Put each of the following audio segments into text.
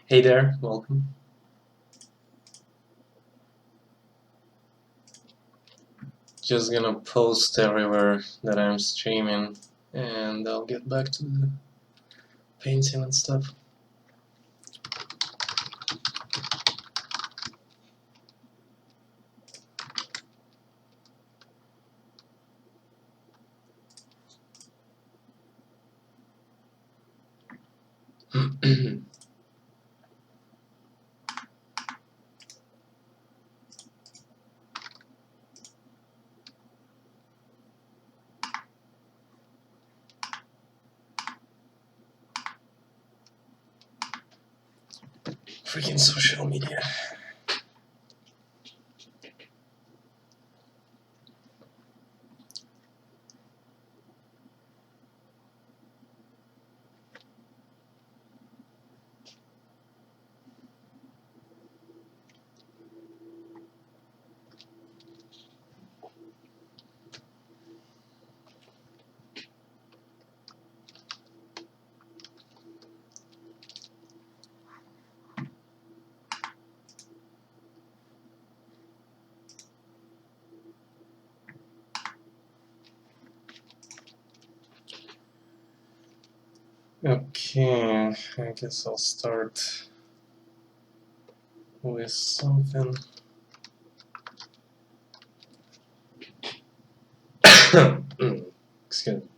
Hey there, welcome. Just gonna post everywhere that I'm streaming and I'll get back to the painting and stuff. Freaking social media. Okay, I guess I'll start with something. Excuse me.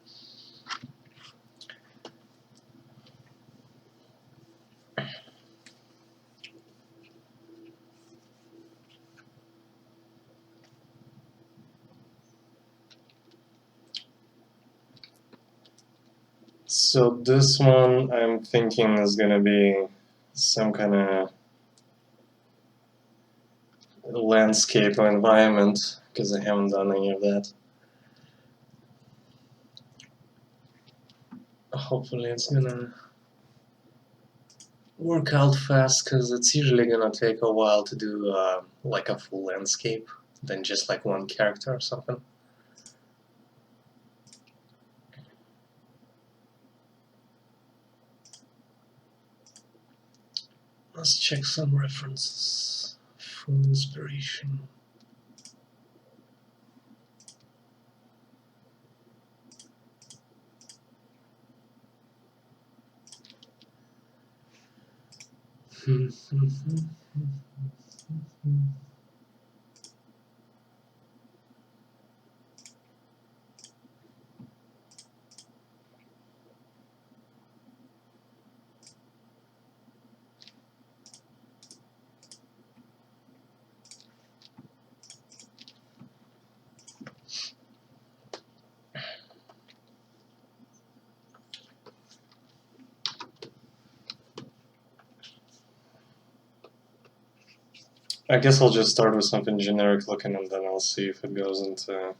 So this one I'm thinking is gonna be some kind of landscape or environment because I haven't done any of that. Hopefully it's gonna work out fast because it's usually gonna take a while to do like a full landscape than just like one character or something. Let's check some references from inspiration. I guess I'll just start with something generic looking and then I'll see if it goes into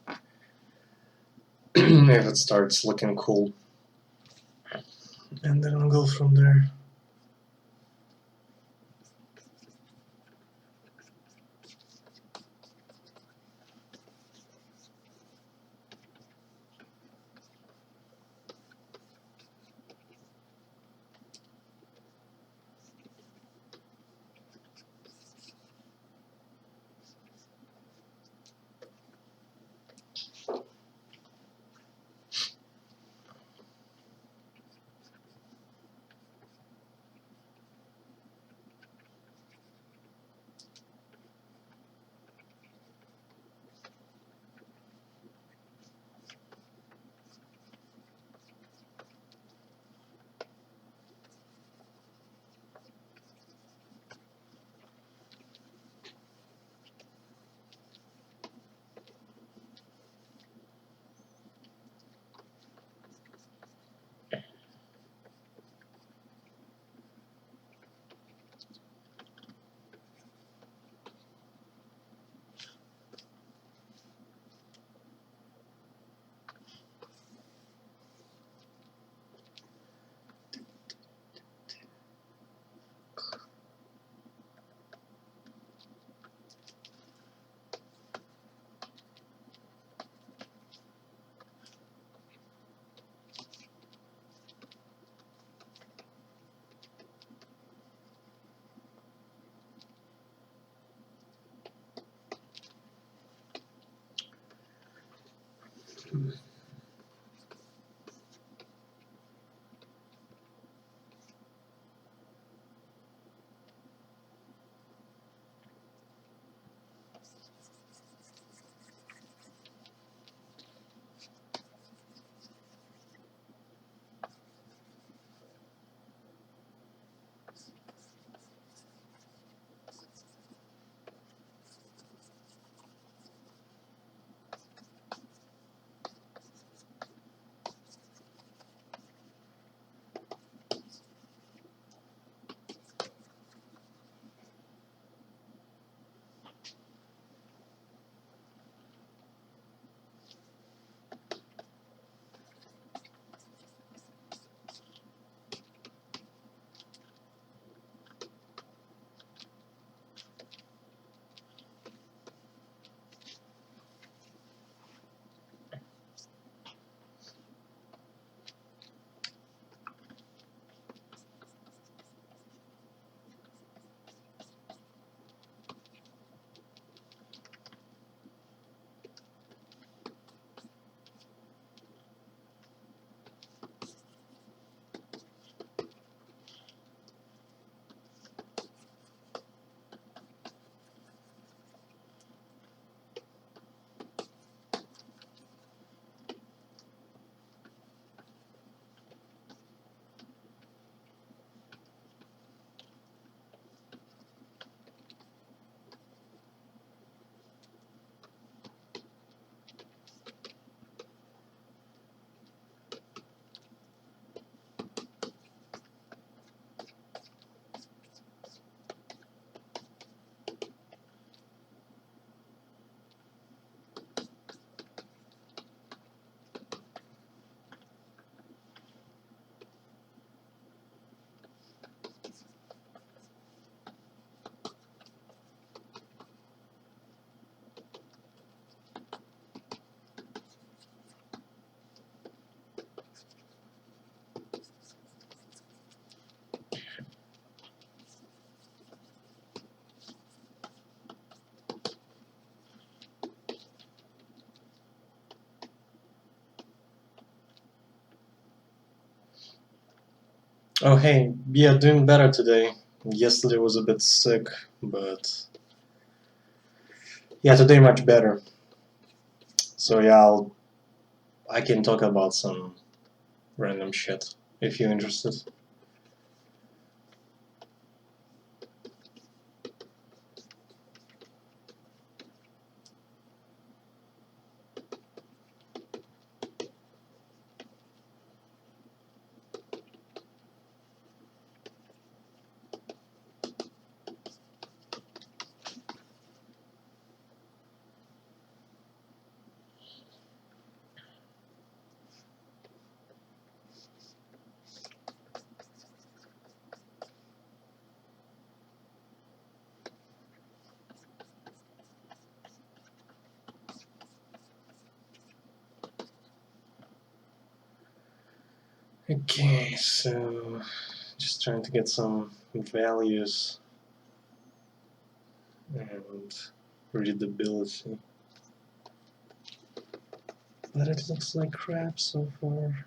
if it starts looking cool. And then I'll go from there. Oh hey, yeah, doing better today. Yesterday was a bit sick, but yeah, today much better. So yeah, I can talk about some random shit if you're interested. Okay, so just trying to get some values and readability. But it looks like crap so far.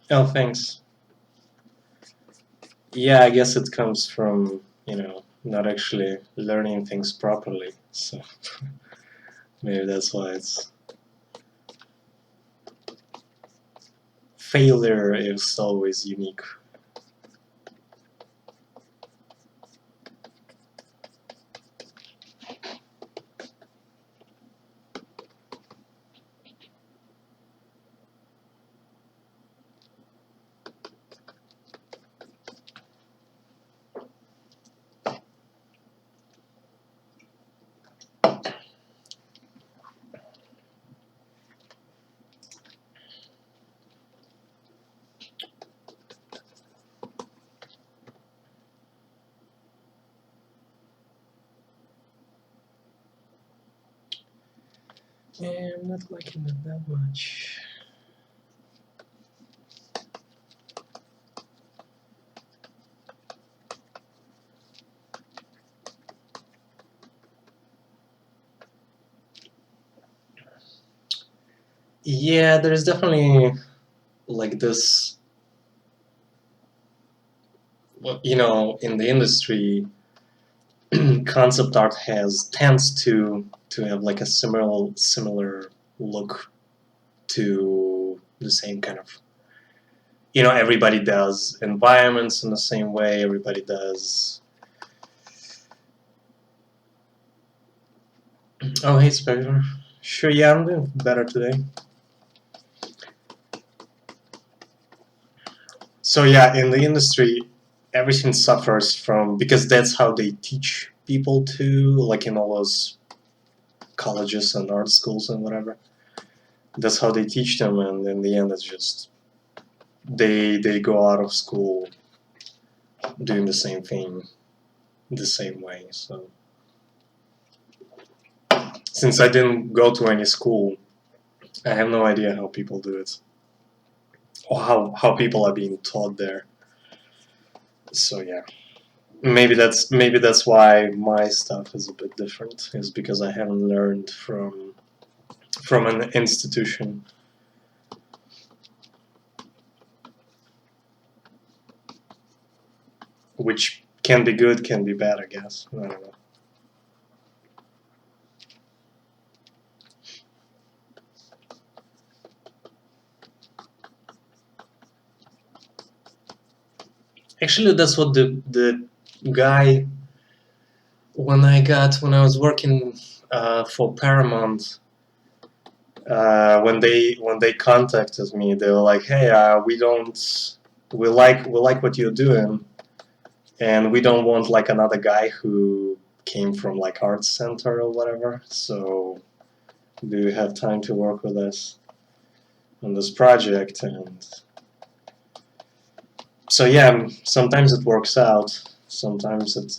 Oh, thanks. Yeah, I guess it comes from, not actually learning things properly. So maybe that's why it's failure is always unique. Yeah, I'm not liking it that much. Yeah, there's definitely like this, in the industry, concept art tends to have like a similar look to the same kind of, everybody does environments in the same way, everybody does. Oh, hey, Spectre. Sure, yeah, I'm doing better today. So yeah, in the industry, everything suffers from, because that's how they teach people to, like in all those colleges and art schools and whatever. That's how they teach them, and in the end, it's just they go out of school doing the same thing the same way. So since I didn't go to any school, I have no idea how people do it, or how people are being taught there. So yeah, maybe that's why my stuff is a bit different, is because I haven't learned from an institution. Which can be good, can be bad, I guess. I don't know. Actually, that's what the guy, when I was working for Paramount, when they contacted me, they were like, "Hey, we like what you're doing, and we don't want like another guy who came from like Arts Center or whatever. So, do you have time to work with us on this project?" And so yeah, sometimes it works out, sometimes it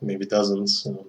maybe doesn't. So.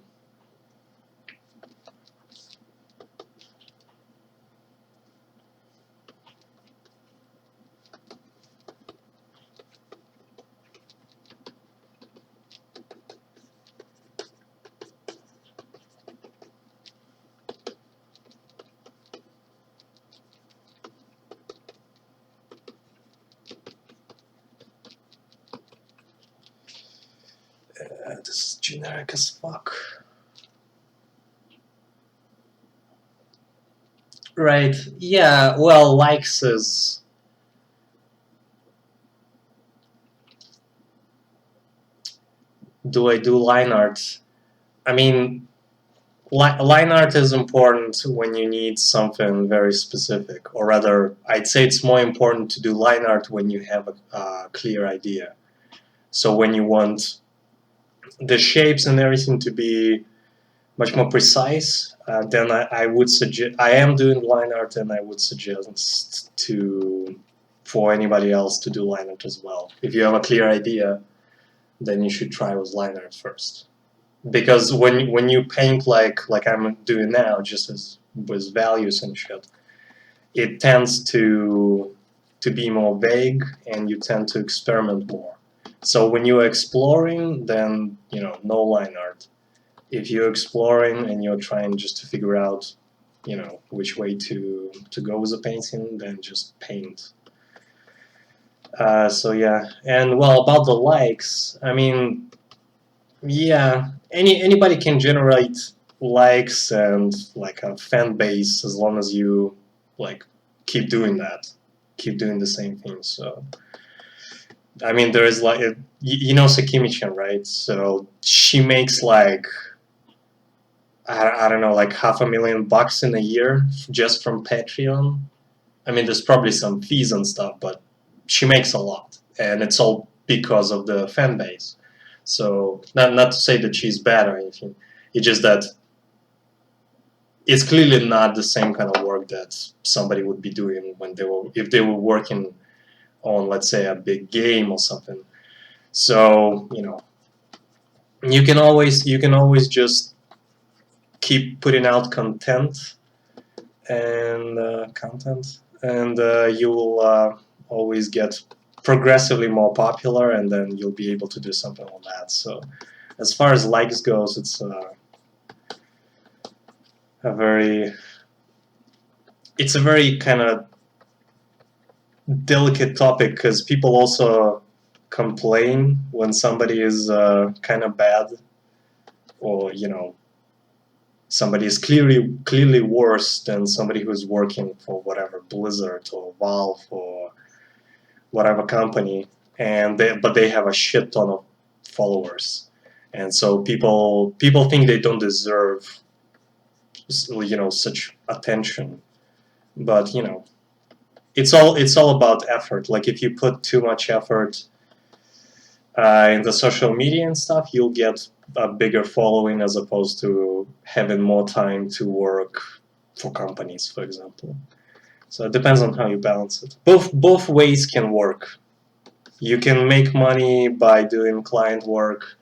This is generic as fuck. Right. Yeah. Well, likes is. Do I do line art? I mean, line art is important when you need something very specific, or rather, I'd say it's more important to do line art when you have a clear idea. So when you want the shapes and everything to be much more precise, then I would suggest, I am doing line art, and I would suggest for anybody else to do line art as well. If you have a clear idea, then you should try with line art first. Because when you paint like I'm doing now, just as with values and shit, it tends to be more vague, and you tend to experiment more. So when you're exploring, then no line art. If you're exploring and you're trying just to figure out, which way to go with the painting, then just paint. So yeah, and well, about the likes, I mean, yeah, anybody can generate likes and like a fan base, as long as you like keep doing that, keep doing the same thing. So I mean, there is like Sakimi-chan, right? So she makes like, I don't know, like $500,000 in a year just from Patreon. I mean, there's probably some fees and stuff, but she makes a lot, and it's all because of the fan base. So not to say that she's bad or anything. It's just that it's clearly not the same kind of work that somebody would be doing if they were working on, let's say, a big game or something. So you can always just keep putting out content, and content, and you will always get progressively more popular, and then you'll be able to do something on that. So as far as likes goes, it's a very it's a very kind of delicate topic because people also complain when somebody is kind of bad, or somebody is clearly worse than somebody who's working for whatever Blizzard or Valve or whatever company, and but they have a shit ton of followers, and so people think they don't deserve such attention, but it's all about effort. Like if you put too much effort in the social media and stuff, you'll get a bigger following as opposed to having more time to work for companies, for example. So it depends on how you balance it. Both ways can work. You can make money by doing client work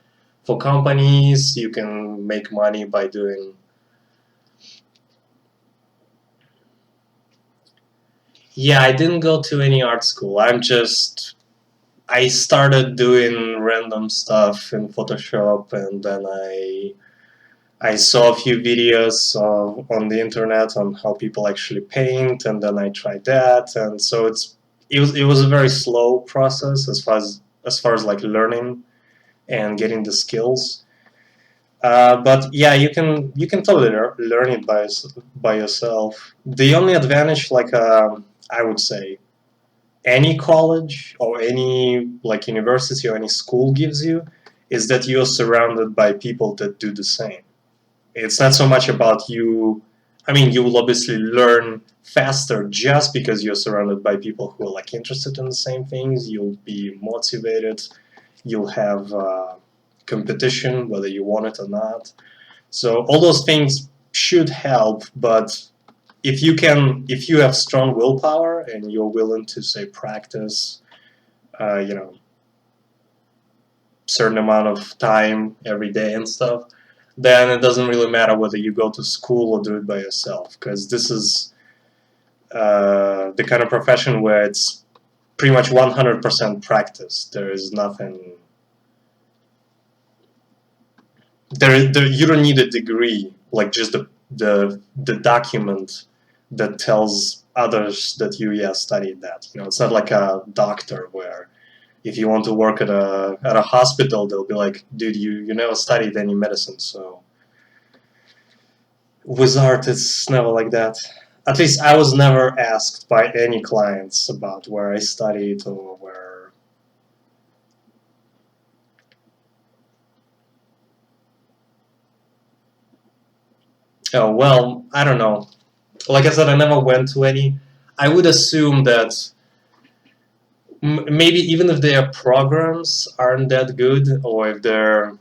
for companies. You can make money by doing. Yeah, I didn't go to any art school. I started doing random stuff in Photoshop, and then I saw a few videos on the internet on how people actually paint, and then I tried that, and so it was a very slow process as far as like learning and getting the skills. But yeah, you can totally learn it by yourself. The only advantage, like I would say, any college or any like university or any school gives you is that you're surrounded by people that do the same. It's not so much about you. I mean, you will obviously learn faster just because you're surrounded by people who are like interested in the same things. You'll be motivated. You'll have competition, whether you want it or not. So all those things should help, but if you have strong willpower and you're willing to say practice, uh, you know, certain amount of time every day and stuff, then it doesn't really matter whether you go to school or do it by yourself, because this is the kind of profession where it's pretty much 100% practice. There is nothing. You don't need a degree, like just the document that tells others that you studied that. It's not like a doctor where if you want to work at a hospital, they'll be like, dude, you never studied any medicine. So with art, it's never like that. At least I was never asked by any clients about where I studied or where. Oh well, I don't know. Like I said, I never went to any. I would assume that maybe even if their programs aren't that good, or if their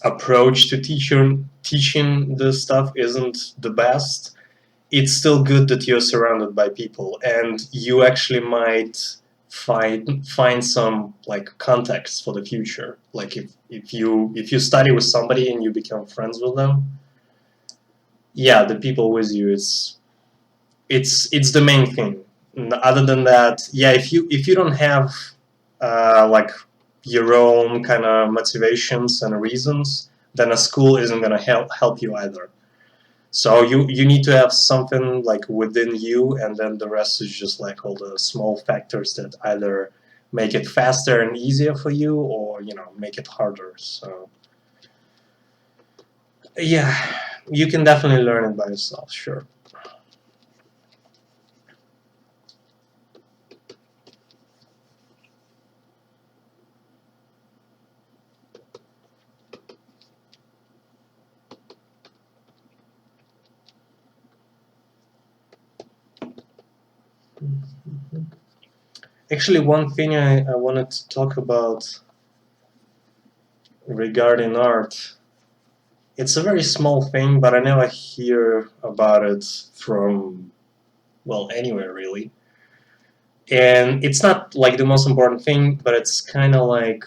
approach to teaching this stuff isn't the best, it's still good that you're surrounded by people, and you actually might find some like context for the future. Like if you study with somebody and you become friends with them, yeah, the people with you, it's the main thing. Other than that, yeah, if you don't have like your own kind of motivations and reasons, then a school isn't going to help you either. So you need to have something like within you, and then the rest is just like all the small factors that either make it faster and easier for you, or make it harder. So yeah, you can definitely learn it by yourself, sure. Actually, one thing I wanted to talk about regarding art, it's a very small thing, but I never hear about it from, well, anywhere really. And it's not like the most important thing, but it's kind of like,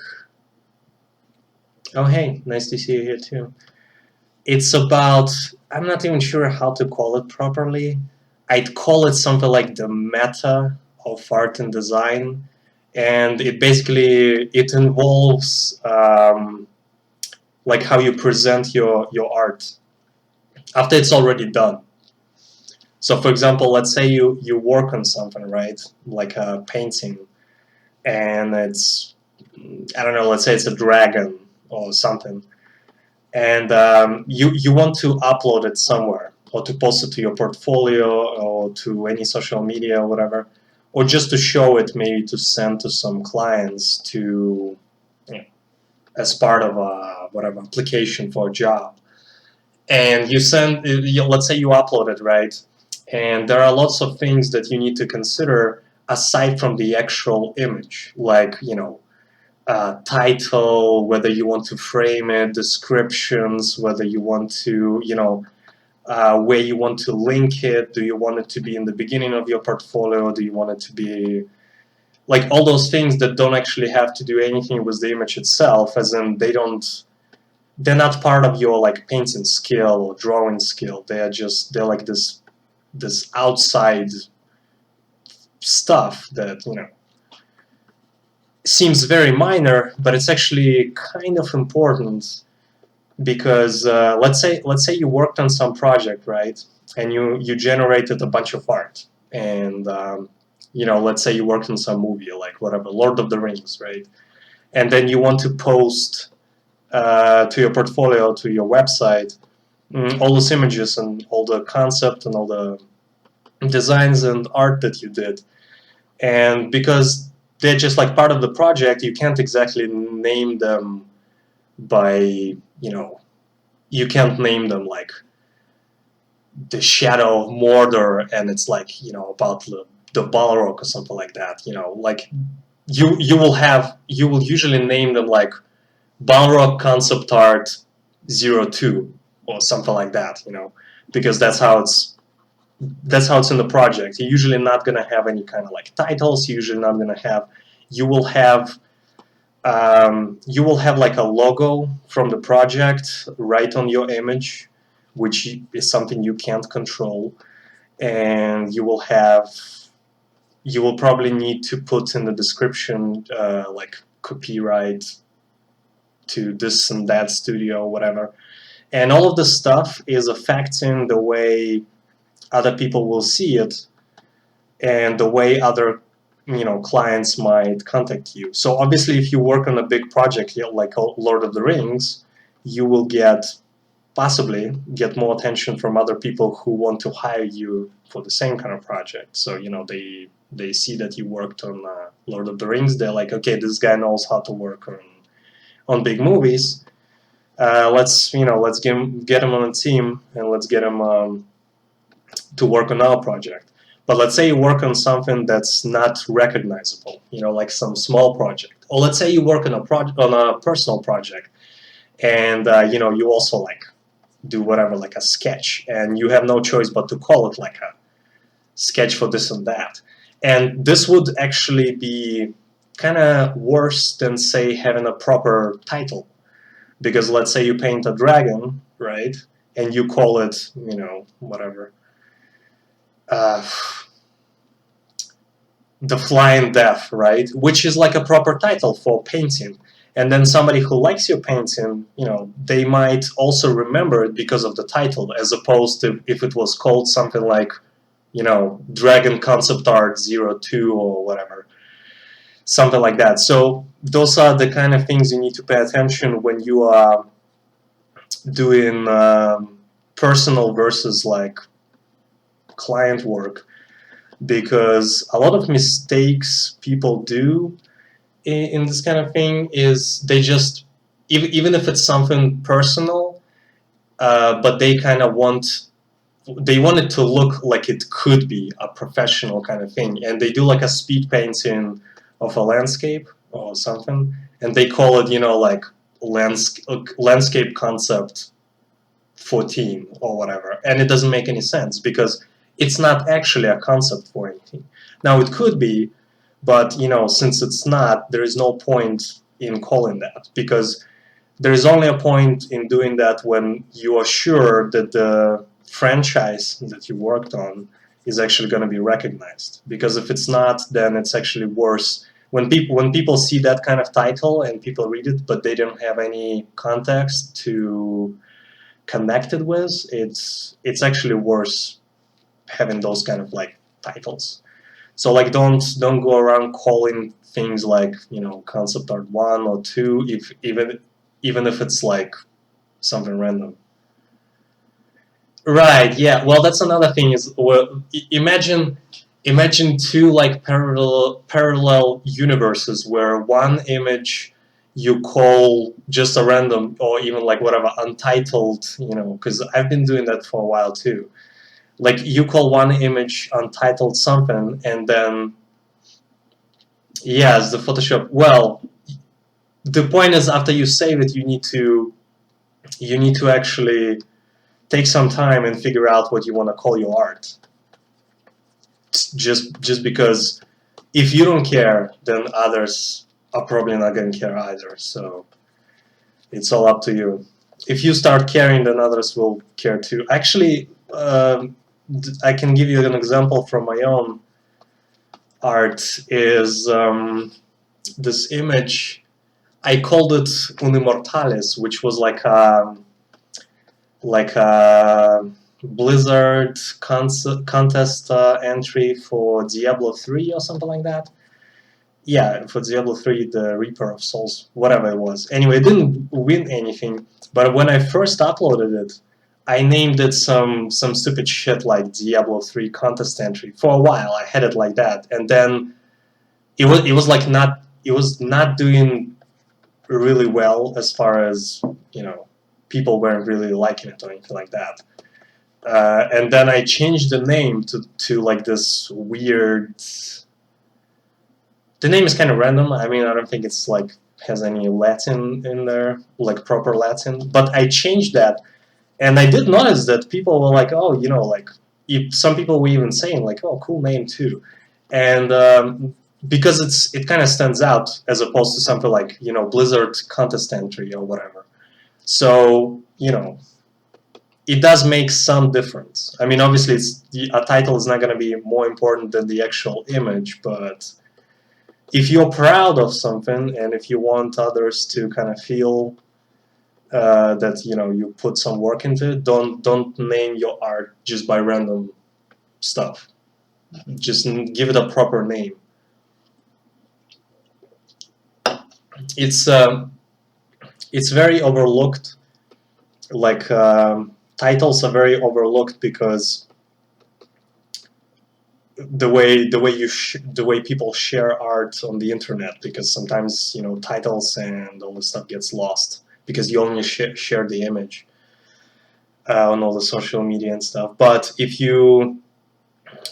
oh hey, nice to see you here too. It's about, I'm not even sure how to call it properly. I'd call it something like the meta of art and design, and it basically it involves like how you present your art after it's already done. So, for example, let's say you work on something, right, like a painting, and it's, I don't know, let's say it's a dragon or something, and you want to upload it somewhere or to post it to your portfolio or to any social media or whatever, or just to show it, maybe to send to some clients to, you know, as part of a whatever application for a job. And you send, let's say you upload it, right, and there are lots of things that you need to consider aside from the actual image, like, title, whether you want to frame it, descriptions, whether you want to, where you want to link it. Do you want it to be in the beginning of your portfolio? Do you want it to be like all those things that don't actually have to do anything with the image itself, as in they're not part of your like painting skill or drawing skill. They're like this outside stuff that, seems very minor, but it's actually kind of important because let's say you worked on some project, right, and you generated a bunch of art, and let's say you worked on some movie like whatever, Lord of the Rings, right, and then you want to post to your portfolio, to your website, all those images and all the concept and all the designs and art that you did, and because they're just like part of the project, you can't exactly name them by, you can't name them like the Shadow of Mordor, and it's like, about the Balrog or something like that. Like you will usually name them like Balrog concept art 02 or something like that. Because that's how it's in the project. You're usually not gonna have any kind of like titles. You're usually not gonna have. You will have. You will have like a logo from the project right on your image, which is something you can't control, and you will probably need to put in the description like copyright to this and that studio, whatever, and all of this stuff is affecting the way other people will see it and the way other clients might contact you. So obviously, if you work on a big project like Lord of the Rings, you will possibly get more attention from other people who want to hire you for the same kind of project. So they see that you worked on Lord of the Rings. They're like, okay, this guy knows how to work on big movies. Let's get him on a team, and let's get him to work on our project. But let's say you work on something that's not recognizable, like some small project. Or let's say you work on a personal project, and you also like do whatever, like a sketch, and you have no choice but to call it like a sketch for this and that. And this would actually be kind of worse than, say, having a proper title. Because let's say you paint a dragon, right, and you call it, whatever, The Flying Death, right? Which is like a proper title for painting. And then somebody who likes your painting, they might also remember it because of the title, as opposed to if it was called something like, Dragon Concept Art 02 or whatever. Something like that. So those are the kind of things you need to pay attention when you are doing personal versus like client work, because a lot of mistakes people do in this kind of thing is they just, even if it's something personal, but they kind of want it to look like it could be a professional kind of thing, and they do like a speed painting of a landscape or something, and they call it like landscape concept 14 or whatever, and it doesn't make any sense because it's not actually a concept for anything. Now it could be, but since it's not, there is no point in calling that, because there is only a point in doing that when you are sure that the franchise that you worked on is actually going to be recognized. Because if it's not, then it's actually worse. When people see that kind of title and people read it, but they don't have any context to connect it with, it's actually worse having those kind of like titles. So like don't go around calling things like, concept art 1 or 2, if even if it's like something random. Right, yeah. Well, that's another thing is, well, imagine two like parallel universes where one image you call just a random, or even like whatever untitled, because I've been doing that for a while too. Like you call one image untitled something, and then yes, the Photoshop. Well, the point is, after you save it, you need to actually take some time and figure out what you want to call your art. Just because if you don't care, then others are probably not going to care either. So it's all up to you. If you start caring, then others will care too. Actually, I can give you an example from my own art. Is this image? I called it Unimmortales, which was like a Blizzard contest entry for Diablo 3 or something like that. Yeah, for Diablo 3, the Reaper of Souls, whatever it was. Anyway, it didn't win anything, but when I first uploaded it, I named it some stupid shit like Diablo 3 contest entry. For a while, I had it like that, and then it was like not doing really well as far as people weren't really liking it or anything like that. And then I changed the name to like this weird. The name is kind of random. I mean, I don't think it's like has any Latin in there, like proper Latin. But I changed that, and I did notice that people were like, "Oh, like." Some people were even saying like, "Oh, cool name too," and because it kind of stands out as opposed to something like Blizzard contest entry or whatever. So it does make some difference. I mean, obviously, a title is not going to be more important than the actual image, but if you're proud of something and if you want others to kind of feel that you put some work into it, don't name your art just by random stuff. Just give it a proper name. It's very overlooked. Like titles are very overlooked because the way people share art on the internet, because sometimes titles and all this stuff gets lost because you only share the image on all the social media and stuff. But if you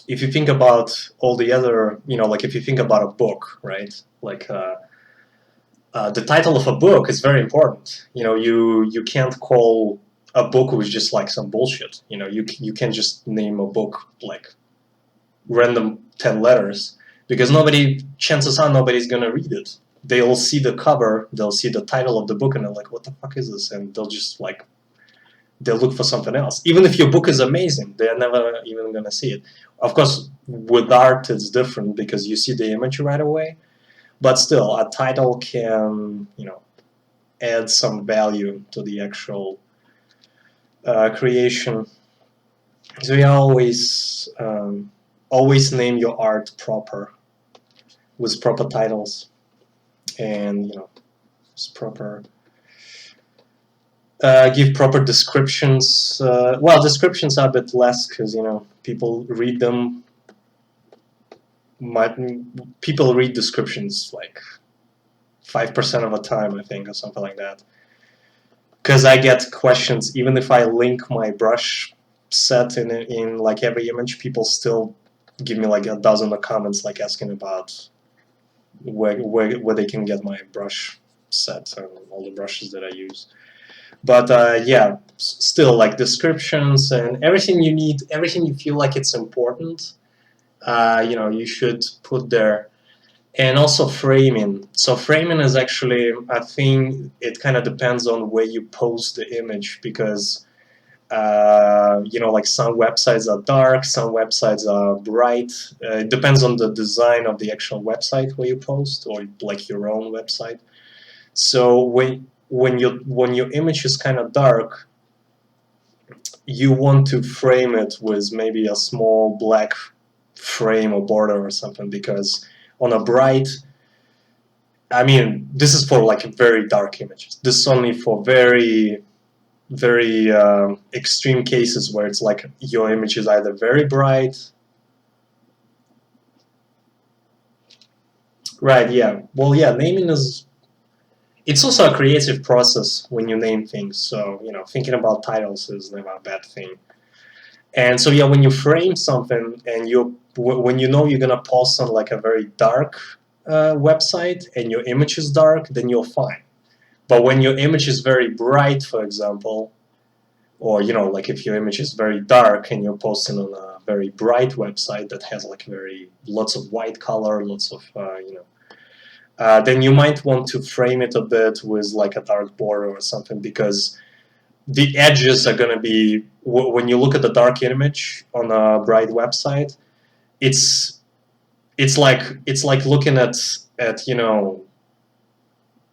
think about all the other, like if you think about a book, right? Like the title of a book is very important. You can't call a book with just like some bullshit. You can't just name a book like random 10 letters, because chances are nobody's gonna read it. They'll see the cover, they'll see the title of the book, and they're like, what the fuck is this? And they'll look for something else. Even if your book is amazing, they're never even gonna see it. Of course, with art it's different because you see the image right away, but still, a title can, add some value to the actual creation. So you always name your art proper, with proper titles, and proper. Give proper descriptions. Well, descriptions are a bit less because people read them. People read descriptions like 5% of the time, I think, or something like that. Because I get questions, even if I link my brush set in like every image, people still give me like a dozen of comments like asking about where they can get my brush set and all the brushes that I use. But yeah, still like descriptions and everything you need, everything you feel like it's important, you should put there. And also framing. So framing is actually, I think it kind of depends on where you post the image, because you know, like some websites are dark, some websites are bright. It depends on the design of the actual website where you post, or like your own website. So when your image is kind of dark, you want to frame it with maybe a small black frame or border or something, because on a bright, I mean, this is for like very dark images. This is only for very extreme cases where it's like your image is either very bright. Right, yeah. Well, yeah, naming is, it's also a creative process when you name things. So, you know, thinking about titles is never a bad thing. And so, yeah, when you frame something and when you know you're gonna post on like a very dark website and your image is dark, then you're fine. But when your image is very bright, for example, or you know, like if your image is very dark and you're posting on a very bright website that has like very lots of white color, lots of then you might want to frame it a bit with like a dark border or something, because the edges are going to be, when you look at the dark image on a bright website, it's it's like looking at you know,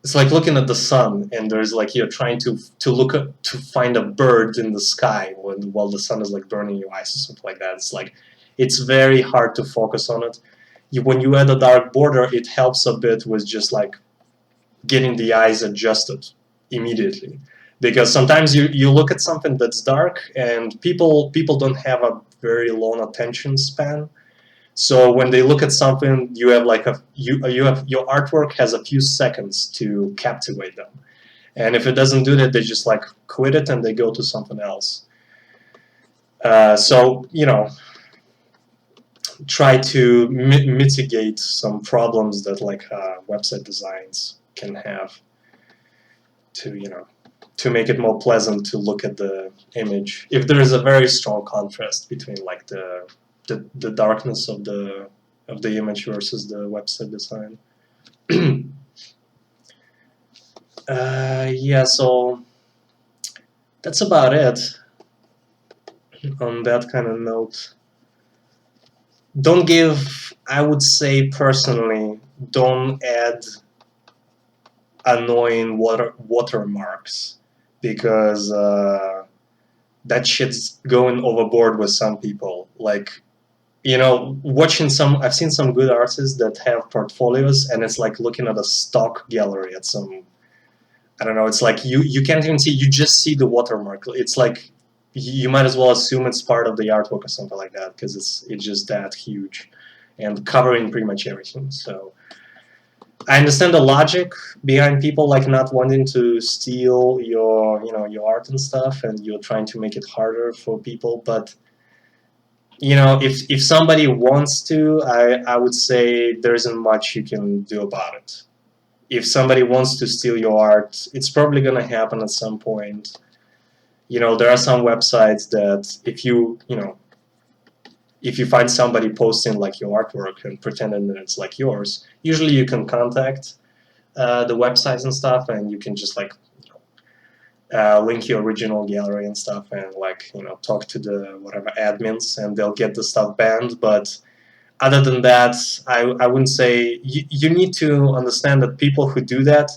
it's like looking at the sun, and there's like you're trying to look at, to find a bird in the sky while the sun is like burning your eyes or something like that. It's like it's very hard to focus on it. When you add a dark border, it helps a bit with just like getting the eyes adjusted immediately, because sometimes you look at something that's dark and people don't have a very long attention span. So when they look at something, you have like you have your artwork has a few seconds to captivate them, and if it doesn't do that, they just like quit it and they go to something else. So you know, try to mitigate some problems that like website designs can have, to you know, to make it more pleasant to look at the image. If there is a very strong contrast between like the darkness of the image versus the website design. Yeah, so that's about it on that kind of note. Don't give, I would say personally, don't add annoying watermarks, because that shit's going overboard with some people. Like, you know, watching some, I've seen some good artists that have portfolios, and it's like looking at a stock gallery at some, I don't know, it's like you can't even see, you just see the watermark. It's like you might as well assume it's part of the artwork or something like that, because it's just that huge and covering pretty much everything. So I understand the logic behind people like not wanting to steal your, you know, your art and stuff, and you're trying to make it harder for people. But you know, if somebody wants to, I would say there isn't much you can do about it. If somebody wants to steal your art, it's probably going to happen at some point. You know, there are some websites that you know, if you find somebody posting like your artwork and pretending that it's like yours, usually you can contact the websites and stuff, and you can just like link your original gallery and stuff, and like, you know, talk to the whatever admins, and they'll get the stuff banned. But other than that, I wouldn't say, you need to understand that people who do that,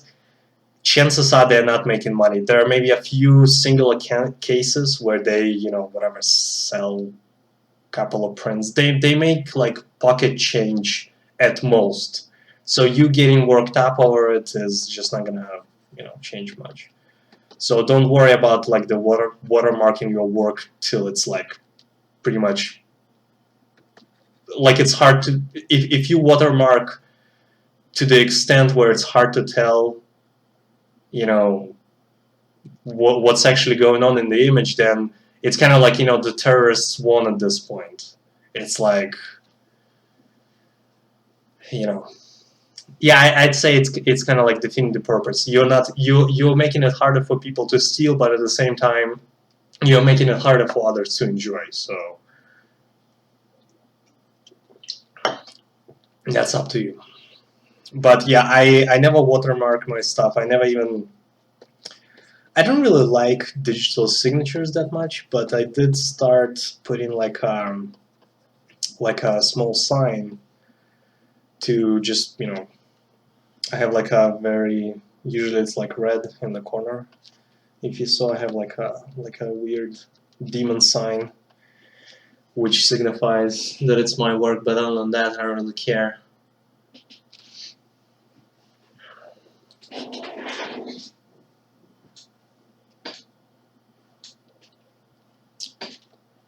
chances are they're not making money. There are maybe a few single account cases where they, you know, whatever, sell a couple of prints. They make like pocket change at most. So you getting worked up over it is just not gonna, you know, change much. So don't worry about like the watermarking your work till it's like pretty much like it's hard to, if you watermark to the extent where it's hard to tell, you know, what's actually going on in the image, then it's kind of like, you know, the terrorists won at this point. It's like, you know, yeah, I'd say it's kind of like defeating the purpose. You're making it harder for people to steal, but at the same time, you're making it harder for others to enjoy. So that's up to you. But yeah, I never watermark my stuff. I don't really like digital signatures that much, but I did start putting like a small sign to just, I have like a very, usually it's like red in the corner. If you saw, I have like a weird demon sign which signifies that it's my work, but other than that I don't really care.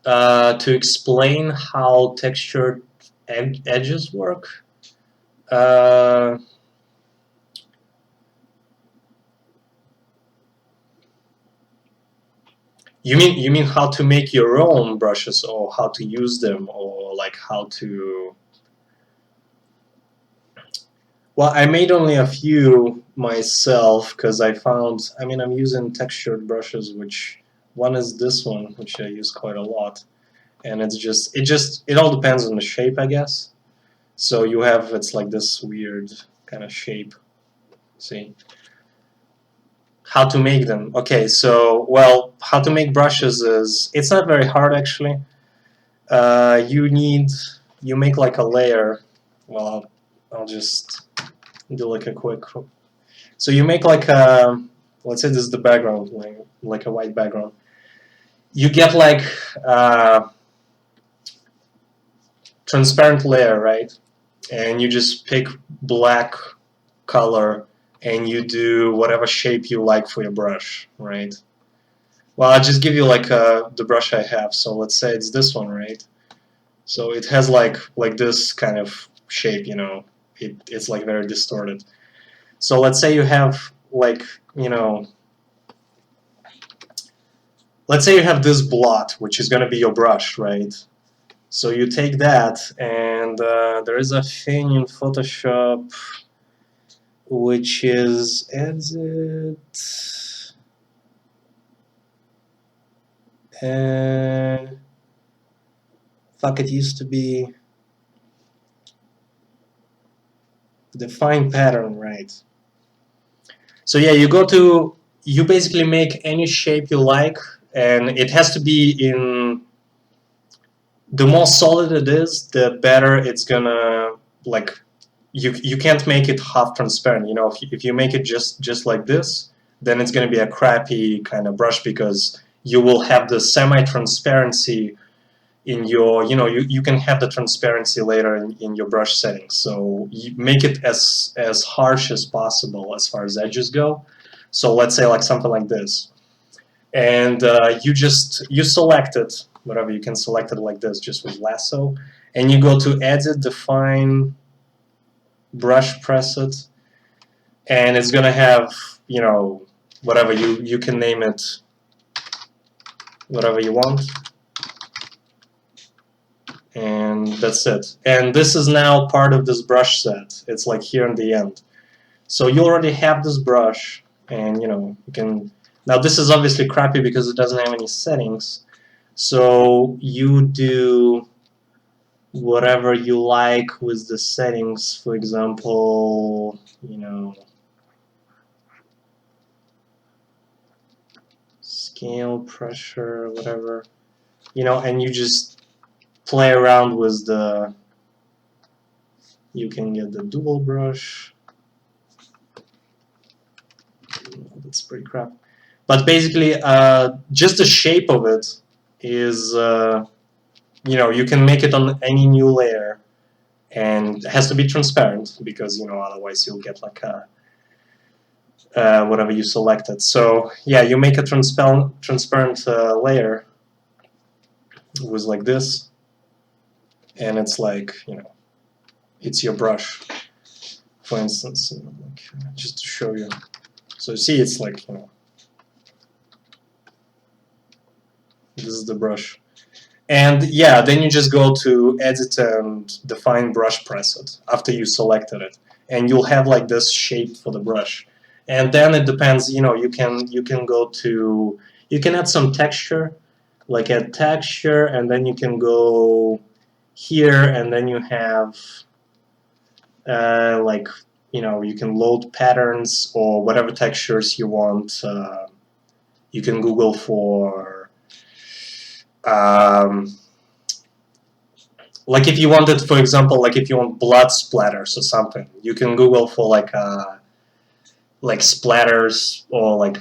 To explain how textured edges work, uh, you mean how to make your own brushes, or how to use them, or like how to? Well, I made only a few myself because I found. I mean, I'm using textured brushes, which one is this one, which I use quite a lot, and it all depends on the shape, I guess. So you have it's like this weird kind of shape. See how to make them. Okay, so well, how to make brushes is it's not very hard actually. You need you make like a layer. Well, I'll just do like a quick. So you make like a let's say this is the background, like a white background. You get like a transparent layer, right? And you just pick black color and you do whatever shape you like for your brush, right? Well, I'll just give you like the brush I have. So let's say it's this one, right? So it has like this kind of shape, it's like very distorted. So let's say you have like, you know, let's say you have this blot, which is going to be your brush, right? So you take that, and there is a thing in Photoshop which is edit. Fuck, it used to be define pattern, right? So yeah, you basically make any shape you like, and it has to be in. The more solid it is, the better it's gonna like. You can't make it half transparent. If you make it just like this, then it's gonna be a crappy kind of brush because you will have the semi-transparency in your. You can have the transparency later in your brush settings. So you make it as harsh as possible as far as edges go. So let's say like something like this, and you select it, whatever, you can select it like this just with lasso, and you go to edit, define, brush preset, and it's gonna have whatever you can name it whatever you want, and that's it. And this is now part of this brush set. It's like here in the end. So you already have this brush, and you can. Now this is obviously crappy because it doesn't have any settings. So you do whatever you like with the settings. For example, scale, pressure, whatever, and you just play around with you can get the dual brush. That's pretty crap. But basically, just the shape of it is, you can make it on any new layer, and it has to be transparent because otherwise you'll get like a whatever you selected. So yeah, you make a transparent layer with like this, and it's like it's your brush. For instance, like, just to show you. So you see, it's like this is the brush. And yeah, then you just go to edit and define brush preset after you selected it, and you'll have like this shape for the brush. And then it depends, you can go to, you can add some texture, like add texture, and then you can go here, and then you have like you know, you can load patterns or whatever textures you want. You can Google for like if you wanted, for example, like if you want blood splatters or something, you can Google for like splatters or like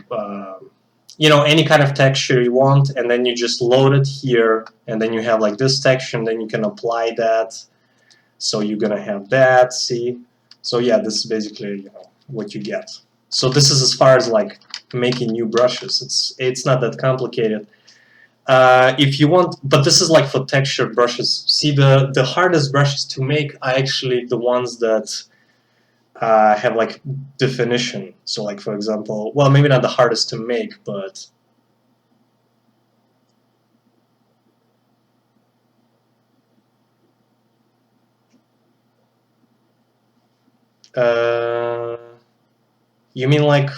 you know, any kind of texture you want, and then you just load it here, and then you have like this texture, and then you can apply that. So you're gonna have that. See, so yeah, this is basically, you know, what you get. So this is as far as like making new brushes. It's not that complicated. If you want, but this is like for textured brushes. See, the hardest brushes to make are actually the ones that have like definition. So like, for example, well, maybe not the hardest to make, but you mean like,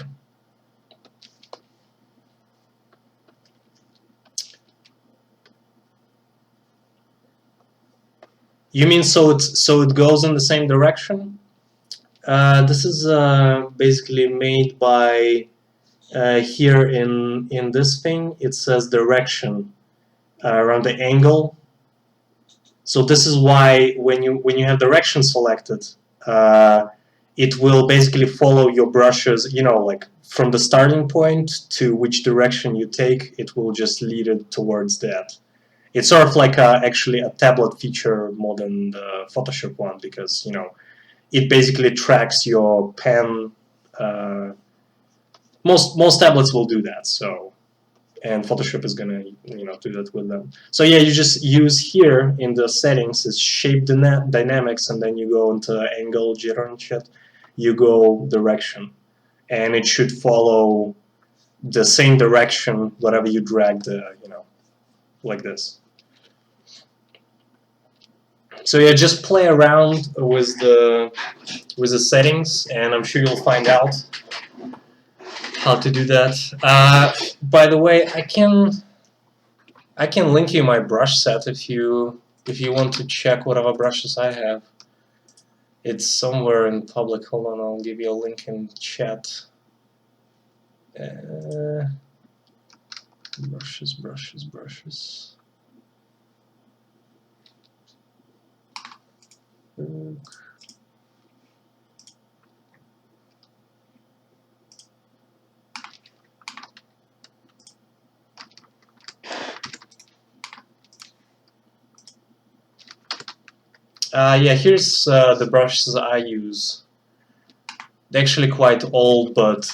you mean so it goes in the same direction? This is basically made by here in this thing. It says direction around the angle. So this is why when you have direction selected, it will basically follow your brushes. You know, like from the starting point to which direction you take, it will just lead it towards that. It's sort of like actually a tablet feature more than the Photoshop one, because you know it basically tracks your pen. Uh, most tablets will do that. So, and Photoshop is gonna, you know, do that with them. So yeah, you just use here in the settings is shape dynamics, and then you go into angle, jitter, and shit. You go direction, and it should follow the same direction whatever you drag the, you know, like this. So yeah, just play around with the settings, and I'm sure you'll find out how to do that. By the way, I can link you my brush set if you want to check whatever brushes I have. It's somewhere in public. Hold on, I'll give you a link in chat. Brushes, brushes, brushes. Yeah, here's the brushes I use. They're actually quite old, but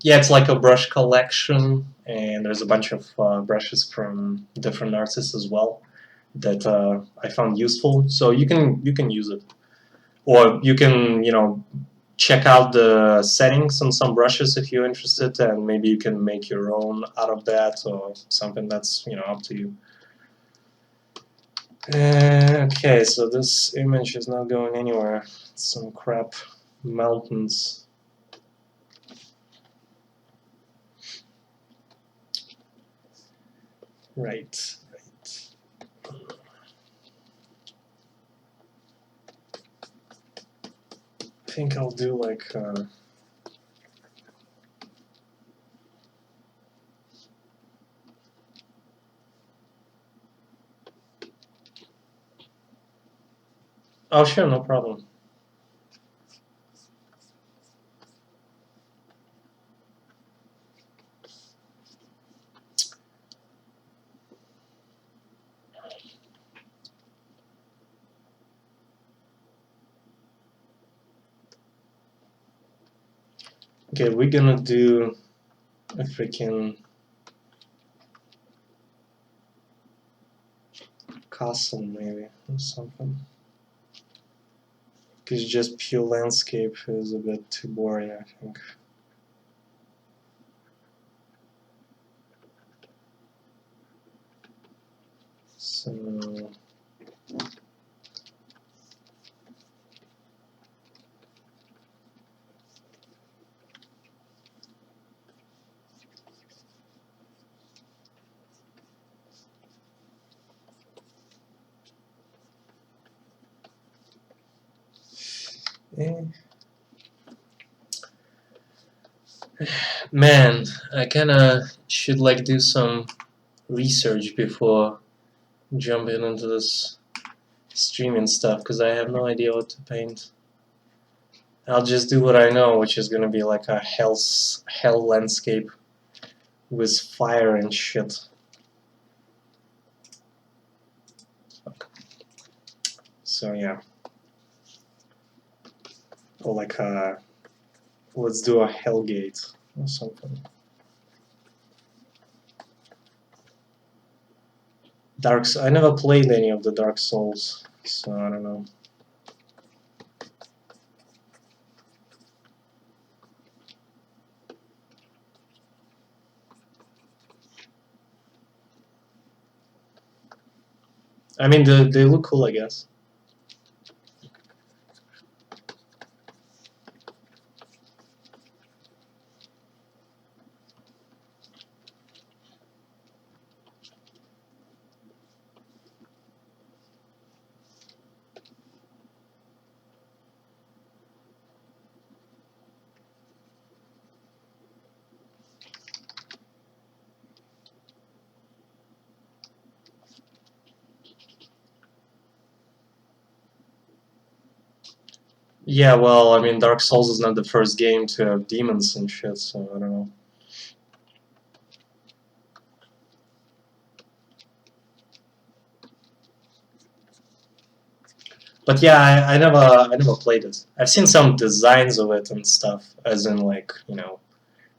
yeah, it's like a brush collection, and there's a bunch of brushes from different artists as well that I found useful. So you can use it, or you can, you know, check out the settings on some brushes if you're interested, and maybe you can make your own out of that or something. That's, you know, up to you. Okay, so this image is not going anywhere. It's some crap mountains. Right, right. I think I'll do like oh sure, no problem. Okay, we're gonna do a freaking castle maybe or something. Because just pure landscape is a bit too boring, I think. So eh. Man, I kinda should like do some research before jumping into this streaming stuff because I have no idea what to paint. I'll just do what I know, which is gonna be like a hell landscape with fire and shit. So yeah, or like let's do a Hellgate or something. I never played any of the Dark Souls, so I don't know. I mean, they look cool, I guess. Yeah, well, I mean, Dark Souls is not the first game to have demons and shit, so I don't know. But yeah, I never played it. I've seen some designs of it and stuff, as in like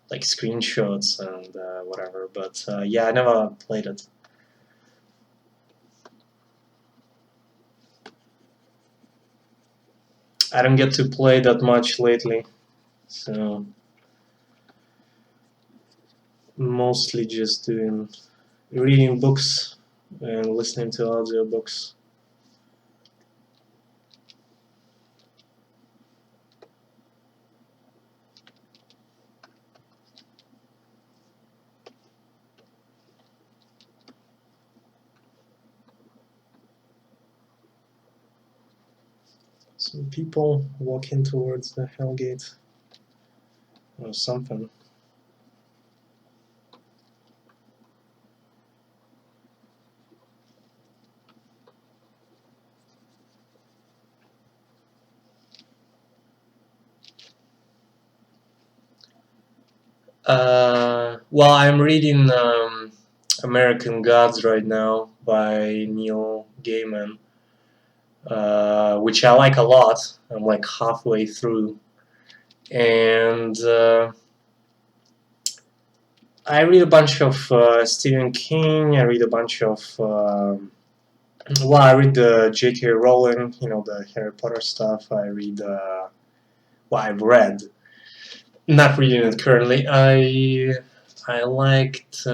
like screenshots and whatever. But yeah, I never played it. I don't get to play that much lately, so mostly just doing reading books and listening to audiobooks. Some people walking towards the Hellgate or something. Well, I'm reading American Gods right now by Neil Gaiman, which I like a lot. I'm like halfway through, and I read a bunch of Stephen King. I read a bunch of well, I read the J.K. Rowling, the Harry Potter stuff. I read well, I've read, not reading it currently. I liked.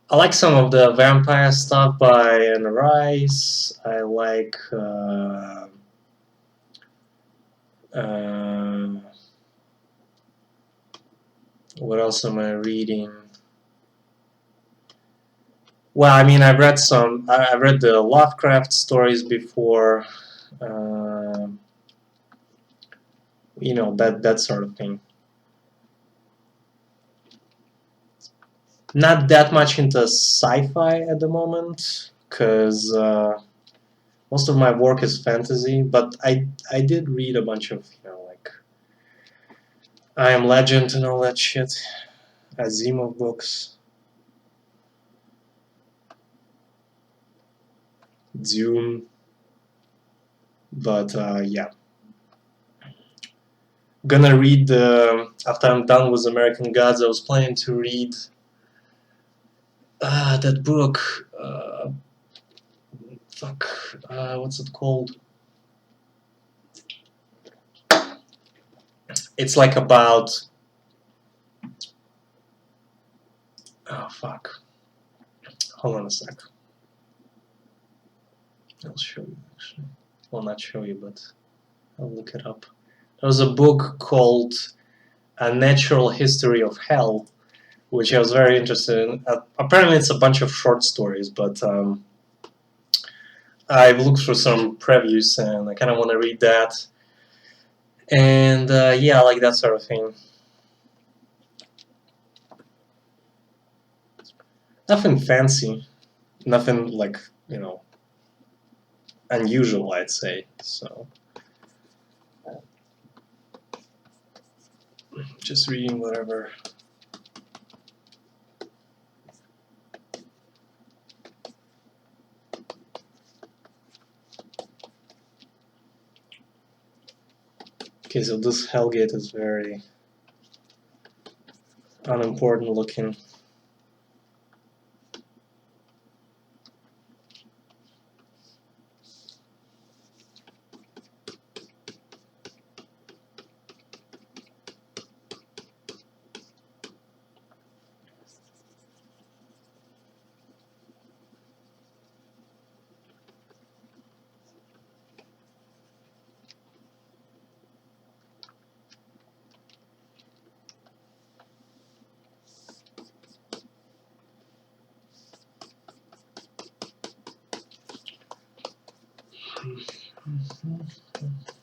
I like some of the vampire stuff by Anne Rice. I like uh, what else am I reading? Well, I mean, I've read some. I've read the Lovecraft stories before. Uh, that sort of thing. Not that much into sci-fi at the moment, because most of my work is fantasy. But I did read a bunch of like I Am Legend and all that shit, Asimov books, Dune. But yeah, gonna read after I'm done with American Gods. I was planning to read that book. Fuck, what's it called? It's like about. Oh fuck. Hold on a sec. I'll show you actually. Well, not show you, but I'll look it up. There was a book called A Natural History of Hell, which I was very interested in. Apparently, it's a bunch of short stories, but I've looked through some previews and I kind of want to read that. And yeah, I like that sort of thing. Nothing fancy, nothing like, you know, unusual, I'd say. So just reading whatever. Okay, so this Hellgate is very unimportant looking.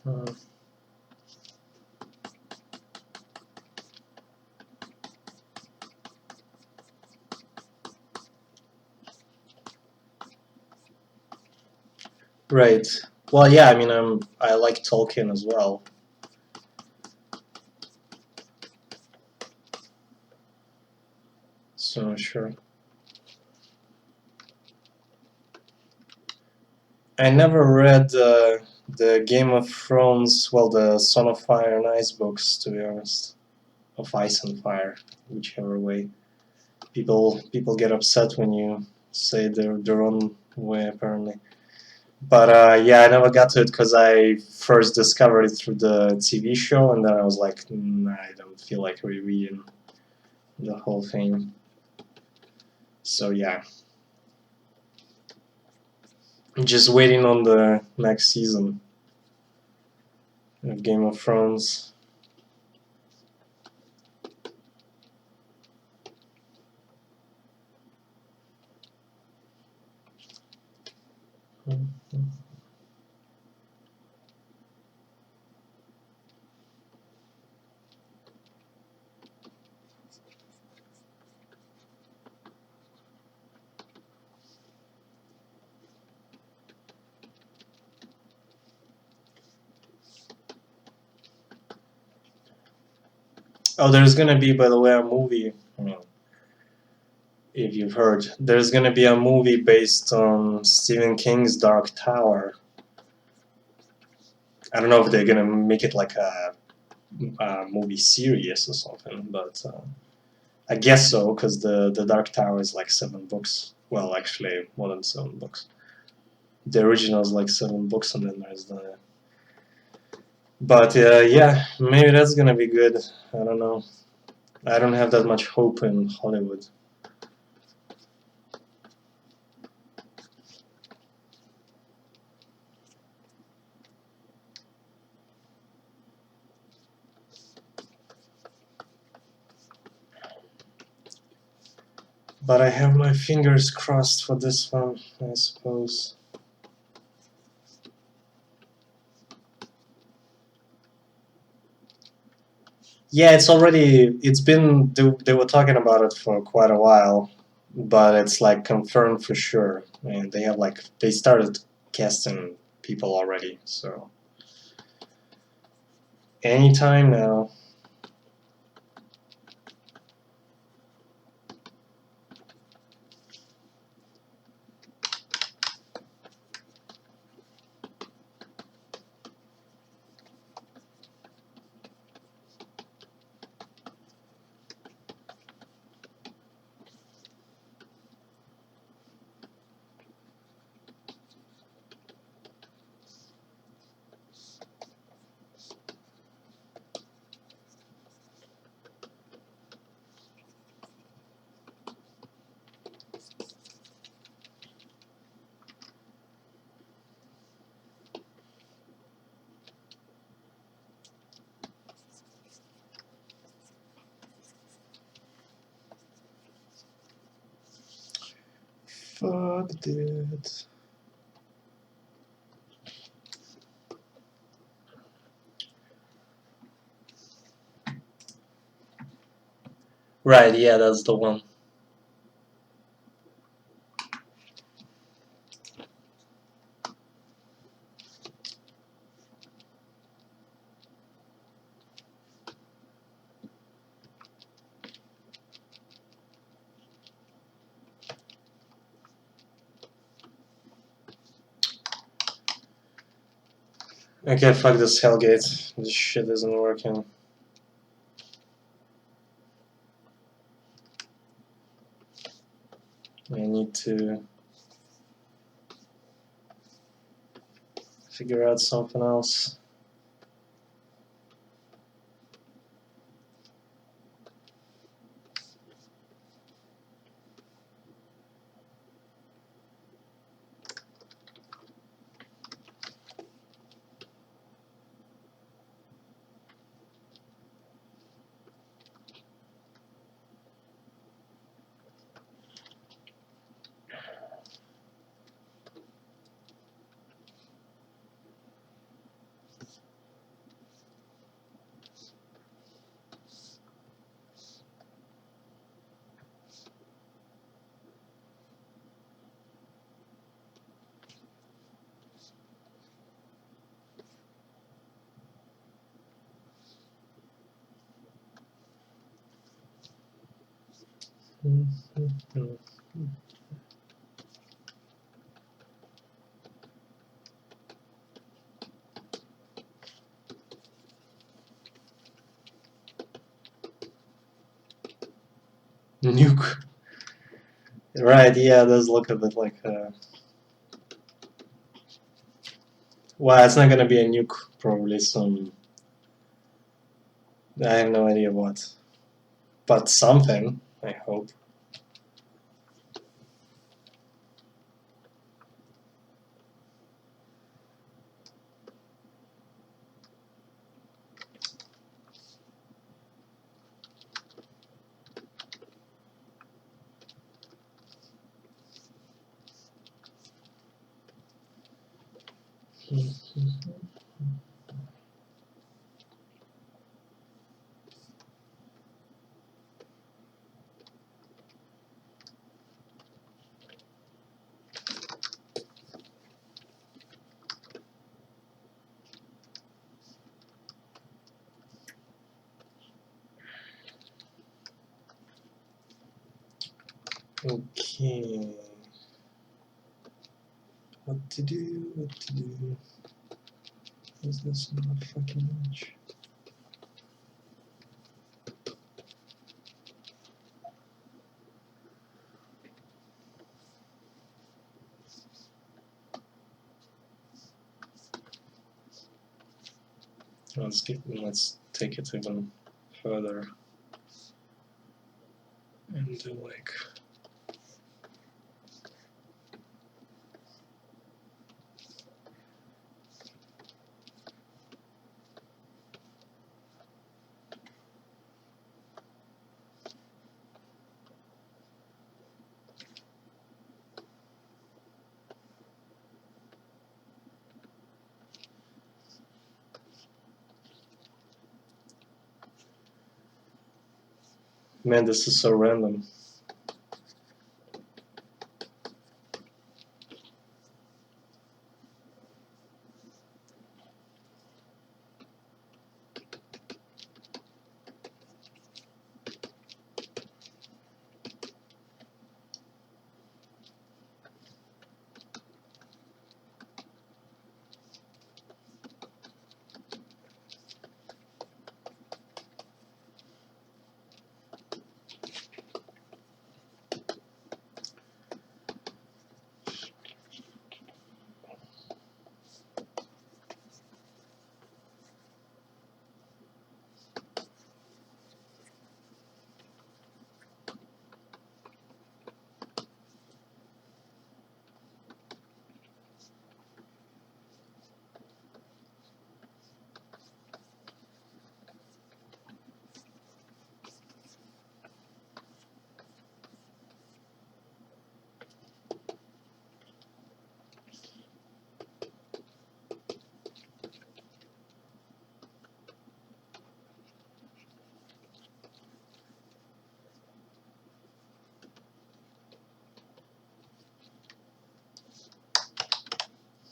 Uh, right. Well, yeah. I mean, I like Tolkien as well. So sure. I never read the Game of Thrones, well, the Son of Fire and Ice books, to be honest, of Ice and Fire, whichever way. People get upset when you say their own way, apparently. But yeah, I never got to it because I first discovered it through the TV show, and then I was like, I don't feel like rereading the whole thing. So yeah, just waiting on the next season of Game of Thrones. Oh, there's gonna be, by the way, a movie. If you've heard, there's gonna be a movie based on Stephen King's Dark Tower. I don't know if they're gonna make it like a movie series or something, but I guess so, because the Dark Tower is like 7 books. Well, actually, more than 7 books. The original is like 7 books, and then there's the. But yeah, maybe that's gonna be good. I don't know. I don't have that much hope in Hollywood. But I have my fingers crossed for this one, I suppose. Yeah, it's been, they were talking about it for quite a while, but it's like confirmed for sure. And they have like, they started casting people already, so anytime now. Fuck that. Right, yeah, that's the one. Okay, fuck this Hellgate. This shit isn't working. I need to figure out something else. Nuke. Right, yeah, it does look a bit like well, it's not gonna be a nuke, probably some. I have no idea what. But something, I hope. Okay. What to do? What to do? Is this not fucking much? Let's take it even further and do like. Man, this is so random.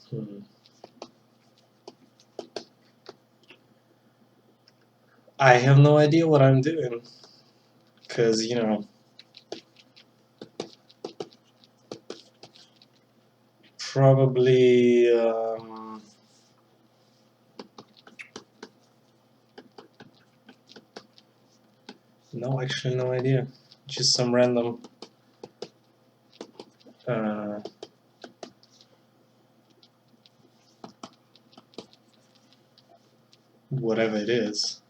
Hmm. I have no idea what I'm doing. Because, you know, probably. No, actually, no idea. Just some random. Whatever it is.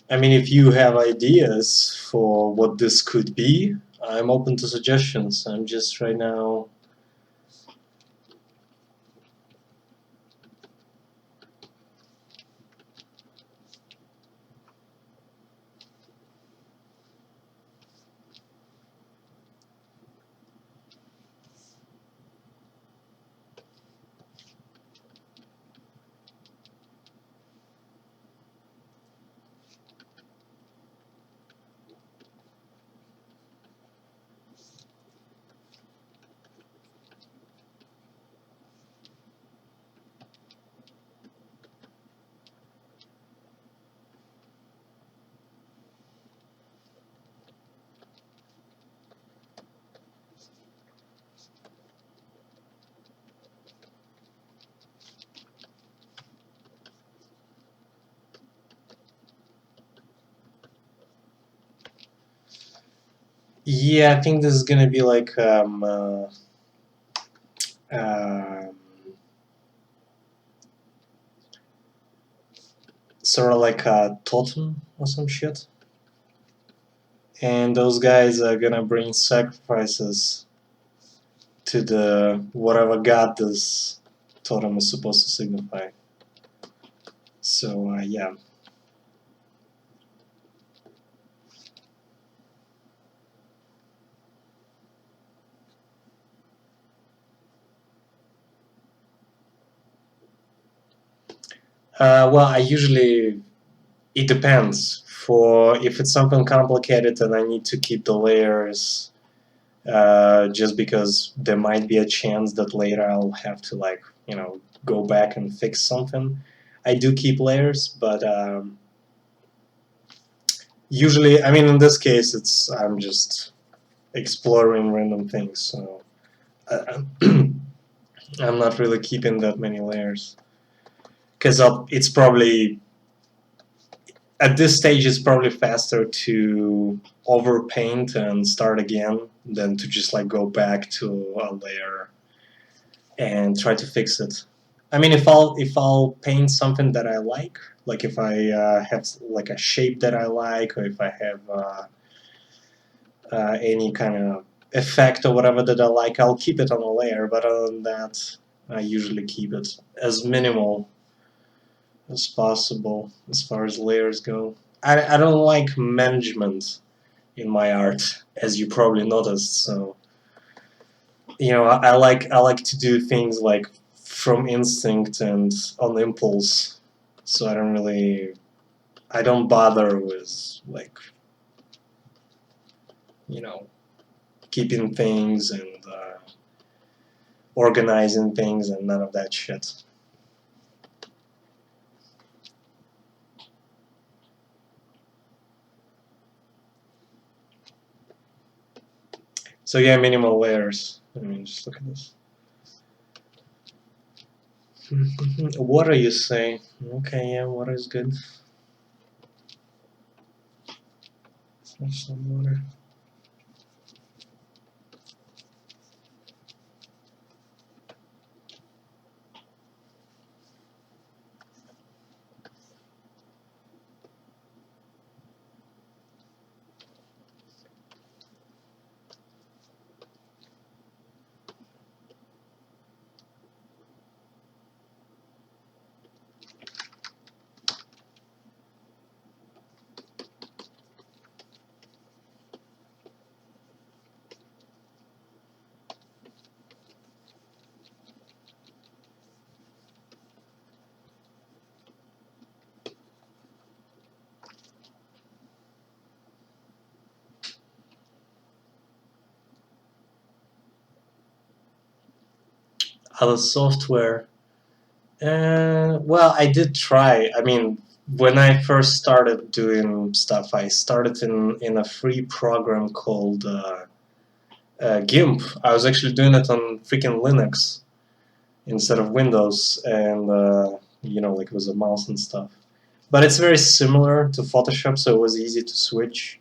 I mean, if you have ideas for what this could be, I'm open to suggestions. I'm just right now. Yeah, I think this is gonna be like um, sort of like a totem or some shit. And those guys are gonna bring sacrifices to the whatever god this totem is supposed to signify. So yeah. Well, I usually it depends. For if it's something complicated and I need to keep the layers, just because there might be a chance that later I'll have to like go back and fix something. I do keep layers, but usually, I mean, in this case, I'm just exploring random things, so I'm not really keeping that many layers because it's probably at this stage it's probably faster to overpaint and start again than to just like go back to a layer and try to fix it. I mean, if I'll paint something that I like if I have like a shape that I like, or if I have any kind of effect or whatever that I like, I'll keep it on a layer. But other than that, I usually keep it as minimal as possible as far as layers go. I don't like management in my art, as you probably noticed. So I like to do things like from instinct and on impulse. So I don't bother with like you know keeping things and organizing things and none of that shit. So yeah, minimal layers. I mean, just look at this. Water, you say? Okay, yeah, water is good. Some water. Other software. Well, I did try. I mean, when I first started doing stuff, I started in a free program called GIMP. I was actually doing it on freaking Linux instead of Windows, and like with a mouse and stuff. But it's very similar to Photoshop, so it was easy to switch,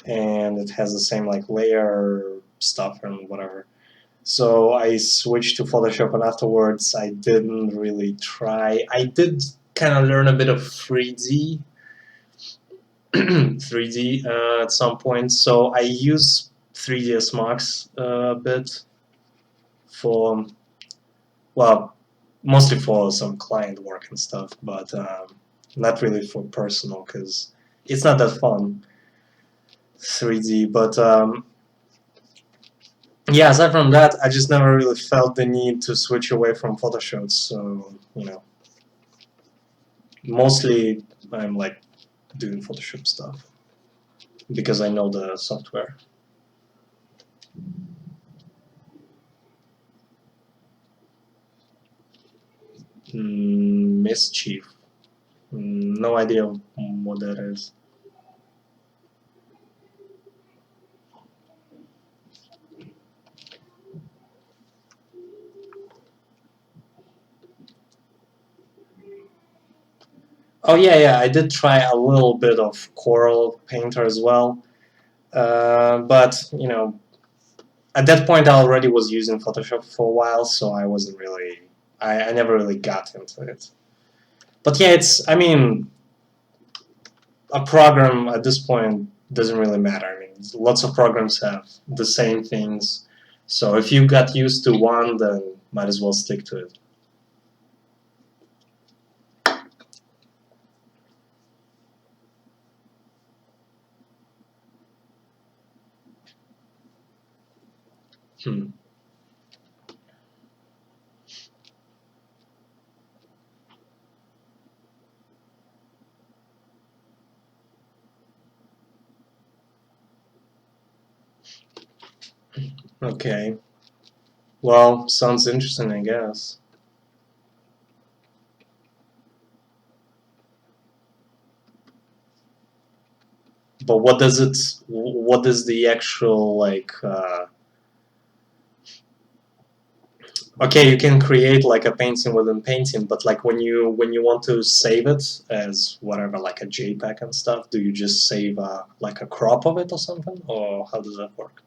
and it has the same like layer stuff and whatever. So I switched to Photoshop, and afterwards I didn't really try. I did kind of learn a bit of 3D, 3D at some point. So I use 3ds Max a bit for, well, mostly for some client work and stuff, but not really for personal because it's not that fun, 3D. But yeah, aside from that, I just never really felt the need to switch away from Photoshop. So, mostly I'm like doing Photoshop stuff because I know the software. Mischief. No idea what that is. Oh yeah, yeah, I did try a little bit of Coral Painter as well, but at that point I already was using Photoshop for a while, so I wasn't really, I never really got into it. But yeah, I mean, a program at this point doesn't really matter. I mean, lots of programs have the same things, so if you got used to one, then might as well stick to it. Hmm. Okay. Well, sounds interesting, I guess. But what does it? What is the actual like? Okay, you can create like a painting within painting, but like when you want to save it as whatever, like a JPEG and stuff, do you just save like a crop of it or something, or how does that work?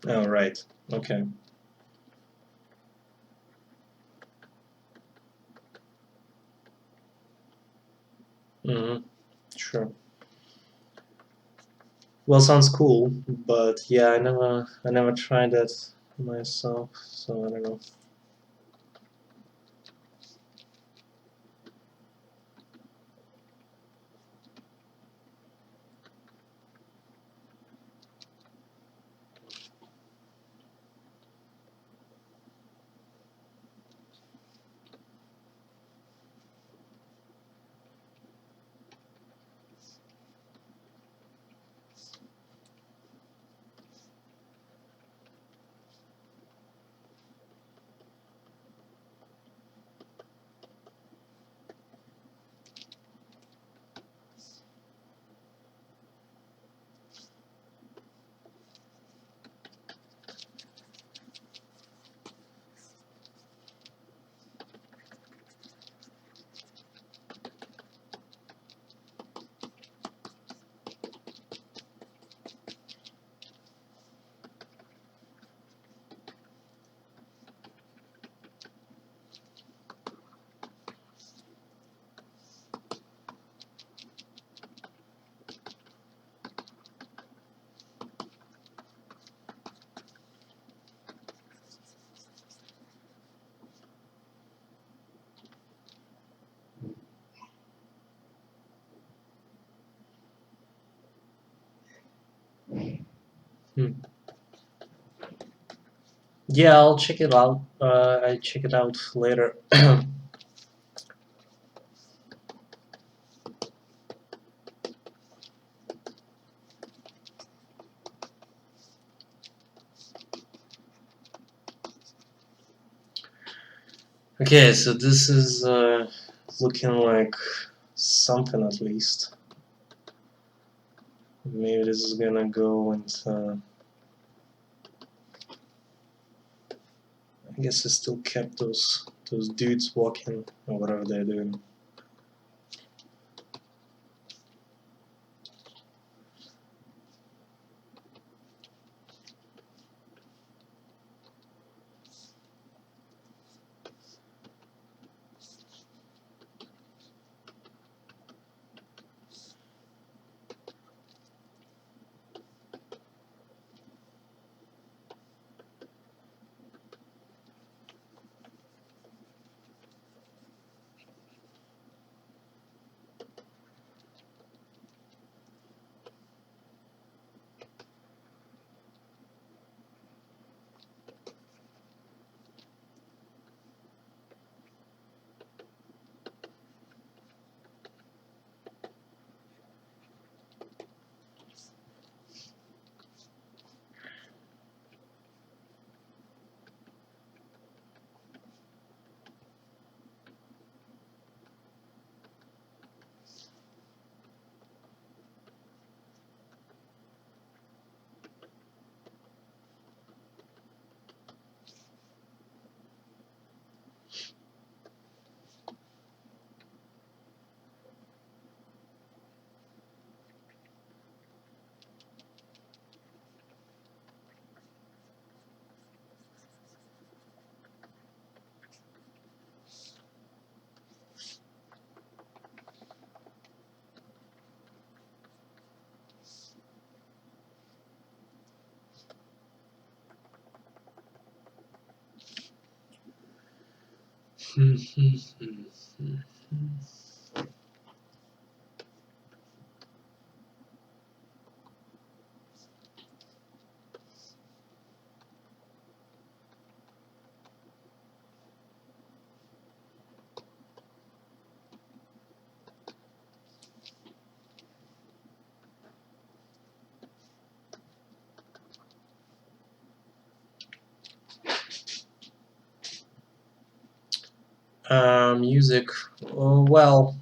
Oh, right. Okay. Mm-hmm. Sure. Well, sounds cool, but yeah, I never tried that myself, so I don't know. Hmm. Yeah, I'll check it out. I check it out later. Okay, so this is looking like something at least. Maybe this is gonna go into. I guess I still kept those dudes walking or whatever they're doing. Music. Well,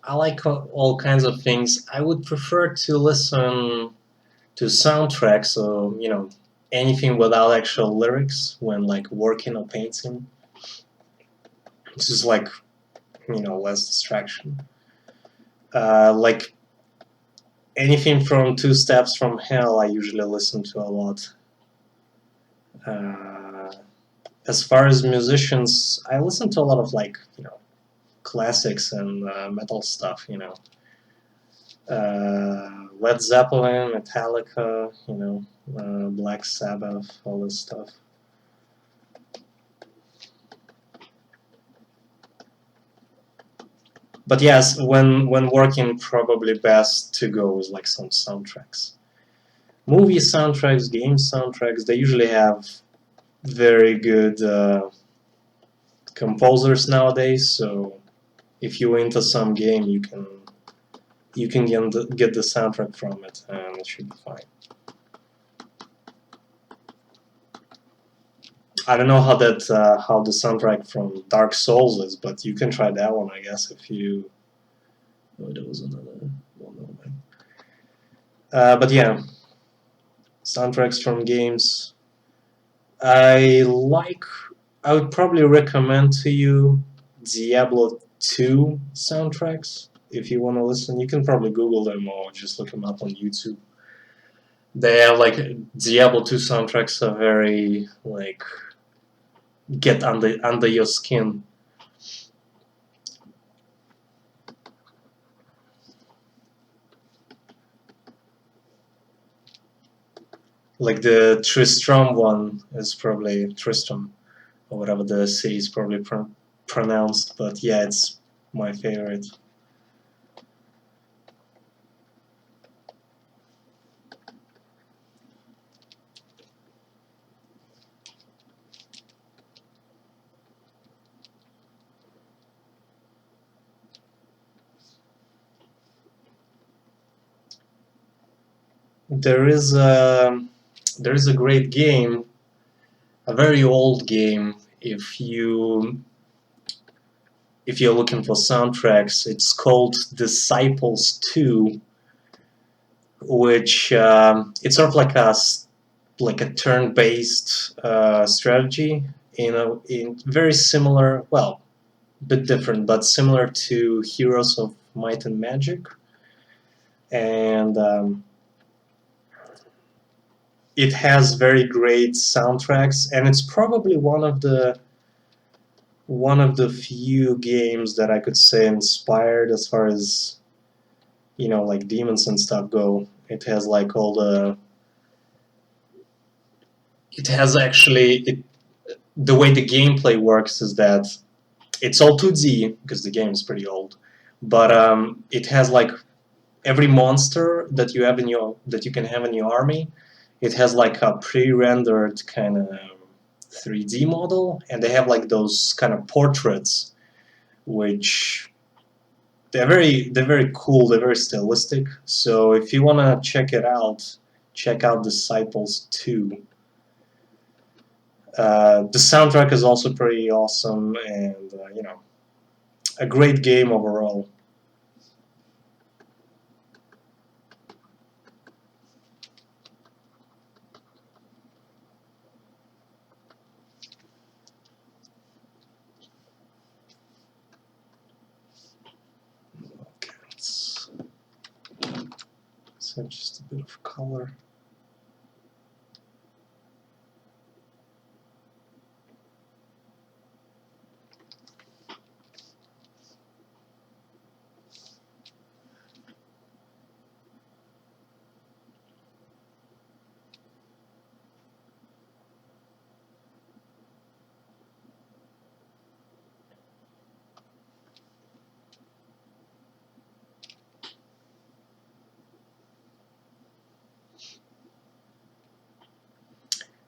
I like all kinds of things. I would prefer to listen to soundtracks, so anything without actual lyrics when like working or painting. It's just like less distraction. Like anything from Two Steps from Hell, I usually listen to a lot. Uh, as far as musicians, I listen to a lot of like classics and metal stuff. Led Zeppelin, Metallica, Black Sabbath, all this stuff. But yes, when working, probably best to go with like some soundtracks. Movie soundtracks, game soundtracks, they usually have very good composers nowadays. So if you're into some game, you can get the soundtrack from it, and it should be fine. I don't know how the soundtrack from Dark Souls is, but you can try that one, I guess, if you. Oh, there was another one. But yeah, soundtracks from games. I like. I would probably recommend to you Diablo 2 soundtracks if you want to listen. You can probably Google them or just look them up on YouTube. They have like Diablo 2 soundtracks are very like get under your skin. Like the Tristram one is probably Tristram or whatever the city is probably pronounced, but yeah, it's my favorite. There is a great game, a very old game. if you're looking for soundtracks, it's called Disciples 2, which it's sort of like a turn-based strategy in very similar, well, a bit different, but similar to Heroes of Might and Magic, and it has very great soundtracks, and it's probably one of the few games that I could say inspired as far as, you know, like demons and stuff go. It has like all the, it has actually, the way the gameplay works is that it's all 2D because the game is pretty old, but it has like every monster that you have in your, that you can have in your army, it has like a pre-rendered kind of 3D model, and they have like those kind of portraits, which they're very cool. They're very stylistic. So if you wanna check out Disciples 2. The soundtrack is also pretty awesome, and you know, a great game overall. Okay, let's set just a bit of color.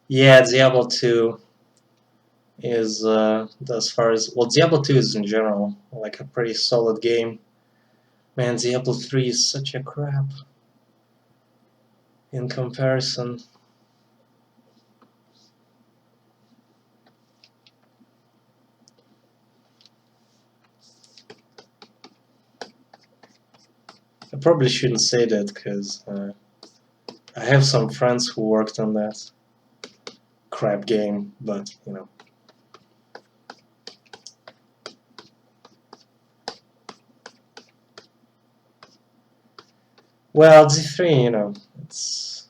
Yeah, Diablo 2 is as far as, well, Diablo 2 is in general like a pretty solid game. Man, Diablo 3 is such a crap in comparison. I probably shouldn't say that because I have some friends who worked on that crap game, but you know. Well, Z3, you know, it's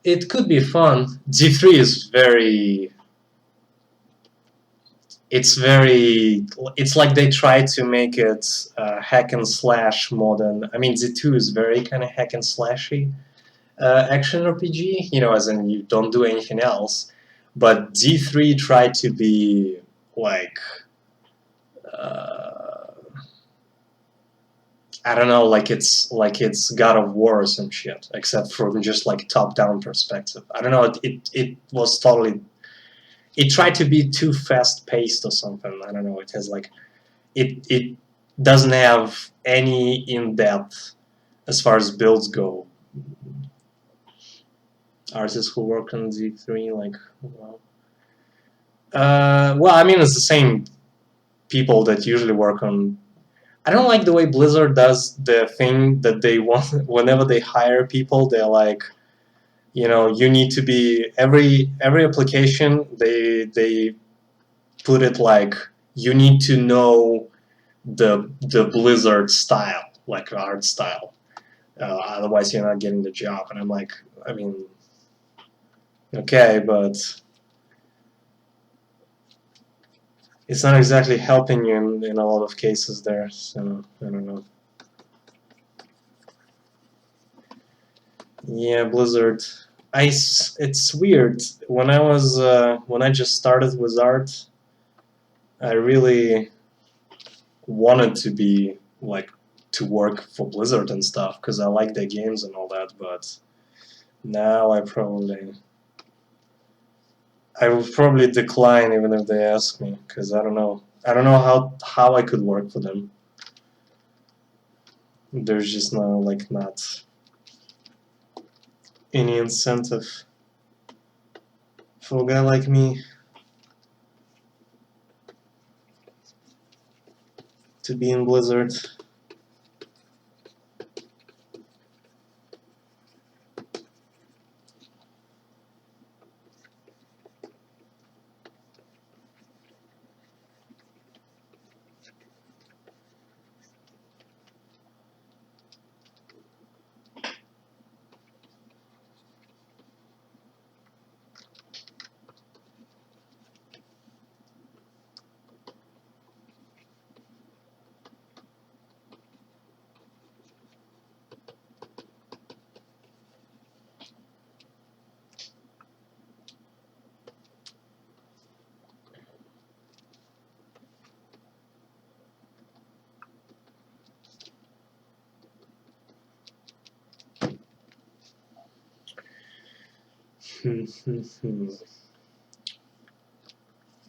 it could be fun. Z3 is very, it's like they try to make it hack and slash modern. I mean, Z2 is very kind of hack and slashy action RPG, you know, as in you don't do anything else. But Z3 tried to be like, I don't know, like it's God of War or some shit, except from just like top-down perspective. I don't know. It was totally. It tried to be too fast-paced or something. I don't know. It has like, it doesn't have any in-depth as far as builds go. Artists who work on Z3, like, well, I mean, it's the same people that usually work on. I don't like the way Blizzard does the thing that they want. Whenever they hire people, they're like, you know, you need to be every application. They put it like you need to know the Blizzard style, like art style. Otherwise, you're not getting the job. And I'm like, I mean, okay, but it's not exactly helping you in a lot of cases there. So I don't know. Yeah, Blizzard. It's weird. When I just started with art, I really wanted to be like to work for Blizzard and stuff because I like their games and all that. But now I would probably decline even if they ask me because I don't know. I don't know how I could work for them. There's just no like not. any incentive for a guy like me to be in Blizzard.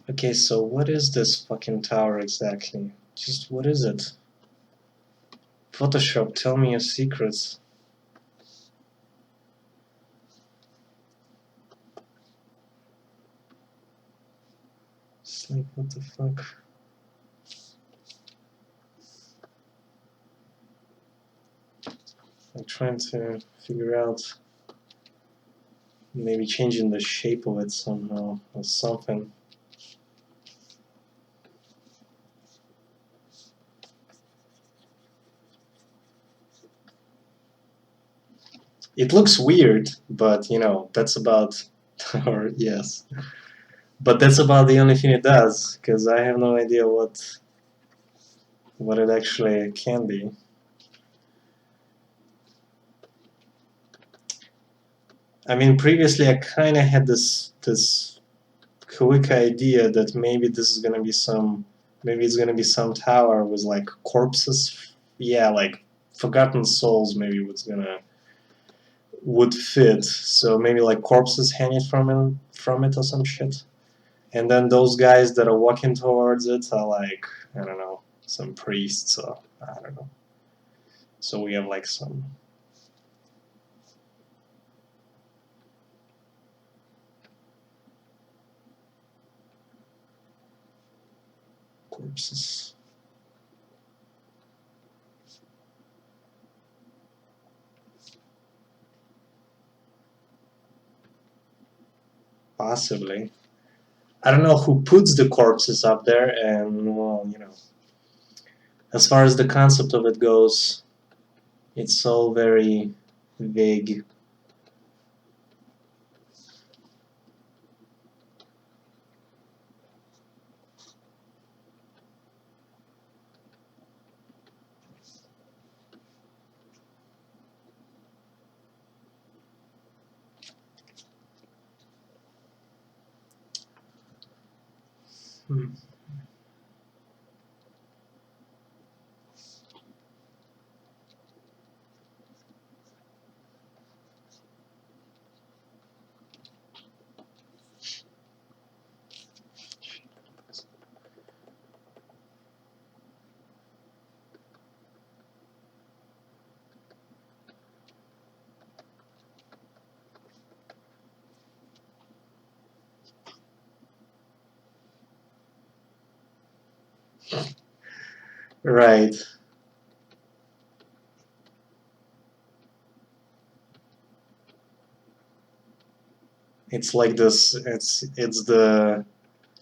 Okay, so what is this fucking tower exactly? Just what is it? Photoshop, tell me your secrets. It's like, what the fuck? I'm trying to figure out maybe changing the shape of it somehow or something. It looks weird, but you know, that's about, or yes, but that's about the only thing it does, because I have no idea what it actually can be. I mean, previously I kind of had this quick idea that maybe this is gonna be maybe it's gonna be some tower with like corpses. Yeah, like Forgotten Souls maybe would fit. So maybe like corpses hanging from it or some shit. And then those guys that are walking towards it are like, I don't know, some priests or I don't know. So we have like some corpses. Possibly. I don't know who puts the corpses up there, and well, you know, as far as the concept of it goes, it's all very vague. Hmm. Right. It's like this. It's the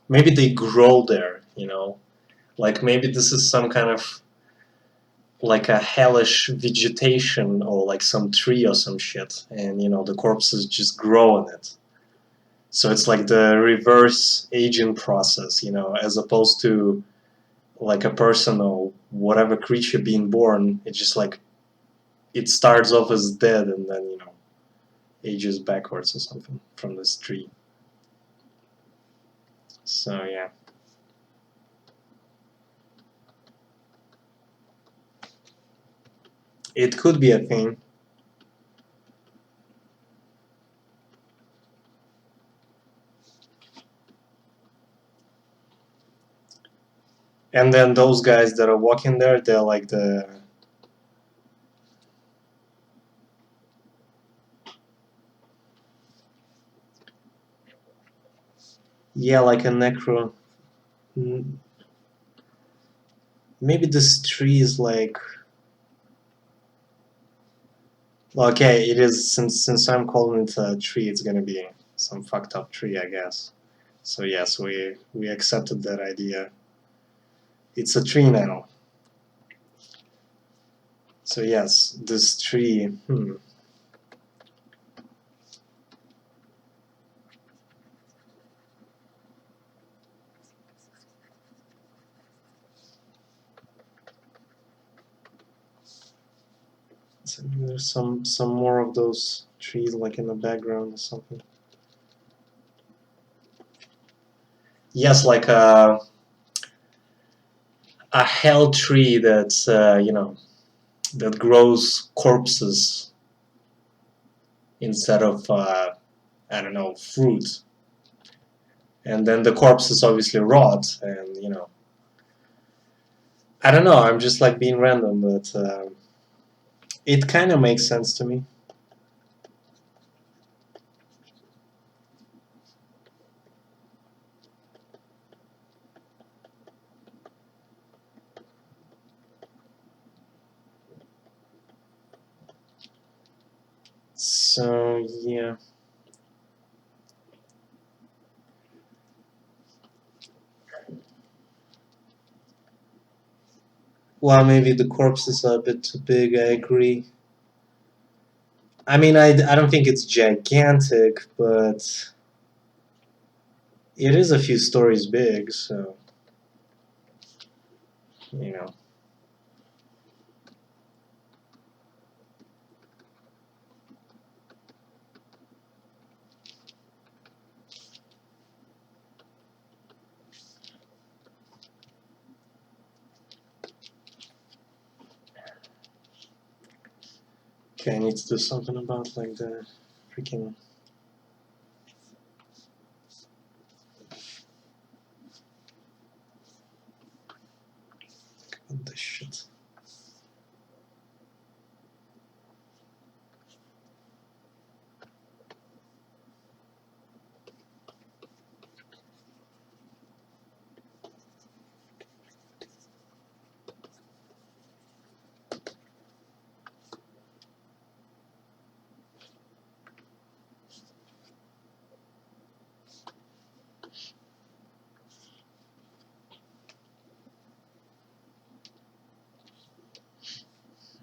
maybe they grow there. You know, like maybe this is some kind of like a hellish vegetation or like some tree or some shit, and you know the corpses just grow on it. So it's like the reverse aging process, you know, as opposed to like a person or whatever creature being born. It's just like it starts off as dead and then you know ages backwards or something from this tree. So yeah, it could be a thing. And then those guys that are walking there, they're like the Yeah, like a necro. Maybe this tree is like. Well, okay, it is since I'm calling it a tree, it's gonna be some fucked up tree, I guess. So yes, we accepted that idea. It's a tree now. So yes, this tree. So there's some more of those trees like in the background or something. Yes, like a hell tree that's that grows corpses instead of I don't know, fruit. And then the corpses obviously rot, and I don't know. I'm just like being random, but it kind of makes sense to me. So yeah. Well, maybe the corpses are a bit too big. I agree. I mean, I don't think it's gigantic, but it is a few stories big. So you know. Okay, I need to do something about like the freaking what the shit.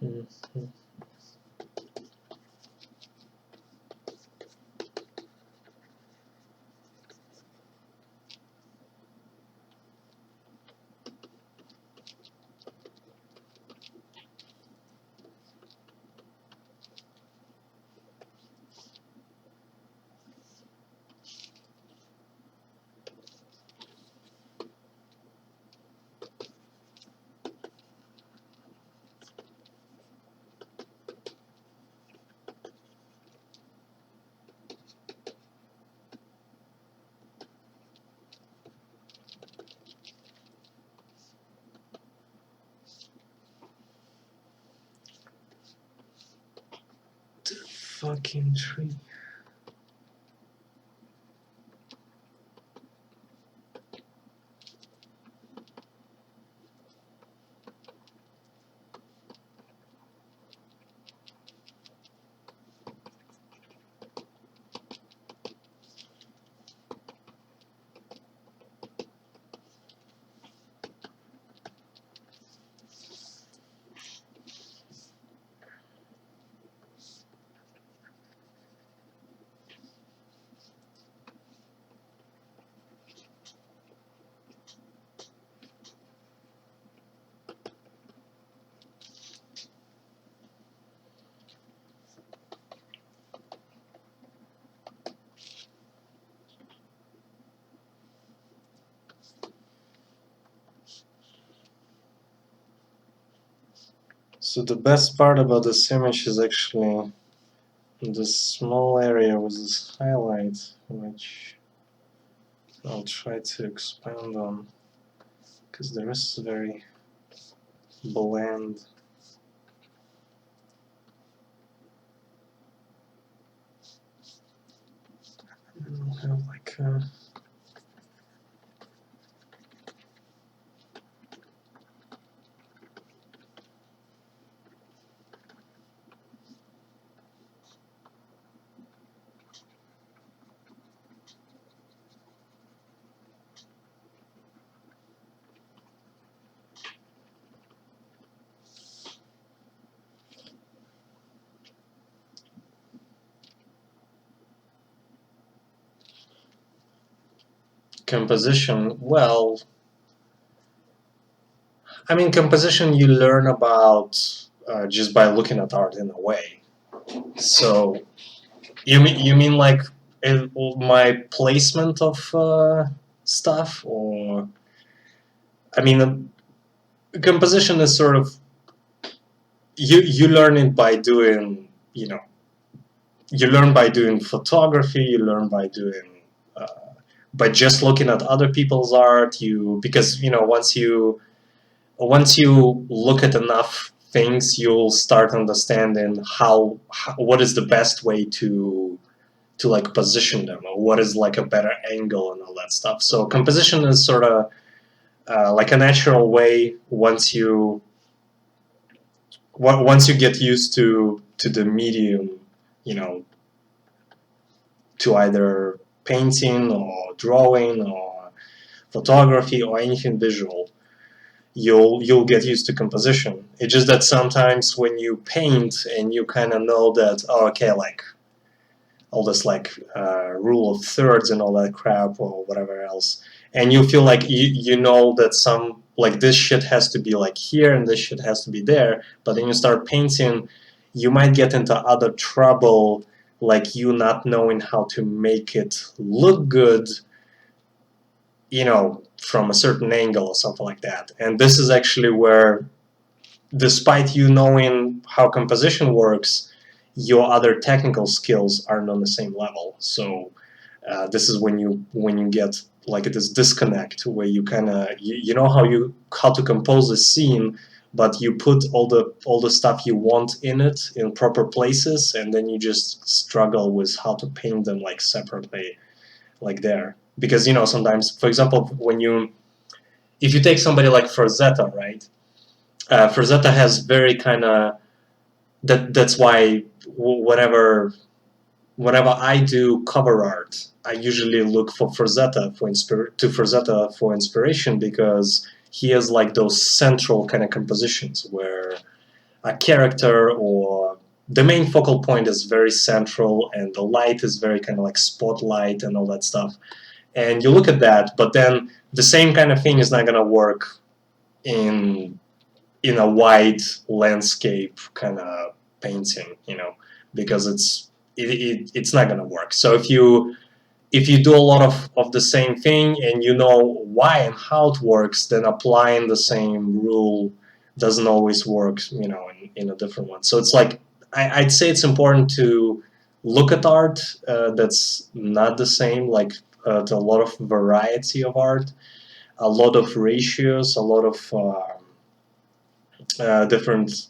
Mhm. The fucking tree. So the best part about this image is actually this small area with this highlight, which I'll try to expand on, because the rest is very bland. I don't have like composition, well, I mean, composition you learn about just by looking at art in a way. So you mean like my placement of stuff, or I mean, composition is sort of you learn it by doing, you learn by doing photography, you learn by doing uh, by just looking at other people's art. Because once you look at enough things, you'll start understanding what is the best way to like position them, or what is like a better angle and all that stuff. So composition is sort of like a natural way once you get used to the medium, you know, to either painting or drawing or photography or anything visual, you'll get used to composition. It's just that sometimes when you paint and you kind of know that, oh, okay, like all this like rule of thirds and all that crap or whatever else, and you feel like you know that some like this shit has to be like here and this shit has to be there, but then you start painting, you might get into other trouble, like you not knowing how to make it look good, from a certain angle or something like that. And this is actually where, despite you knowing how composition works, your other technical skills aren't on the same level. So this is when you get like this disconnect where you kind of you know how to compose a scene, but you put all the stuff you want in it in proper places, and then you just struggle with how to paint them like separately, like there. Because sometimes, for example, if you take somebody like Frazetta, right? Frazetta has very kind of that's why whenever I do cover art, I usually look for Frazetta for inspiration, because he has like those central kind of compositions where a character or the main focal point is very central, and the light is very kind of like spotlight and all that stuff. And you look at that, but then the same kind of thing is not going to work in a wide landscape kind of painting, because it's not going to work. So if you do a lot of the same thing and you know why and how it works, then applying the same rule doesn't always work, in a different one. So it's like I'd say it's important to look at art that's not the same, like a lot of variety of art, a lot of ratios, a lot of different,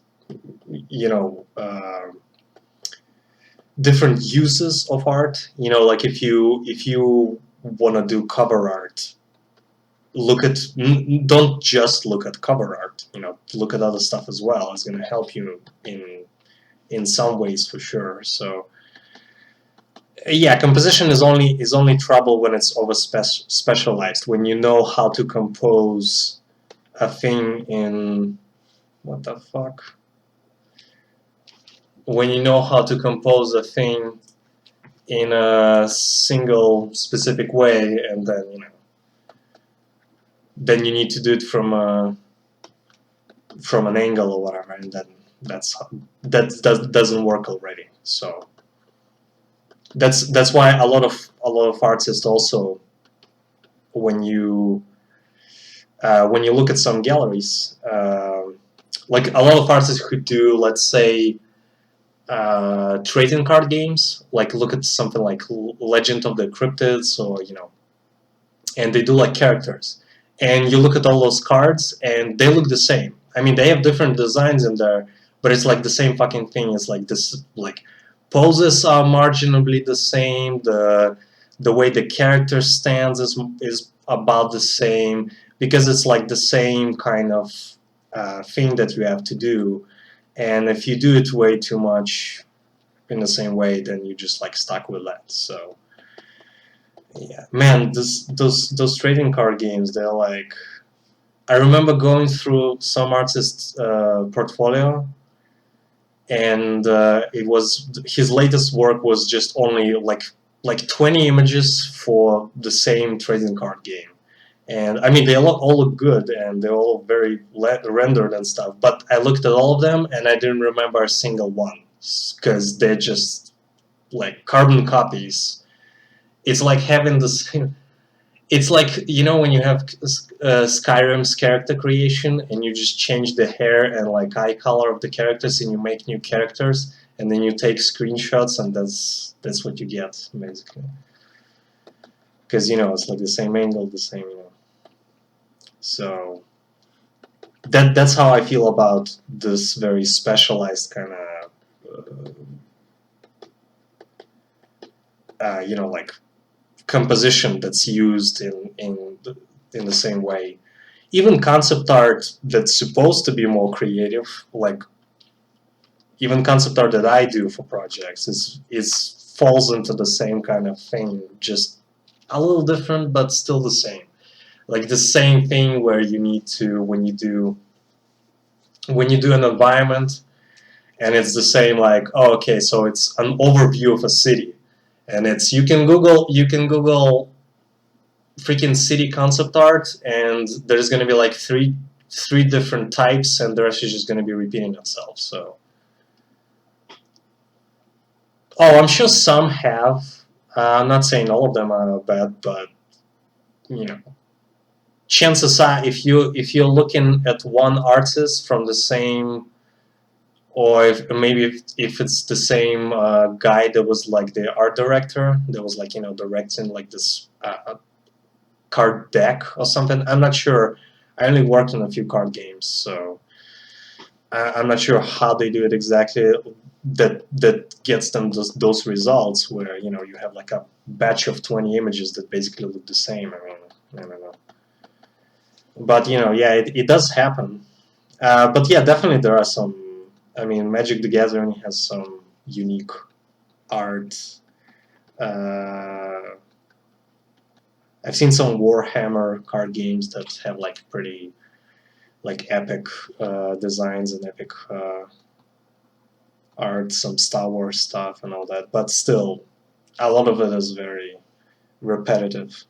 different uses of art. Like if you want to do cover art, don't just look at cover art. Look at other stuff as well. It's going to help you in some ways for sure. So yeah, composition is only trouble when it's over specialized. When you know how to compose a thing in what the fuck? When you know how to compose a thing in a single specific way, and then you need to do it from an angle or whatever, and then that doesn't work already. So that's why a lot of artists also, when you look at some galleries, like a lot of artists who do, let's say, trading card games, like look at something like Legend of the Cryptids, or and they do like characters, and you look at all those cards and they look the same. I mean, they have different designs in there, but it's like the same fucking thing. It's like this, like poses are marginally the same, the way the character stands is about the same, because it's like the same kind of thing that you have to do. And if you do it way too much in the same way, then you just like stuck with that. So yeah, man, those trading card games, they're like, I remember going through some artist's portfolio, and it was his latest work was just only like like 20 images for the same trading card game. And I mean, they all look good and they're all very rendered and stuff. But I looked at all of them and I didn't remember a single one because they're just like carbon copies. It's like having this. It's like, you know, when you have Skyrim's character creation and you just change the hair and like eye color of the characters and you make new characters and then you take screenshots and that's what you get basically. Because, you know, it's like the same angle, the same, you know. So that's how I feel about this very specialized kind of, you know, like composition that's used in the same way. Even concept art that's supposed to be more creative, like even concept art that I do for projects is falls into the same kind of thing, just a little different but still the same. Like the same thing where you need to when you do an environment and it's the same like, oh, okay, so it's an overview of a city and it's you can Google freaking city concept art and there's going to be like three different types and the rest is just going to be repeating itself. So I'm sure some have. I'm not saying all of them are bad, but you know, chances are if you're looking at one artist from the same, or if it's the same guy that was like the art director that was like, you know, directing like this card deck or something. I'm not sure. I only worked on a few card games, so I'm not sure how they do it exactly. That gets them those results where, you know, you have like a batch of 20 images that basically look the same. I mean, I don't know, but you know, yeah, it does happen. But yeah, definitely there are some. I mean, Magic the Gathering has some unique art. Uh, I've seen some Warhammer card games that have like pretty like epic designs and epic art, some Star Wars stuff and all that, but still, a lot of it is very repetitive.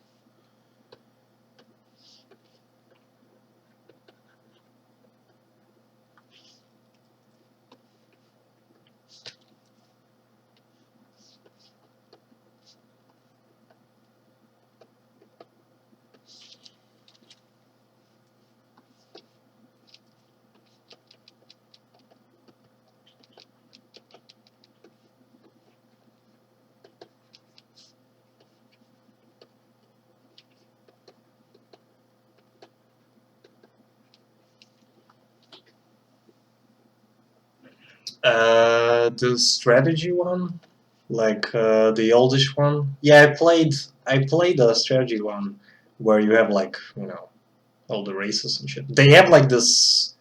The strategy one, like the oldish one. Yeah, I played the strategy one where you have like, you know, all the races and shit. They have like this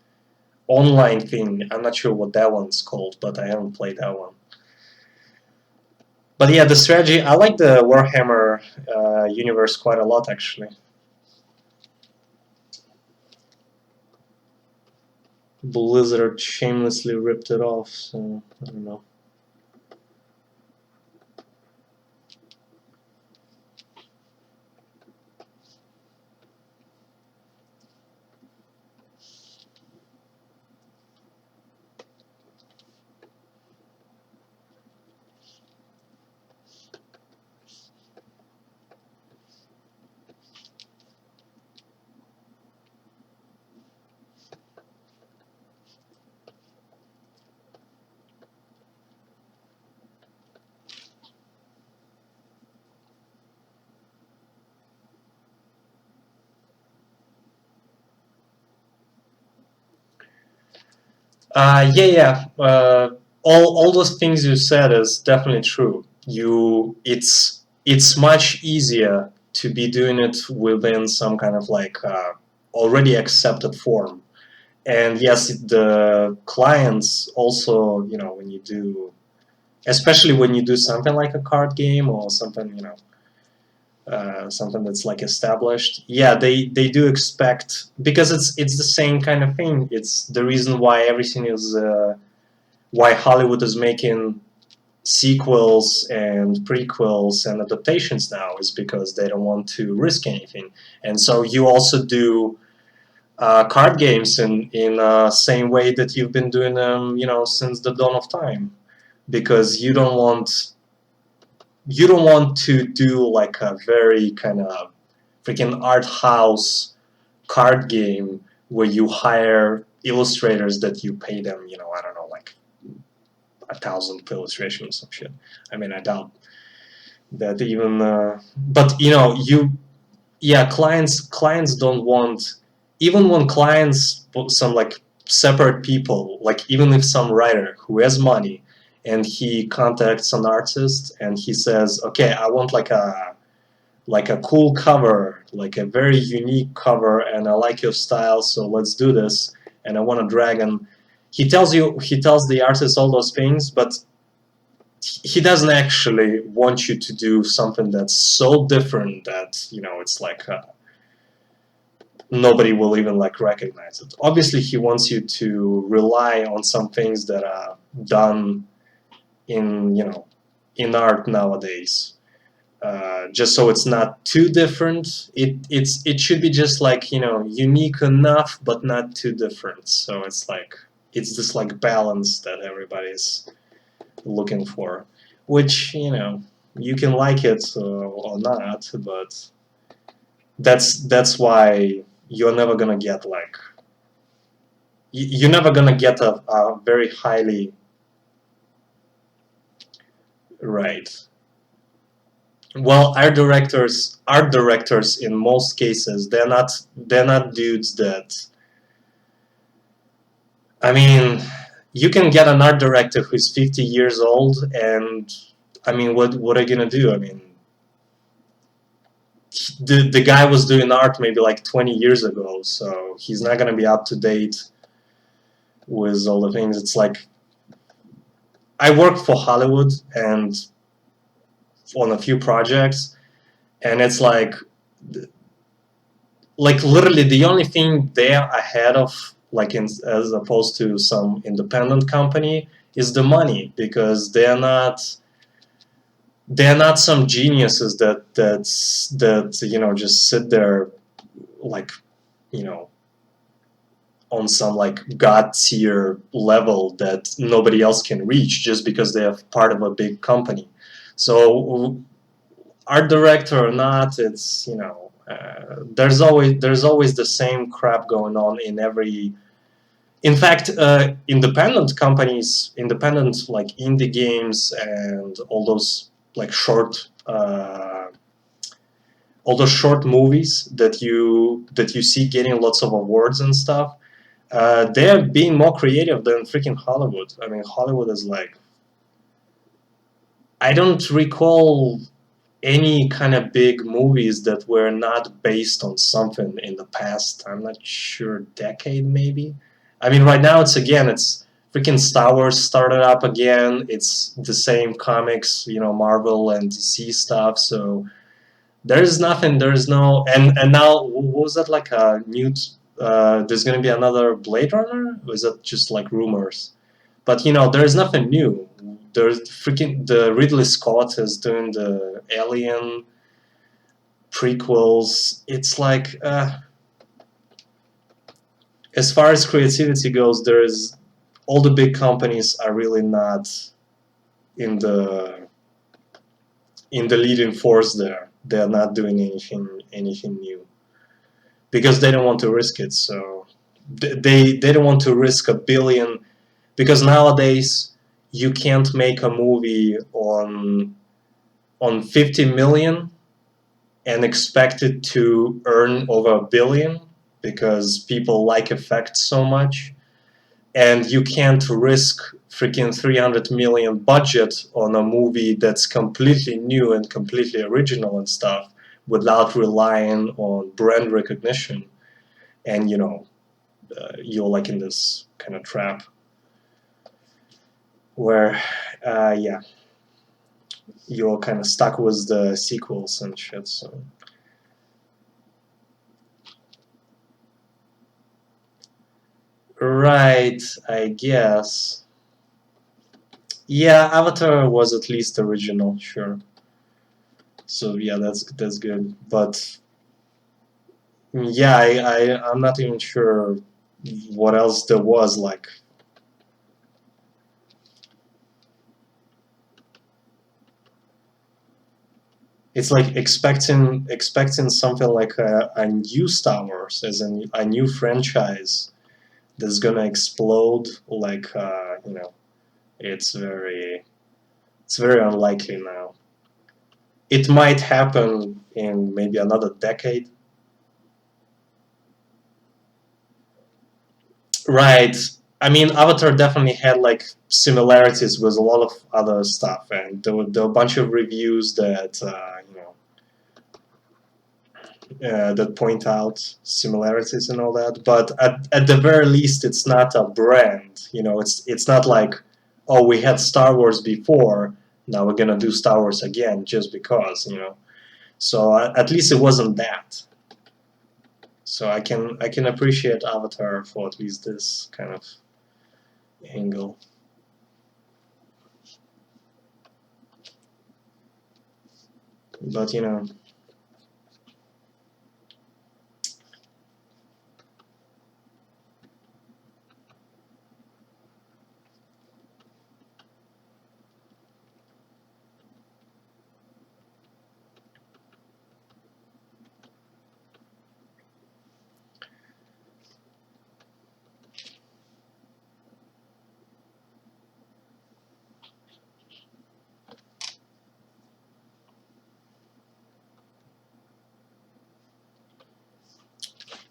online thing. I'm not sure what that one's called, but I haven't played that one. But yeah, the strategy. I like the Warhammer universe quite a lot, actually. Blizzard shamelessly ripped it off, so I don't know. Yeah. All those things you said is definitely true. It's much easier to be doing it within some kind of like already accepted form. And yes, the clients also, you know, when you do, especially when you do something like a card game or something, you know, something that's like established. Yeah, they do expect, because it's the same kind of thing. It's the reason why everything is why Hollywood is making sequels and prequels and adaptations now is because they don't want to risk anything. And so you also do card games in same way that you've been doing them, since the dawn of time, because you don't want to do like a very kind of freaking art house card game where you hire illustrators that you pay them, I don't know, like 1,000 per illustration or some shit. I mean, I doubt that even, but yeah, clients don't want, even when clients, some like separate people, like even if some writer who has money and he contacts an artist and he says, okay, I want like a cool cover, like a very unique cover, and I like your style, so let's do this, and I want a dragon. He tells the artist all those things, but he doesn't actually want you to do something that's so different that it's like nobody will even like recognize it. Obviously, he wants you to rely on some things that are done in in art nowadays, just so it's not too different. It should be just like unique enough, but not too different. So it's this like balance that everybody's looking for, which you can like it or not, but that's why you're never gonna get like you're never gonna get a very highly right. Well, art directors in most cases they're not dudes that, I mean, you can get an art director who's 50 years old, and I mean, what are you gonna do? I mean, the guy was doing art maybe like 20 years ago, so he's not gonna be up to date with all the things. It's like I worked for Hollywood and on a few projects, and it's like literally the only thing they're ahead of, like as opposed to some independent company, is the money, because they're not some geniuses that just sit there like you know on some like god tier level that nobody else can reach just because they are part of a big company. So art director or not, it's there's always the same crap going on in every. In fact, independent companies, independent like indie games and like short, all those short movies that you see getting lots of awards and stuff. They're being more creative than freaking Hollywood. I mean, Hollywood is like, I don't recall any kind of big movies that were not based on something in the past. I'm not sure, decade maybe. I mean, right now it's freaking Star Wars started up again. It's the same comics, Marvel and DC stuff. So there's nothing. There's no, and now what was that like a new? There's gonna be another Blade Runner. Or is that just like rumors? But there's nothing new. There's freaking the Ridley Scott is doing the Alien prequels. It's like, as far as creativity goes, there's all the big companies are really not in the leading force there. They're not doing anything new because they don't want to risk it. So they don't want to risk $1 billion, because nowadays you can't make a movie on 50 million and expect it to earn over $1 billion, because people like effects so much, and you can't risk freaking 300 million budget on a movie that's completely new and completely original and stuff without relying on brand recognition. And you're like in this kind of trap where, yeah, you're kind of stuck with the sequels and shit. So right, I guess. Yeah, Avatar was at least original, sure. So yeah, that's good. But yeah, I'm not even sure what else there was like. It's like expecting something like a new Star Wars, as in a new franchise that's gonna explode. Like it's very unlikely now. It might happen in maybe another decade. Right. I mean, Avatar definitely had like similarities with a lot of other stuff, and there were a bunch of reviews that that point out similarities and all that. But at the very least, it's not a brand. It's not like, oh, we had Star Wars before, now we're gonna do Star Wars again just because. So at least it wasn't that. So I can appreciate Avatar for at least this kind of angle. But.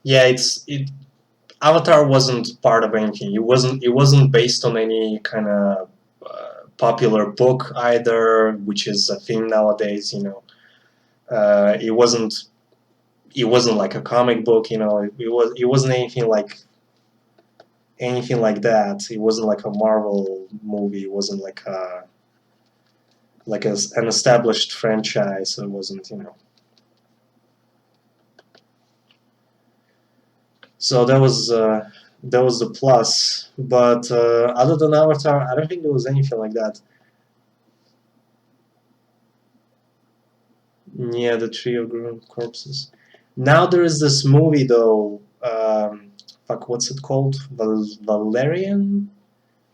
Yeah, Avatar wasn't part of anything. It wasn't based on any kind of popular book either, which is a thing nowadays. It wasn't like a comic book. It wasn't anything like that. It wasn't like a Marvel movie. It wasn't an established franchise. It wasn't. So that was the plus. But other than Avatar, I don't think there was anything like that. Yeah, the Tree of Grown Corpses. Now there is this movie though. Fuck, what's it called? Valerian,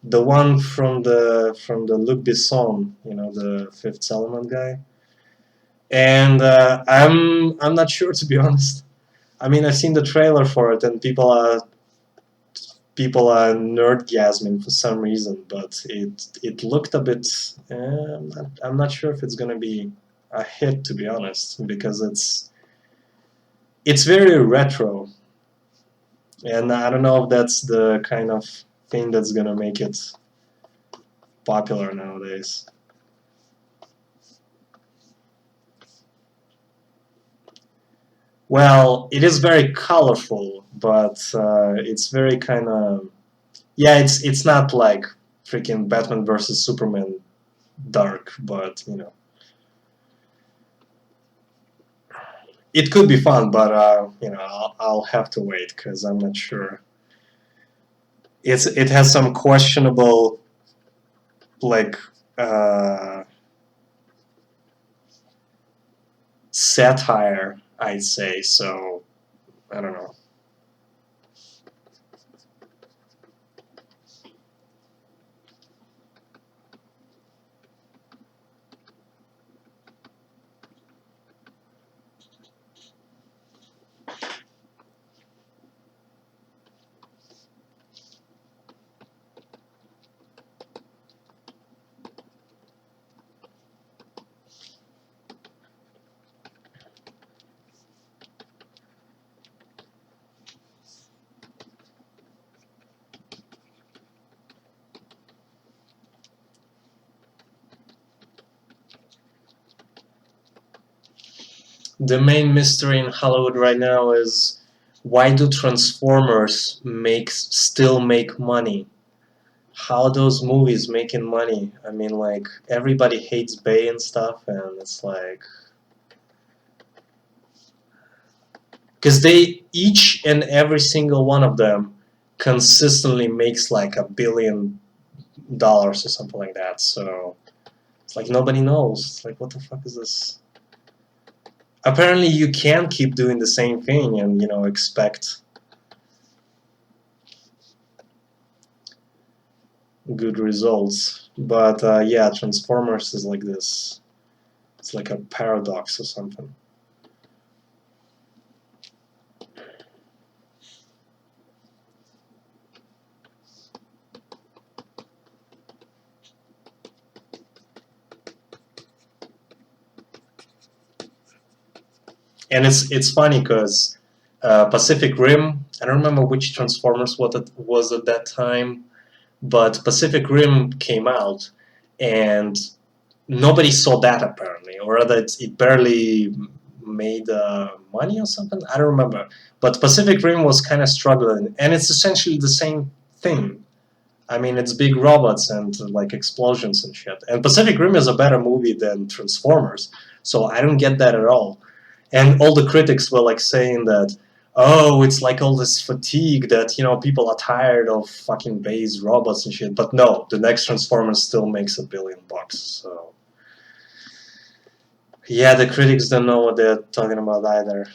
the one from the Luc Besson, the Fifth Element guy. And I'm not sure, to be honest. I mean, I've seen the trailer for it, and people are nerdgasming for some reason, but it looked a bit. I'm not sure if it's gonna be a hit, to be honest, because it's very retro, and I don't know if that's the kind of thing that's gonna make it popular nowadays. Well, it is very colorful, but it's very kind of, yeah. It's not like freaking Batman versus Superman dark, but it could be fun. But I'll have to wait because I'm not sure. It has some questionable like uh, satire, I'd say. So I don't know. The main mystery in Hollywood right now is, why do Transformers still make money? How those movies making money? I mean, like, everybody hates Bay and stuff, and it's like, because they, each and every single one of them consistently makes like $1 billion or something like that. So it's like nobody knows. It's like, what the fuck is this? Apparently, you can keep doing the same thing and expect good results. But yeah, Transformers is like this. It's like a paradox or something. And it's funny because Pacific Rim. I don't remember which Transformers what it was at that time, but Pacific Rim came out, and nobody saw that apparently, or rather, it barely made money or something. I don't remember. But Pacific Rim was kind of struggling, and it's essentially the same thing. I mean, it's big robots and like explosions and shit. And Pacific Rim is a better movie than Transformers, so I don't get that at all. And all the critics were like saying that, oh, it's like all this fatigue that people are tired of fucking base robots and shit. But no, the next Transformers still makes $1 billion. So yeah, the critics don't know what they're talking about either.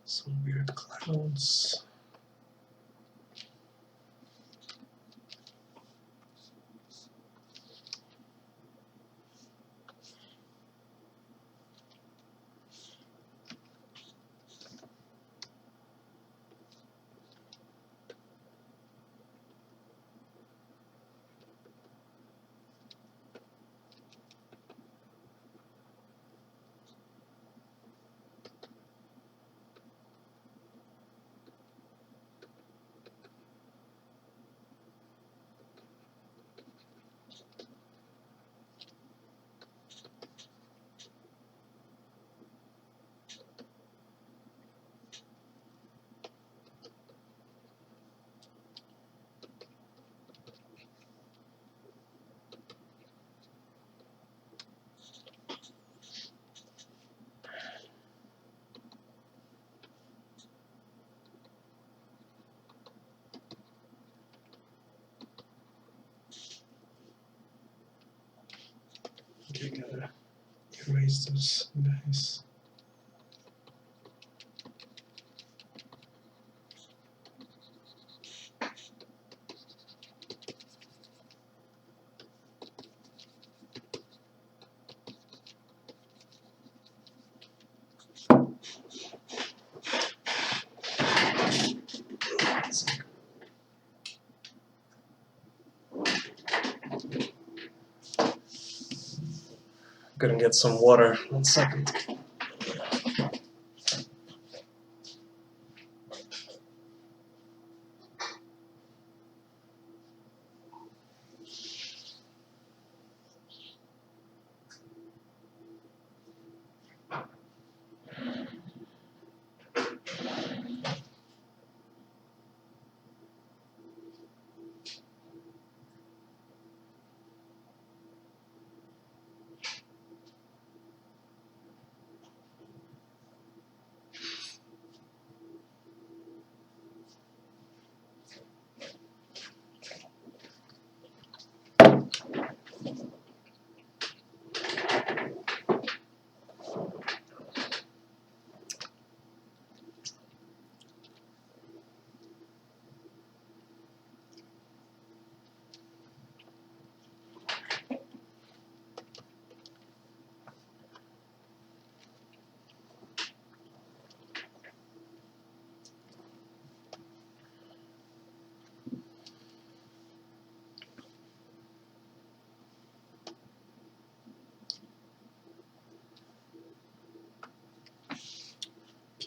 Some weird clouds. Okay, gotta erase those guys. Gonna get some water. 1 second.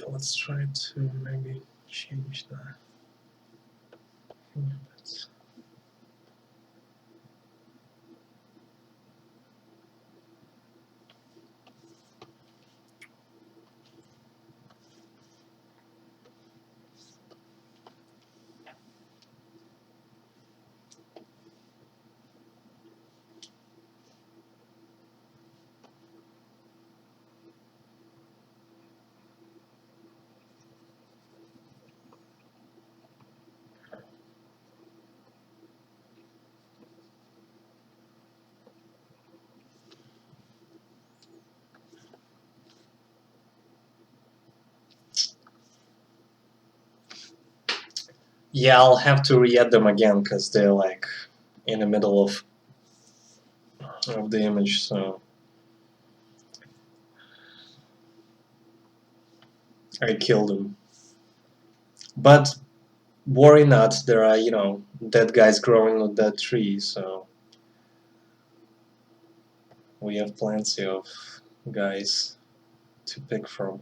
Okay, let's try to maybe change that. Yeah, I'll have to re-add them again because they're like in the middle of the image, so I killed them. But worry not, there are, dead guys growing on that tree, so we have plenty of guys to pick from.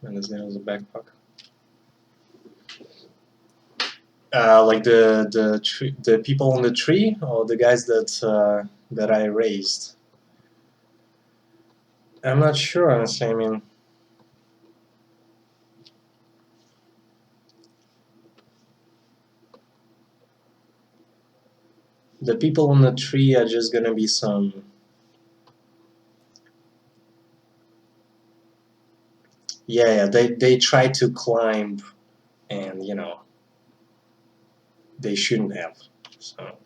And his name was a backpack. Like the people on the tree, or the guys that I raised. I'm not sure, honestly. I mean, the people on the tree are just gonna be some. Yeah, they try to climb, and they shouldn't have. So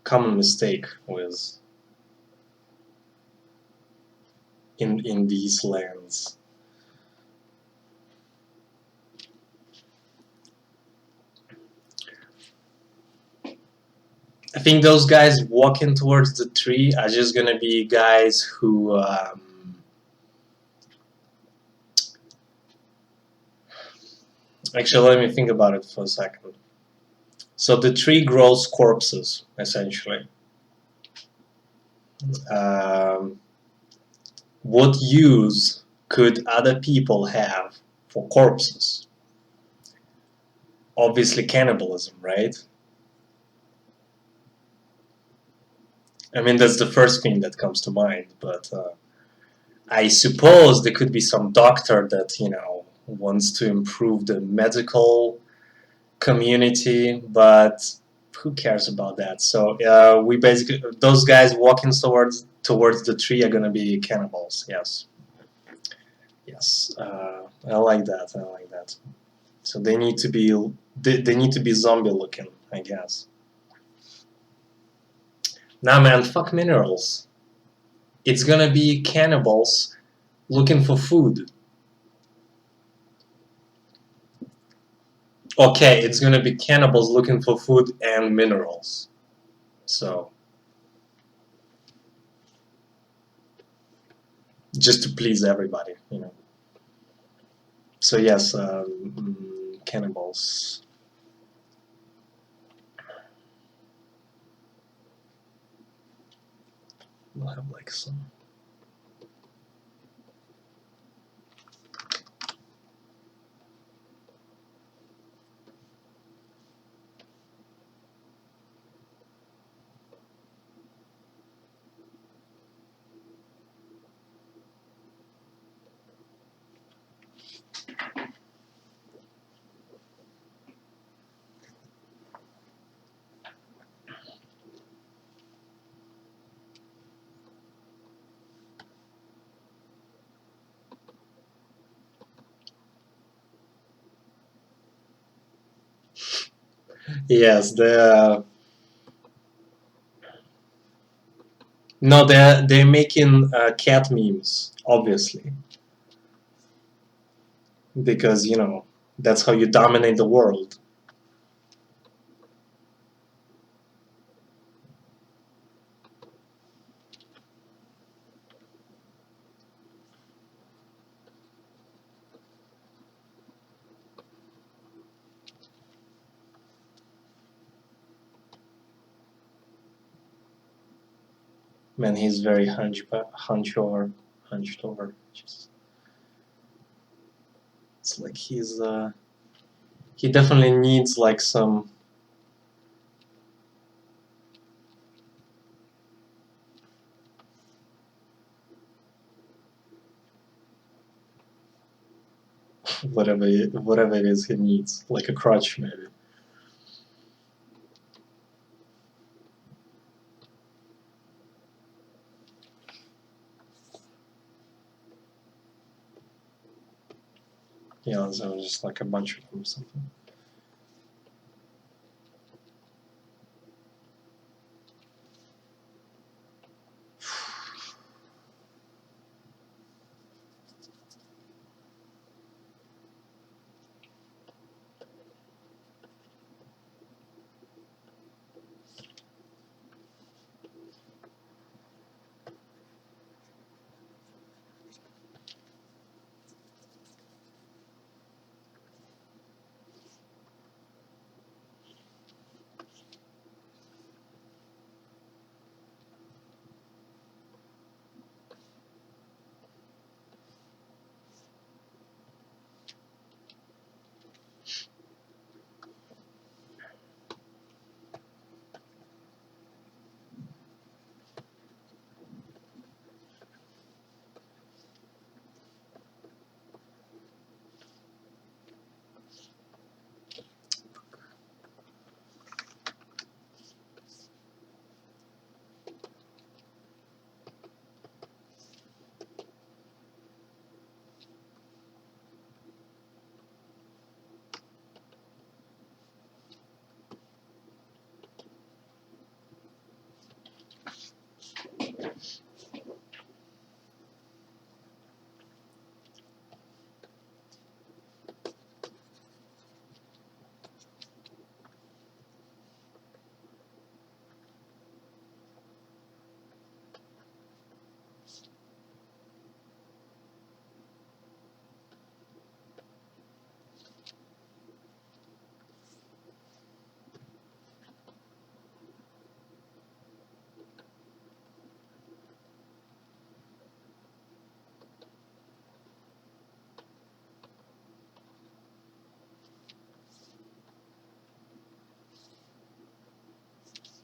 common mistake with in these lands. I think those guys walking towards the tree are just gonna be guys who. Actually, let me think about it for a second. So the tree grows corpses, essentially. Um, what use could other people have for corpses? Obviously, cannibalism, right? I mean, that's the first thing that comes to mind, but I suppose there could be some doctor that, wants to improve the medical community, but who cares about that? So we basically, those guys walking towards the tree are gonna be cannibals. Yes, yes. I like that. I like that. So they need to be zombie looking, I guess. Nah, man, fuck minerals. It's gonna be cannibals looking for food. Okay, it's gonna be cannibals looking for food and minerals. So just to please everybody. So yes, cannibals. We'll have like some. Yes, the no, they're making cat memes, obviously, because that's how you dominate the world. Man, he's very hunched over. Just, it's like he definitely needs like some. Whatever it is he needs, like a crutch maybe. Yeah, so just like a bunch of them or something.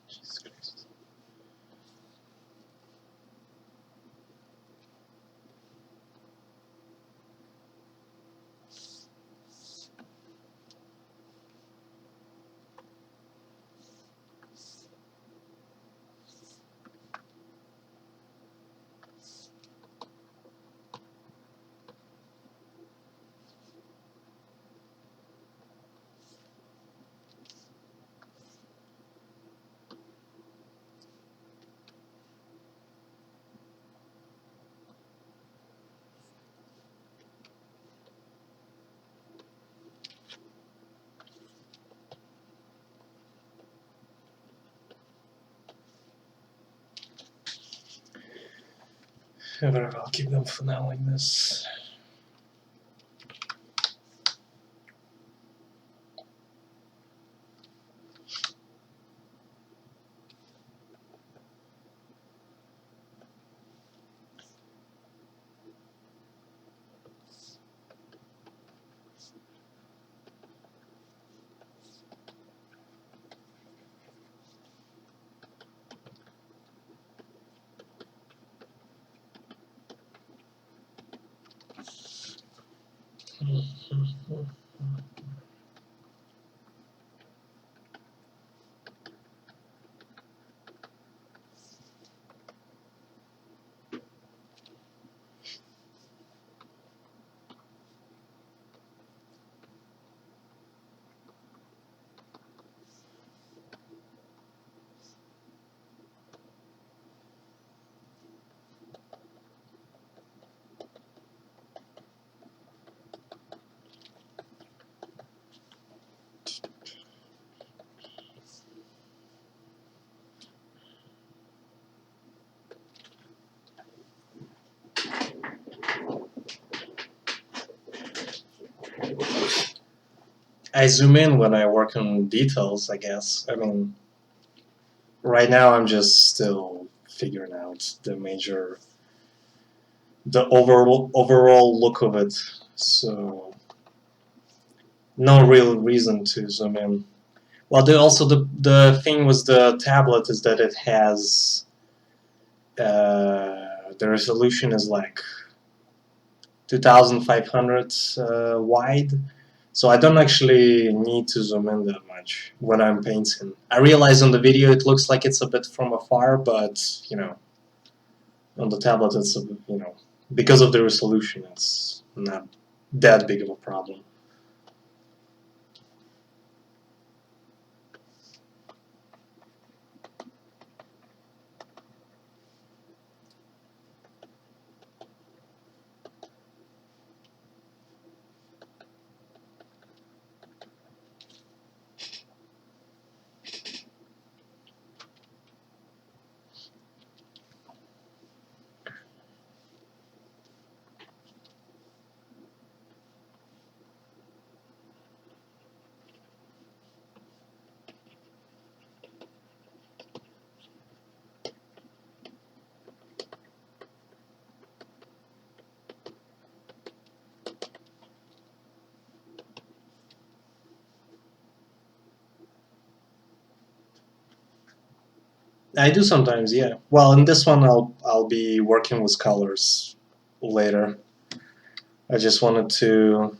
Jesus Christ. Yeah, whatever, I'll keep them for now like this. I zoom in when I work on details, I guess. I mean, right now I'm just still figuring out the overall look of it. So no real reason to zoom in. Well, the thing with the tablet is that it has the resolution is like 2500 wide, so I don't actually need to zoom in that much when I'm painting. I realize on the video it looks like it's a bit from afar, but you know, on the tablet it's you know, because of the resolution it's not that big of a problem. I do sometimes, yeah. Well, in this one I'll be working with colors later. I just wanted to.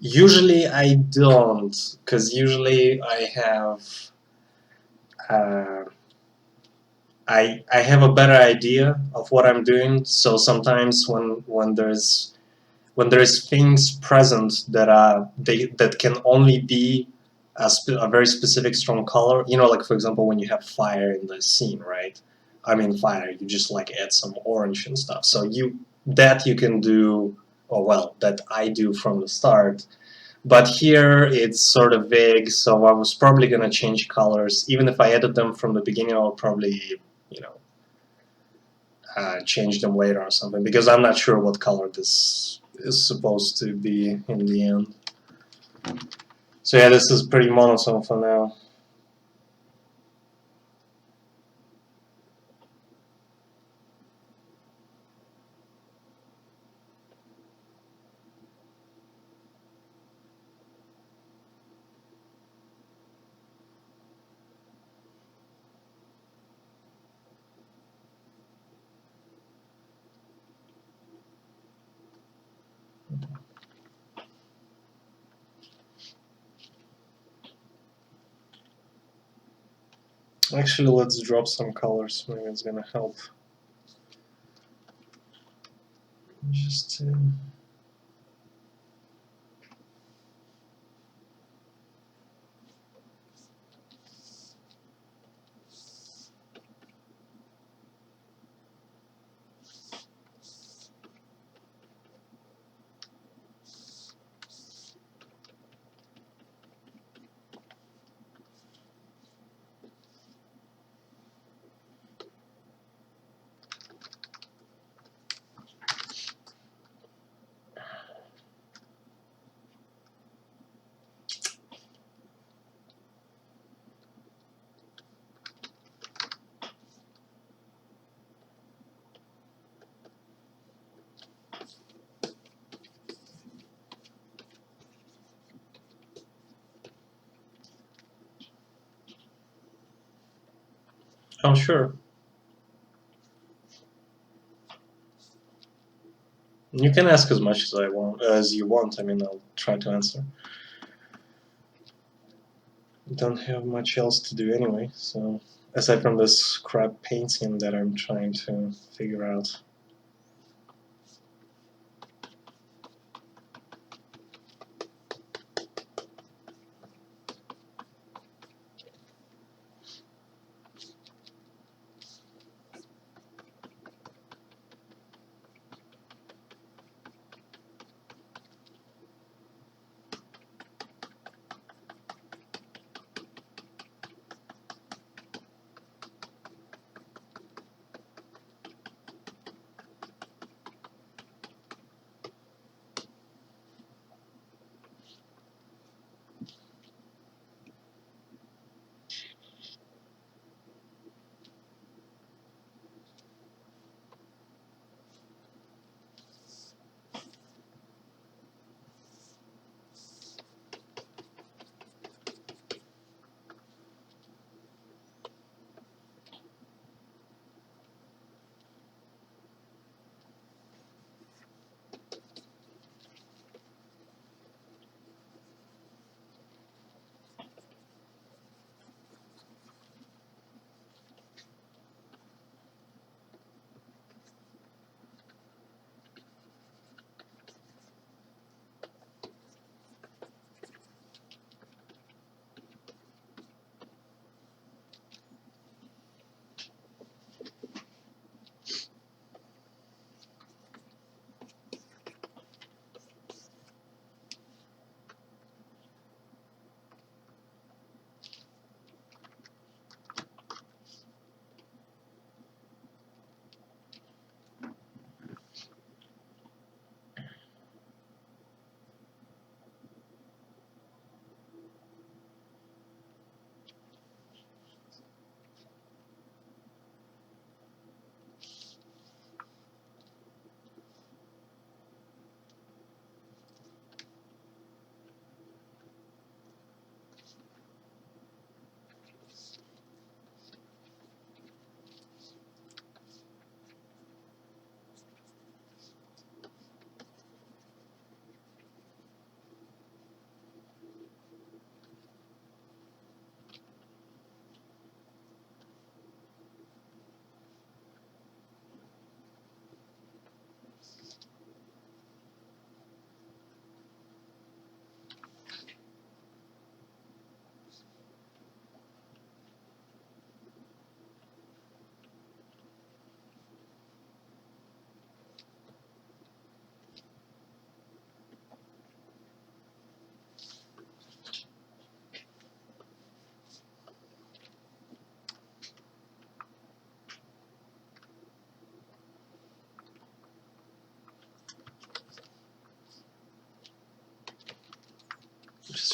Usually I don't, because usually I have uh, I have a better idea of what I'm doing. So sometimes when there's things present that that can only be a very specific strong color, you know, like for example when you have fire in the scene, right? I mean fire, you just like add some orange and stuff. So you can do, or well, that I do from the start. But here it's sort of vague, so I was probably gonna change colors. Even if I added them from the beginning, I'll probably, you know, change them later or something, because I'm not sure what color this is supposed to be in the end. So yeah, this is pretty monotone for now. Actually, let's drop some colors. Maybe it's gonna help. Just to... Oh, sure. You can ask as much as you want. I mean, I'll try to answer. Don't have much else to do anyway, so aside from this crap painting that I'm trying to figure out.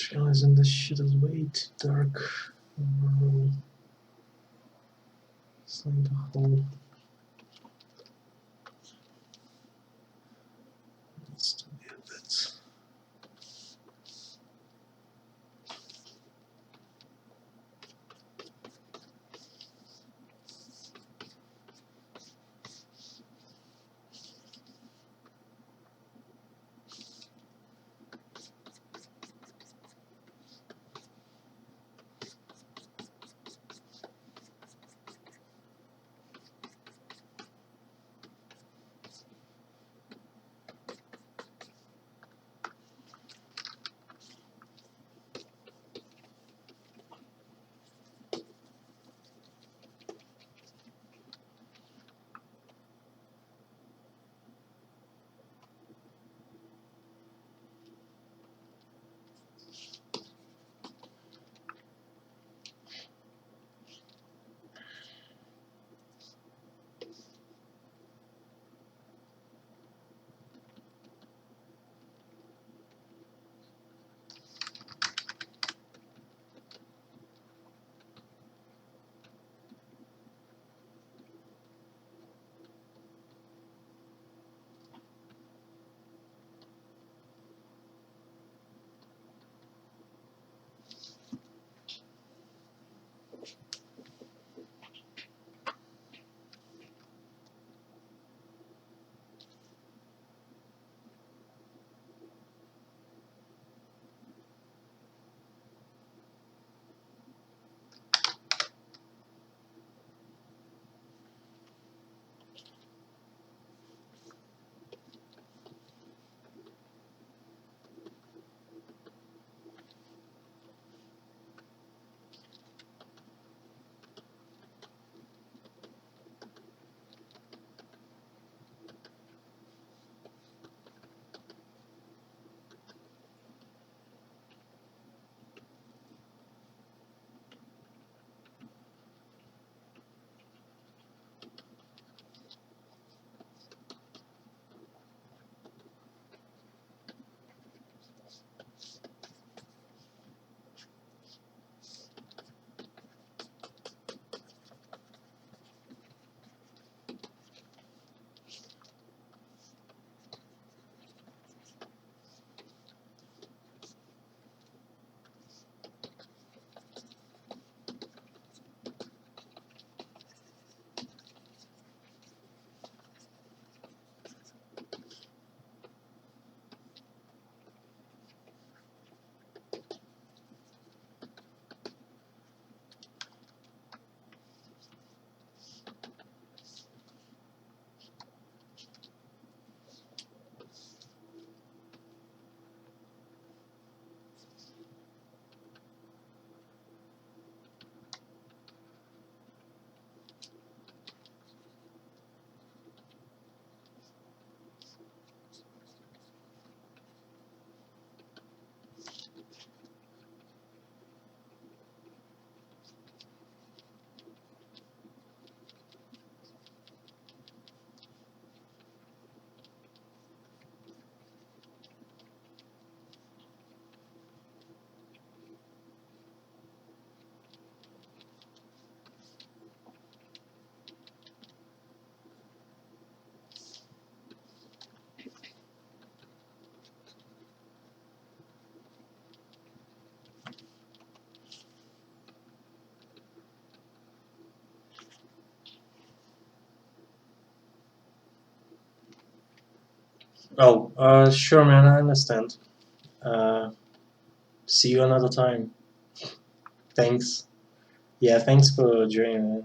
just realizing this shit is way too dark. It's like the whole. Needs to be a bit. Oh, sure, man. I understand. Uh, See you another time. Thanks. Yeah, thanks for joining, man.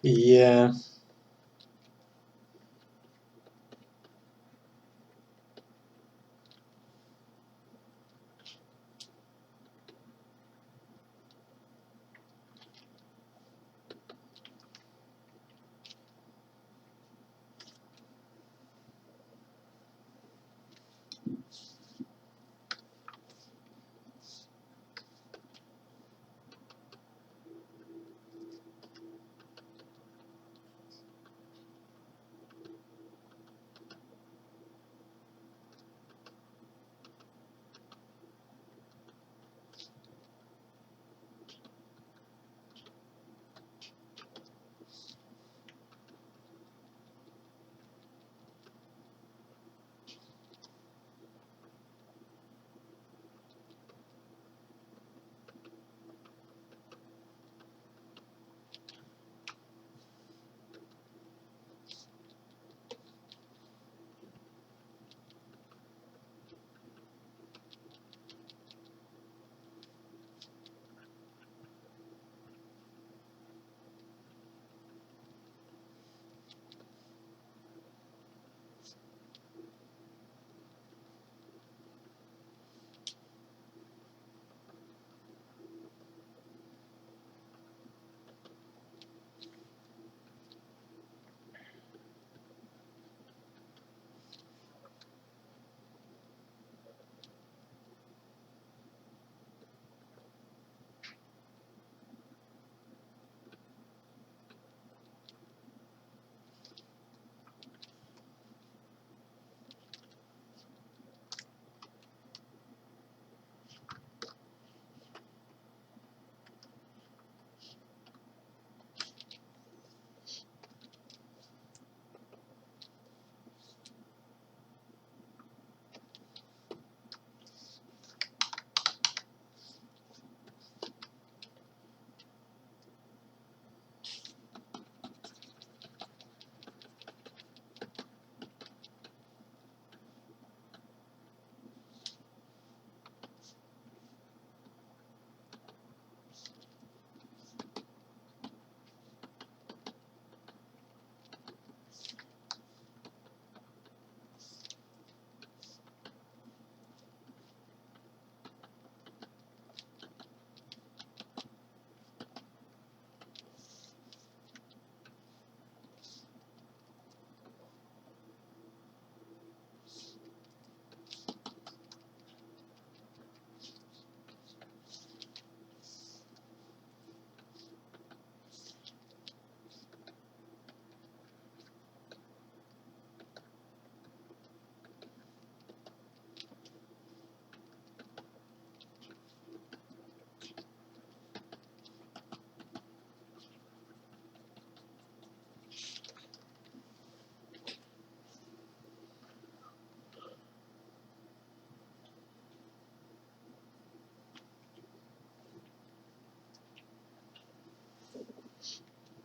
Yeah.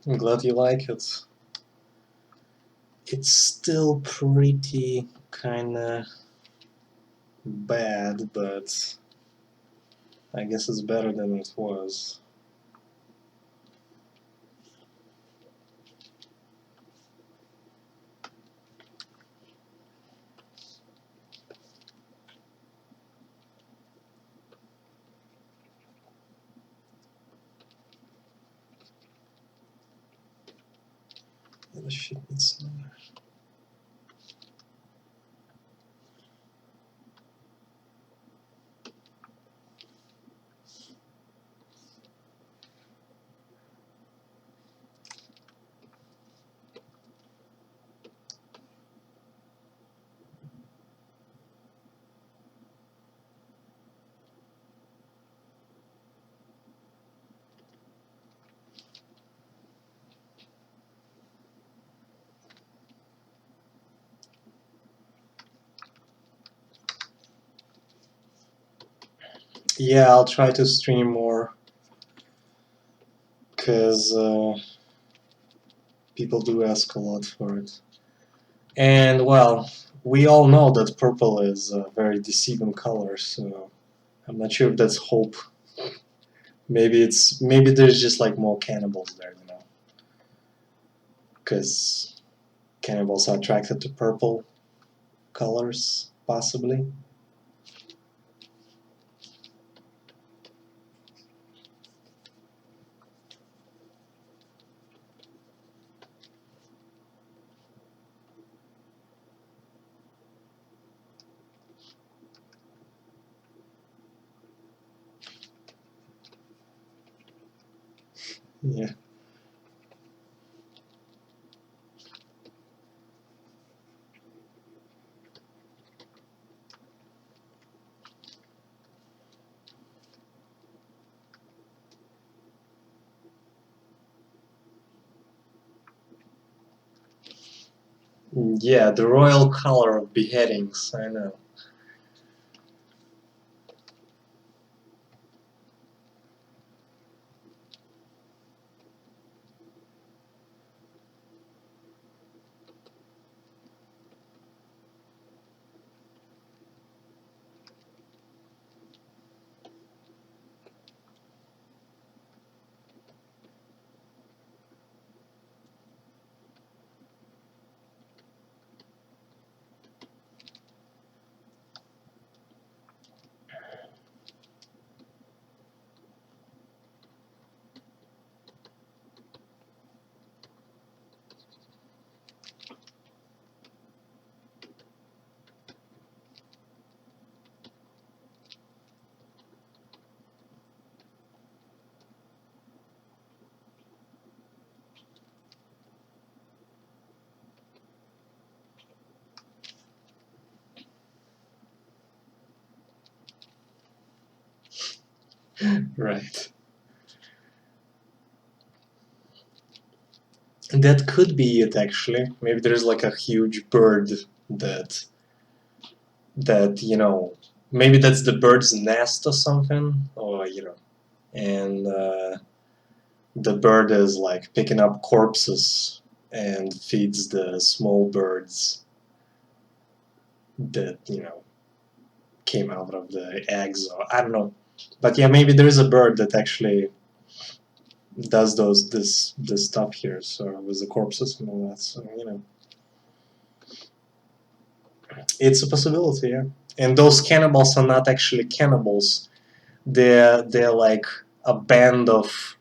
I'm glad you like it. It's still pretty kinda bad, but I guess it's better than it was. The shit needs Yeah, I'll try to stream more because people do ask a lot for it. And well, we all know that purple is a very deceiving color, so I'm not sure if that's hope. Maybe there's just like more cannibals there, you know. because cannibals are attracted to purple colors, possibly. Yeah. Yeah, the royal color of beheadings, I know. Right. That could be it, actually. Maybe there's like a huge bird that maybe that's the bird's nest or something, or and the bird is like picking up corpses and feeds the small birds that came out of the eggs, or I don't know. But yeah, maybe there is a bird that actually does this stuff here, so with the corpses and all that. So it's a possibility, yeah. And those cannibals are not actually cannibals. They're like a band of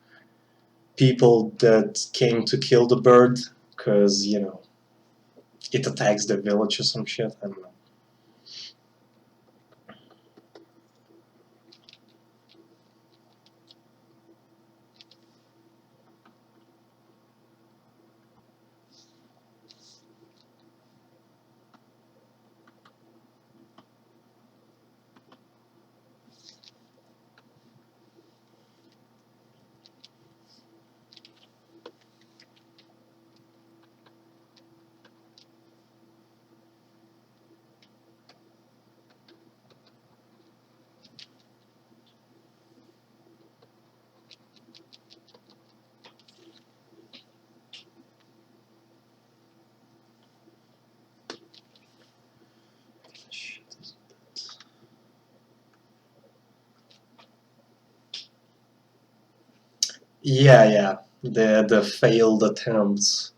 people that came to kill the bird because it attacks the village or some shit. I don't know. Yeah, yeah. The failed attempts.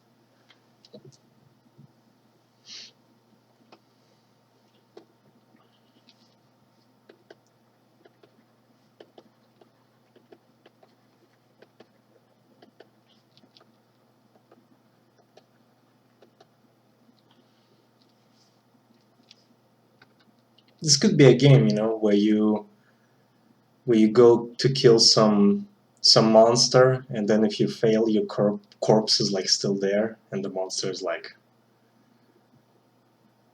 This could be a game, where you go to kill some monster, and then if you fail, your corpse is like still there, and the monster is like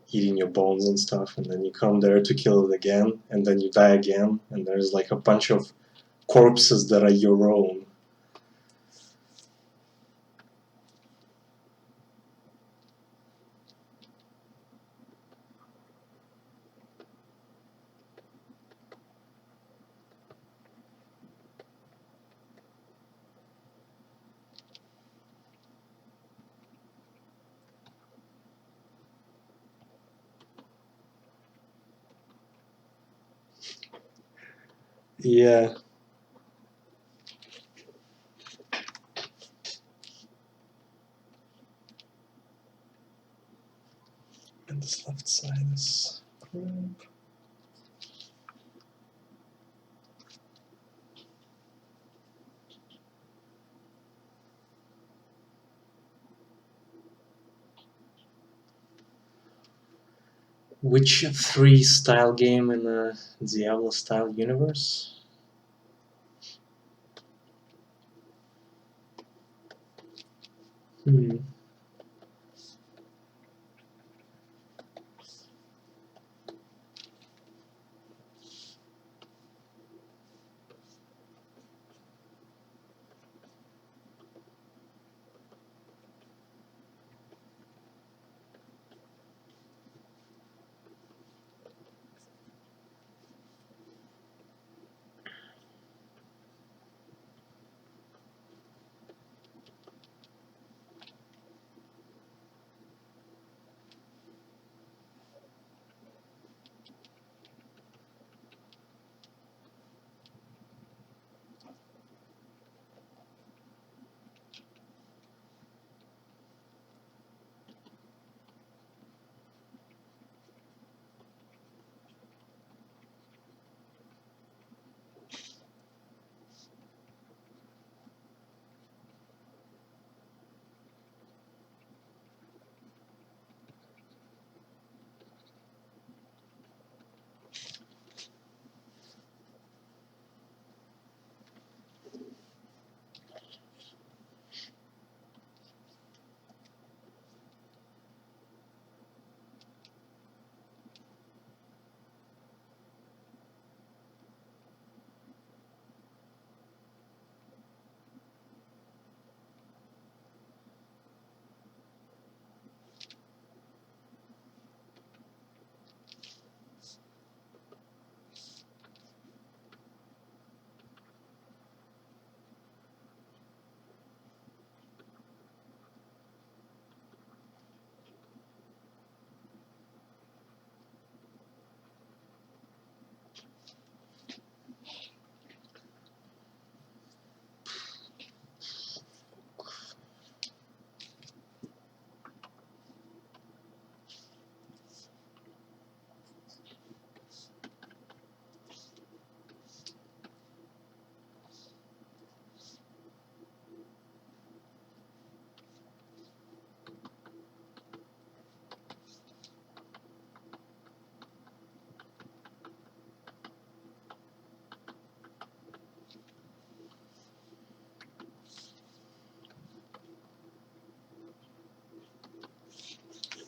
eating your bones and stuff, and then you come there to kill it again, and then you die again, and there's like a bunch of corpses that are your own. Yeah. And this left side is group. Which three style game in a Diablo style universe? Hmm.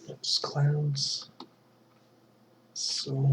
Oops, clowns. So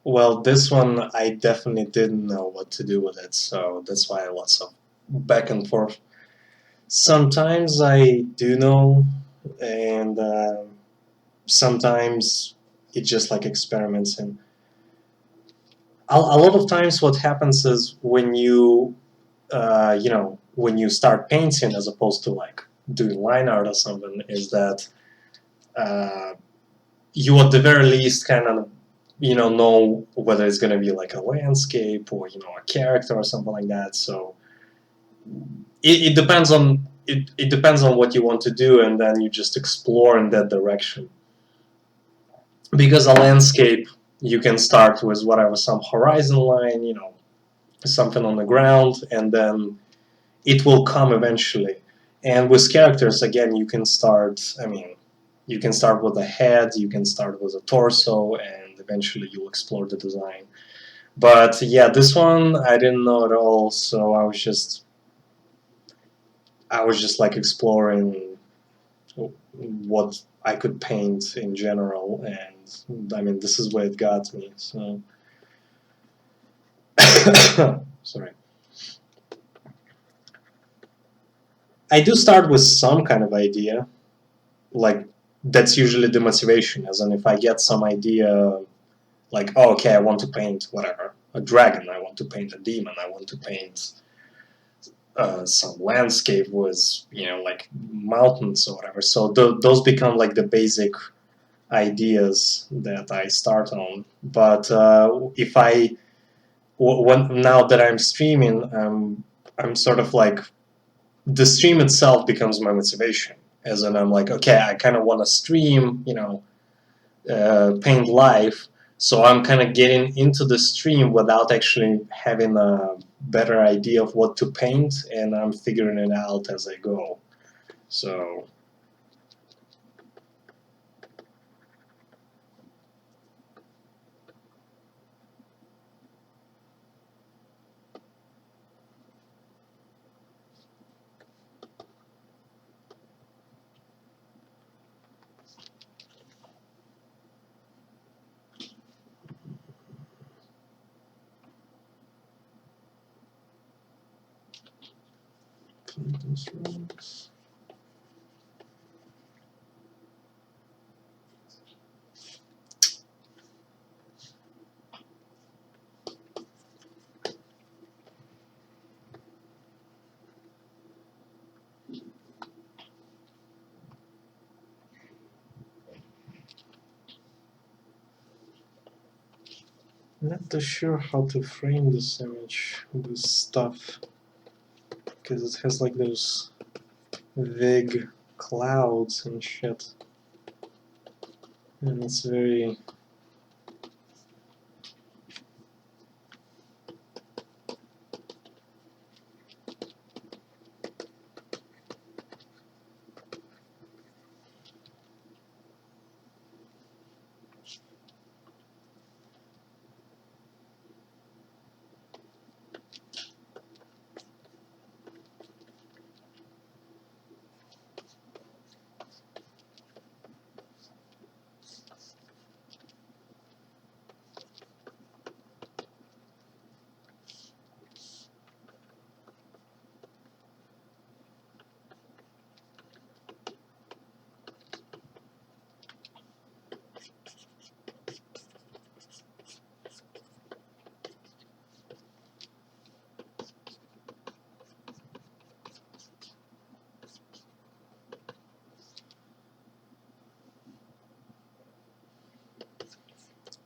well, this one I definitely didn't know what to do with it, so that's why lots of back and forth. Sometimes I do know, and sometimes it just like experiments in. A lot of times what happens is when when you start painting as opposed to like doing line art or something, is that uh, you at the very least kind of know whether it's going to be like a landscape or a character or something like that. So it depends on it depends on what you want to do, and then you just explore in that direction. Because a landscape, you can start with whatever, some horizon line, something on the ground, and then it will come eventually. And with characters, again, you can start. I mean, you can start with a head, you can start with a torso, and eventually you'll explore the design. But yeah, this one I didn't know at all, so I was just like exploring what I could paint in general, and I mean, this is where it got me. So, sorry. I do start with some kind of idea, like that's usually the motivation. As in, if I get some idea, like, oh, okay, I want to paint whatever, a dragon, I want to paint a demon, I want to paint some landscape with, like mountains or whatever. So those become like the basic ideas that I start on. But if I when now that I'm streaming, I'm sort of like the stream itself becomes my motivation. As in, I'm like, okay, I kind of want to stream, paint live. So I'm kind of getting into the stream without actually having a better idea of what to paint, and I'm figuring it out as I go. So I'm not too sure how to frame this image with stuff, because it has like those vague clouds and shit, and it's very.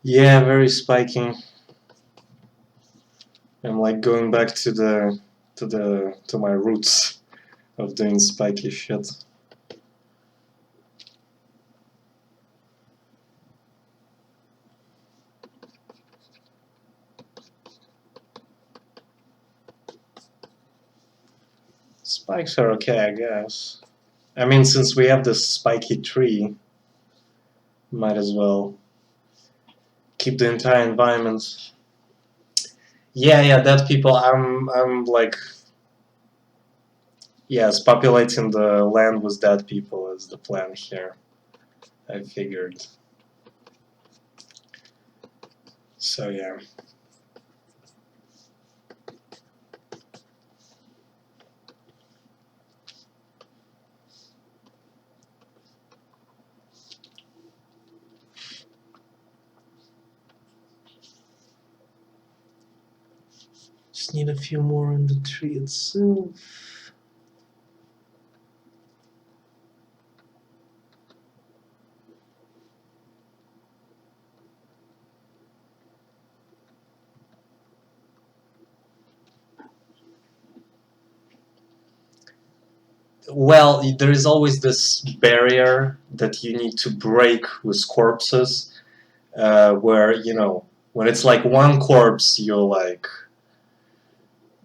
Yeah, very spiking. I'm like going back to my roots of doing spiky shit. Spikes are okay, I guess. I mean, since we have this spiky tree, might as well keep the entire environment. Yeah, yeah, that people. I'm like, yes, populating the land with dead people is the plan here. I figured. So yeah. Just need a few more on the tree itself. Well, there is always this barrier that you need to break with corpses, where, when it's like one corpse, you're like,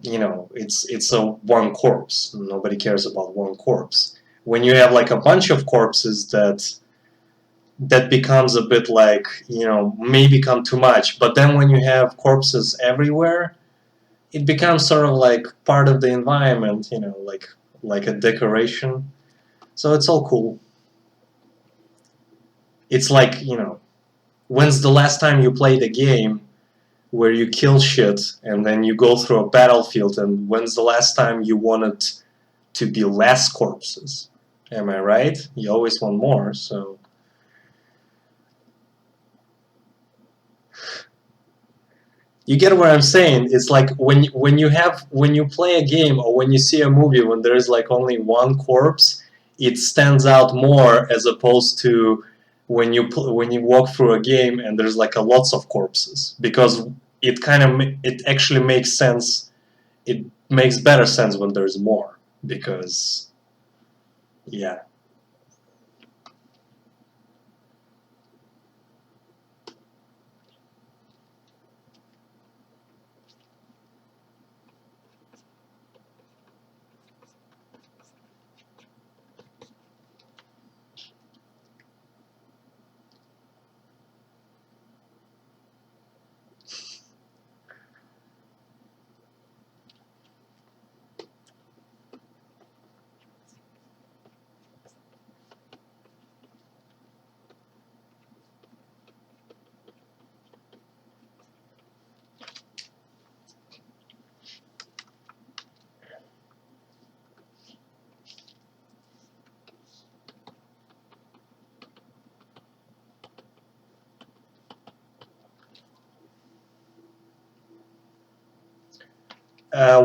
it's a one corpse. Nobody cares about one corpse. When you have like a bunch of corpses, that becomes a bit like, may become too much. But then when you have corpses everywhere, it becomes sort of like part of the environment, like a decoration. So it's all cool. It's like, when's the last time you played a game where you kill shit and then you go through a battlefield, and when's the last time you wanted to be less corpses? Am I right? You always want more, so you get what I'm saying. It's like when you play a game or when you see a movie when there is like only one corpse, it stands out more as opposed to when you walk through a game and there's like a lots of corpses, because it actually makes sense. It makes better sense when there's more, because yeah.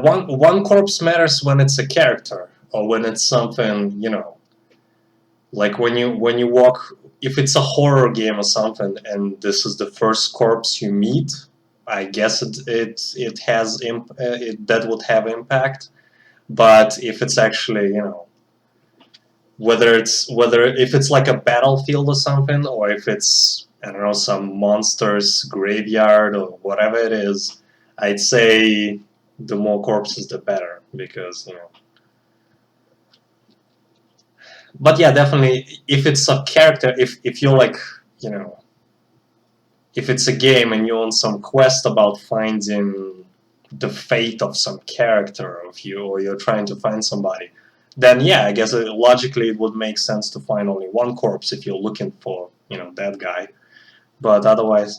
One corpse matters when it's a character or when it's something, like when you walk. If it's a horror game or something and this is the first corpse you meet, I guess it has that would have impact. But if it's actually, whether if it's like a battlefield or something, or if it's, I don't know, some monster's graveyard or whatever it is, I'd say the more corpses the better, because but yeah, definitely, if it's a character, if you're like, you know if it's a game and you're on some quest about finding the fate of some character of you, or you're trying to find somebody, then yeah, I guess logically it would make sense to find only one corpse if you're looking for, that guy. But otherwise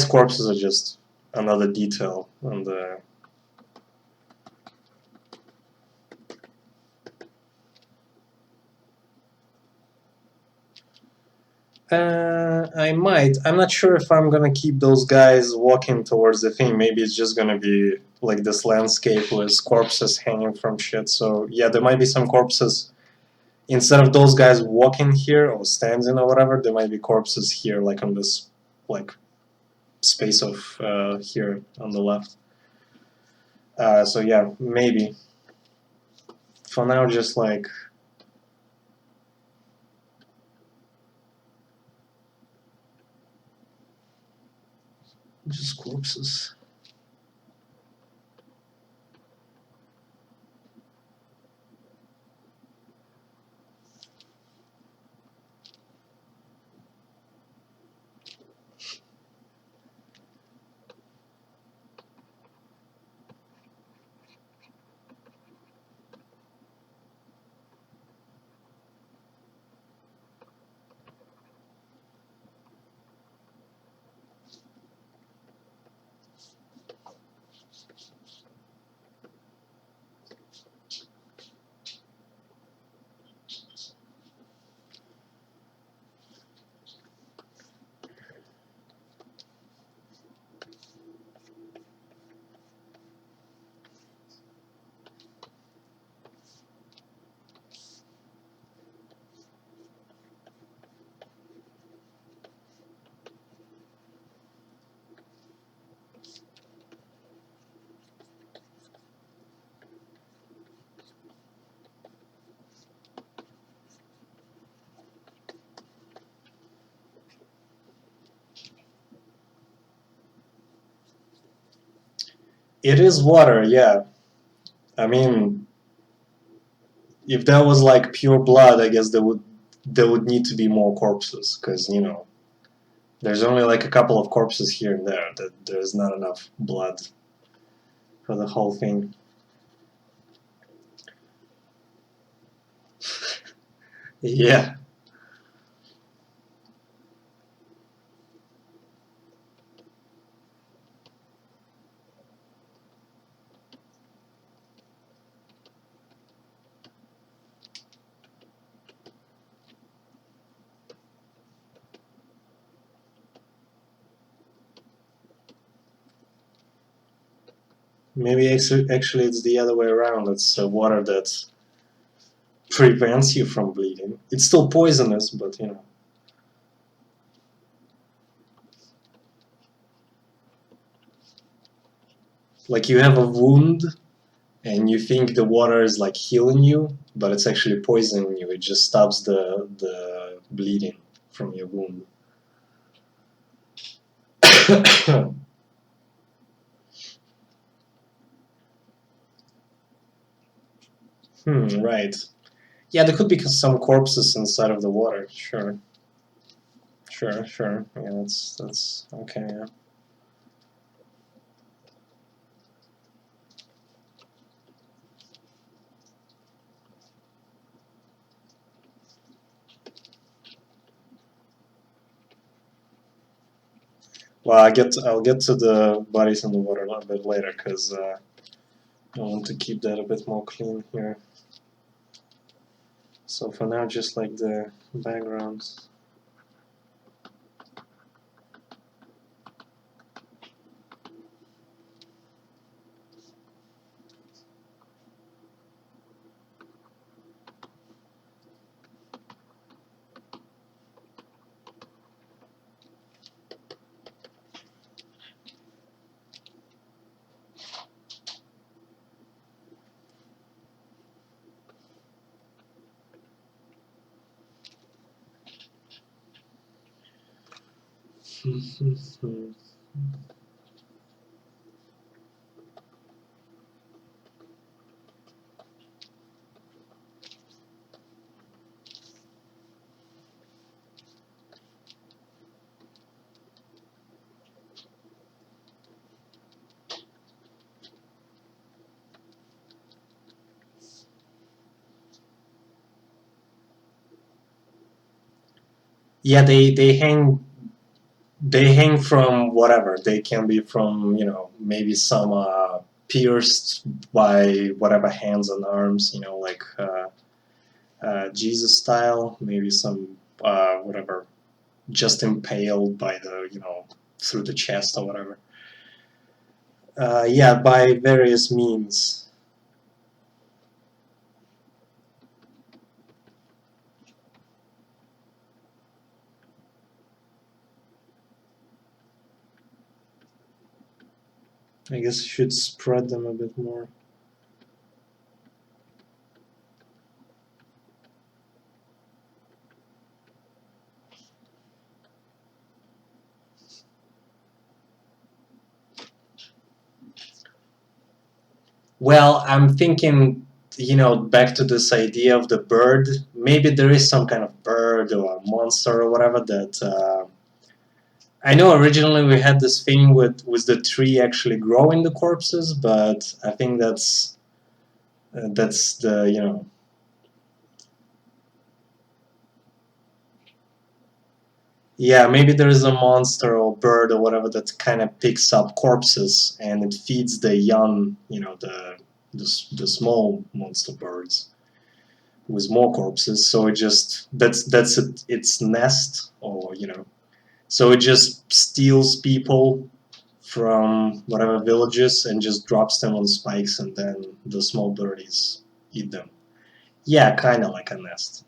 corpses are just another detail on the. I might. I'm not sure if I'm gonna keep those guys walking towards the thing. Maybe it's just gonna be like this landscape with corpses hanging from shit. So yeah, there might be some corpses. Instead of those guys walking here or standing or whatever, there might be corpses here, like on this, like, space of here on the left. So yeah, maybe. For now, just like. Just corpses. It is water, yeah. I mean, if that was like pure blood, I guess there would need to be more corpses, because there's only like a couple of corpses here and there. That there's not enough blood for the whole thing. Yeah. Maybe actually it's the other way around. It's water that prevents you from bleeding. It's still poisonous, but like you have a wound and you think the water is like healing you, but it's actually poisoning you. It just stops the bleeding from your wound. Right. Yeah, there could be some corpses inside of the water. Sure, sure. Yeah, that's okay. Yeah. Well, I'll get to the bodies in the water a little bit later because I want to keep that a bit more clean here. So for now, just like the background. Yeah, they hang from whatever. They can be from maybe some pierced by whatever hands and arms, like Jesus style. Maybe some whatever, just impaled by the through the chest or whatever. Yeah, by various means. I guess I should spread them a bit more. Well, I'm thinking, back to this idea of the bird. Maybe there is some kind of bird or a monster or whatever that. I know originally we had this thing with the tree actually growing the corpses, but I think that's the yeah, maybe there is a monster or bird or whatever that kind of picks up corpses and it feeds the young, the small monster birds with more corpses. So it just its nest, or so it just steals people from whatever villages and just drops them on spikes, and then the small birdies eat them. Yeah, kind of like a nest.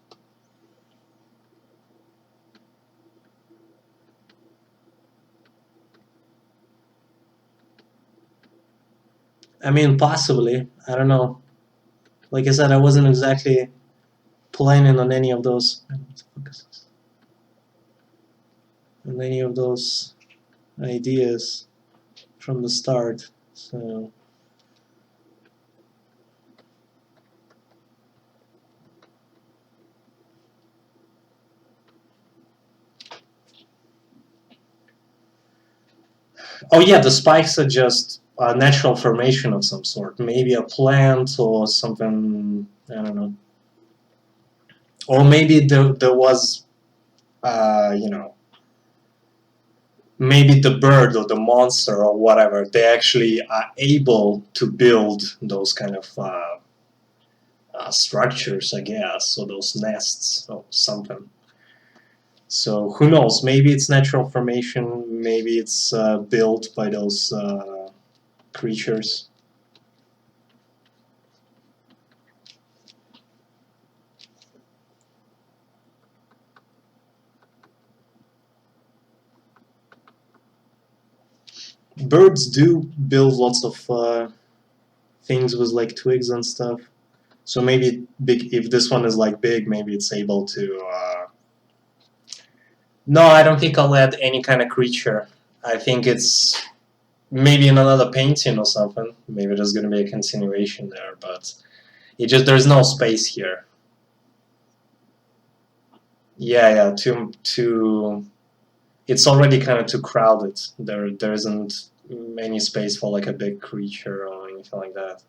I mean, possibly. I don't know. Like I said, I wasn't exactly planning on any of those. On any of those ideas from the start. So Oh yeah, the spikes are just a natural formation of some sort. Maybe a plant or something. I don't know. Or maybe there was, you know, maybe the bird or the monster or whatever. They actually are able to build those kind of structures, I guess, or those nests or something. So who knows? Maybe it's natural formation. Maybe it's built by those creatures. Birds do build lots of things with like twigs and stuff. So maybe big. If this one is like big, maybe it's able to. No, I don't think I'll add any kind of creature. I think it's maybe in another painting or something. Maybe there's going to be a continuation there, but it just there's no space here. Yeah, yeah, too. It's already kind of too crowded. There isn't any space for like a big creature or anything like that.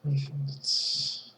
It's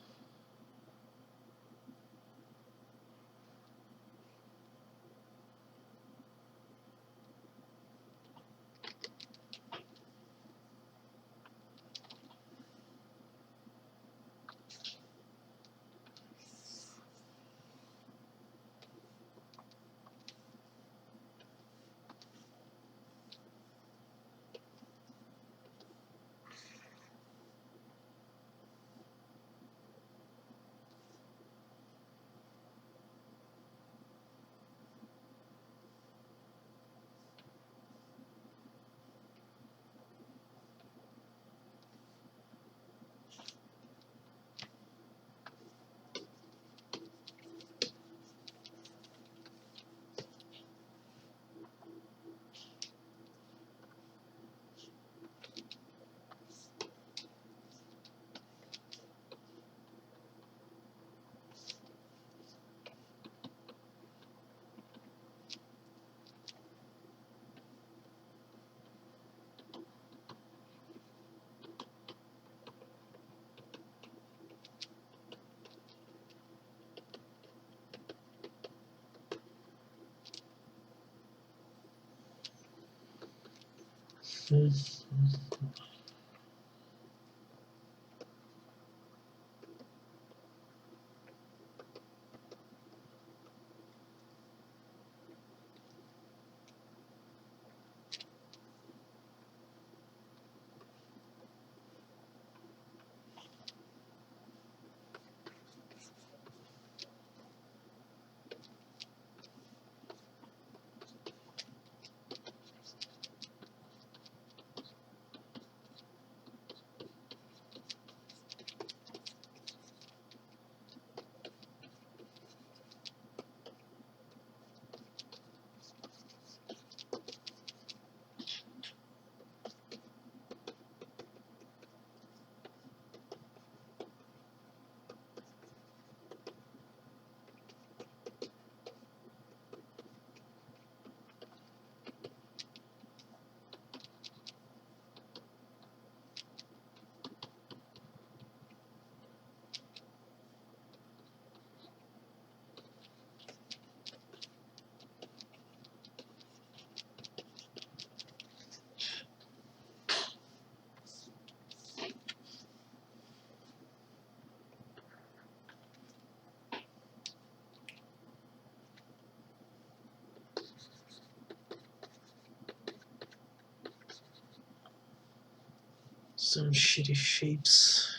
Some shitty shapes.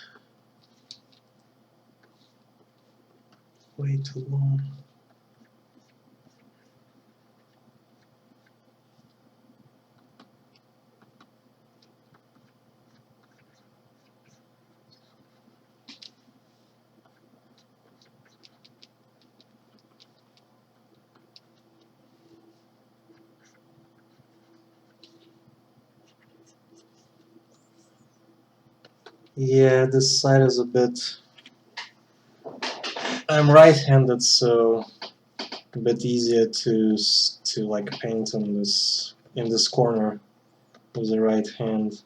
Way too long. Yeah, this side is a bit. I'm right-handed, so a bit easier to like paint in this corner with the right hand.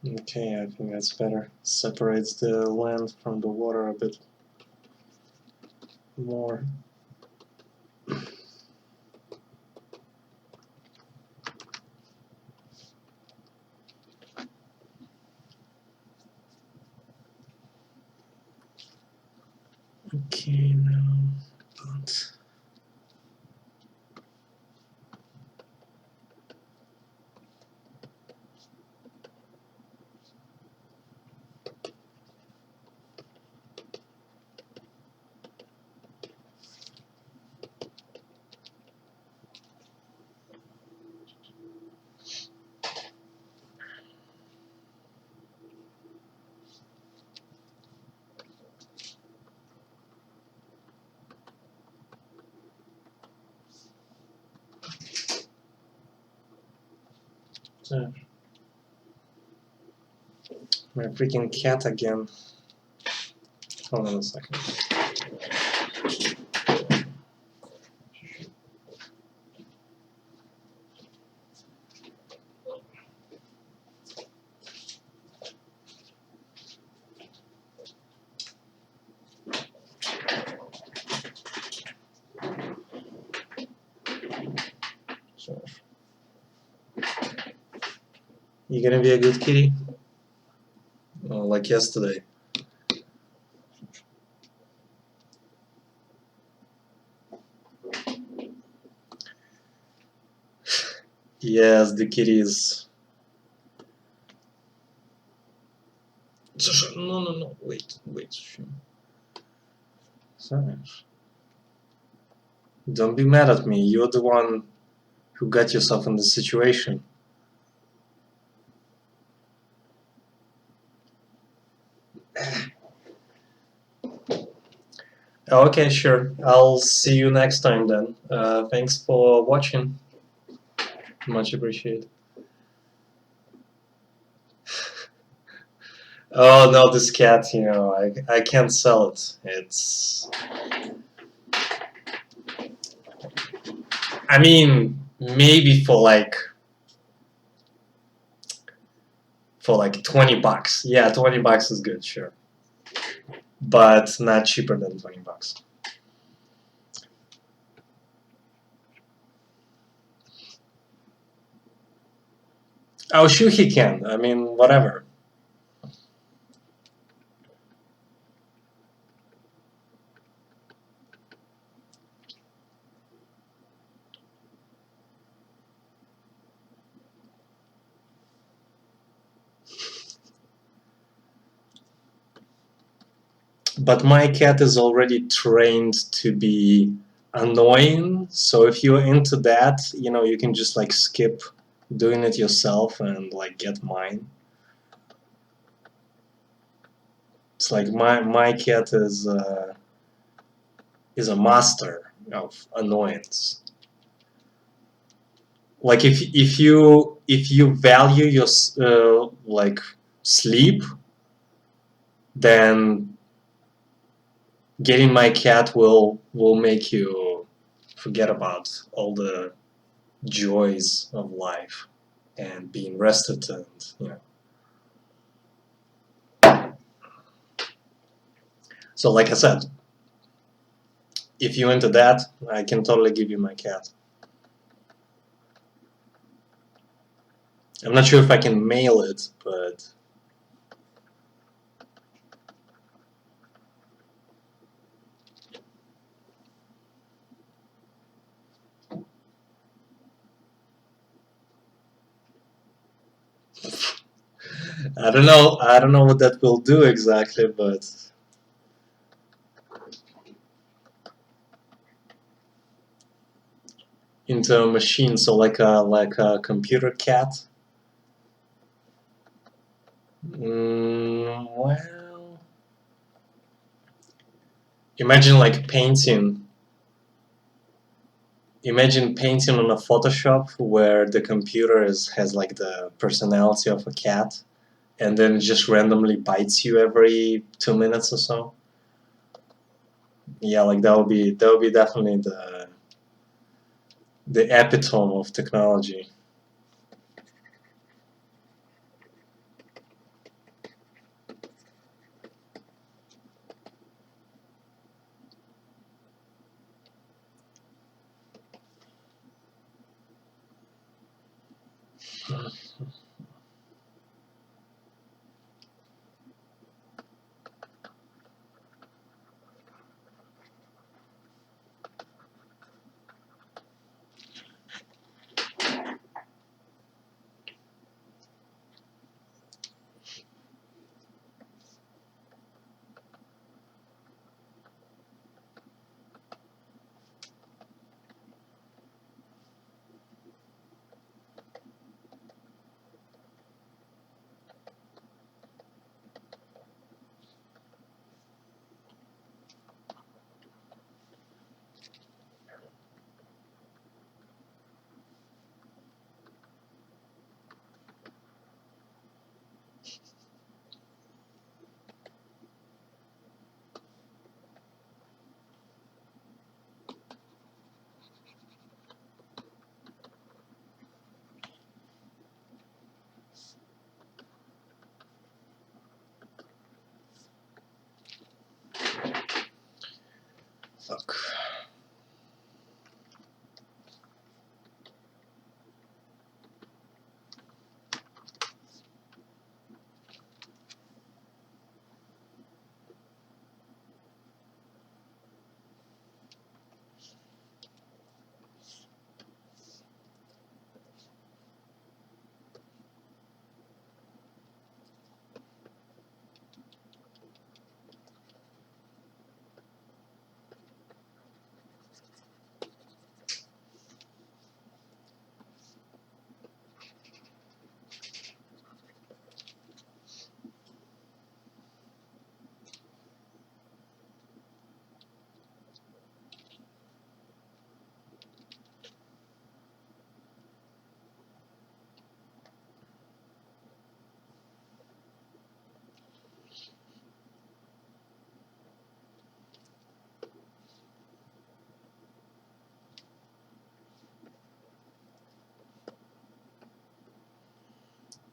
Okay, I think that's better. Separates the land from the water a bit more. Okay, now, but my freaking cat again. Hold on a second. You gonna be a good kitty? Like yesterday. Yes, the kitties. No, wait. Sorry. Don't be mad at me. You're the one who got yourself in this situation. Okay, sure. I'll see you next time then. Thanks for watching. Much appreciated. Oh no, this cat, I can't sell it. I mean, maybe for like $20. Yeah, $20 is good, sure. But not cheaper than $20. Oh, sure he can. I mean, whatever. But my cat is already trained to be annoying, so if you're into that, you can just like skip doing it yourself and like get mine. It's like my cat is a master of annoyance. Like if you value your like sleep, then getting my cat will make you forget about all the joys of life and being rested and. So like I said, if you're into that, I can totally give you my cat. I'm not sure if I can mail it, but I don't know. I don't know what that will do exactly, but into a machine, so like a computer cat. Well, imagine like painting. Imagine painting on a Photoshop where the computer has like the personality of a cat, and then it just randomly bites you every 2 minutes or so. Yeah, like that would be definitely the epitome of technology.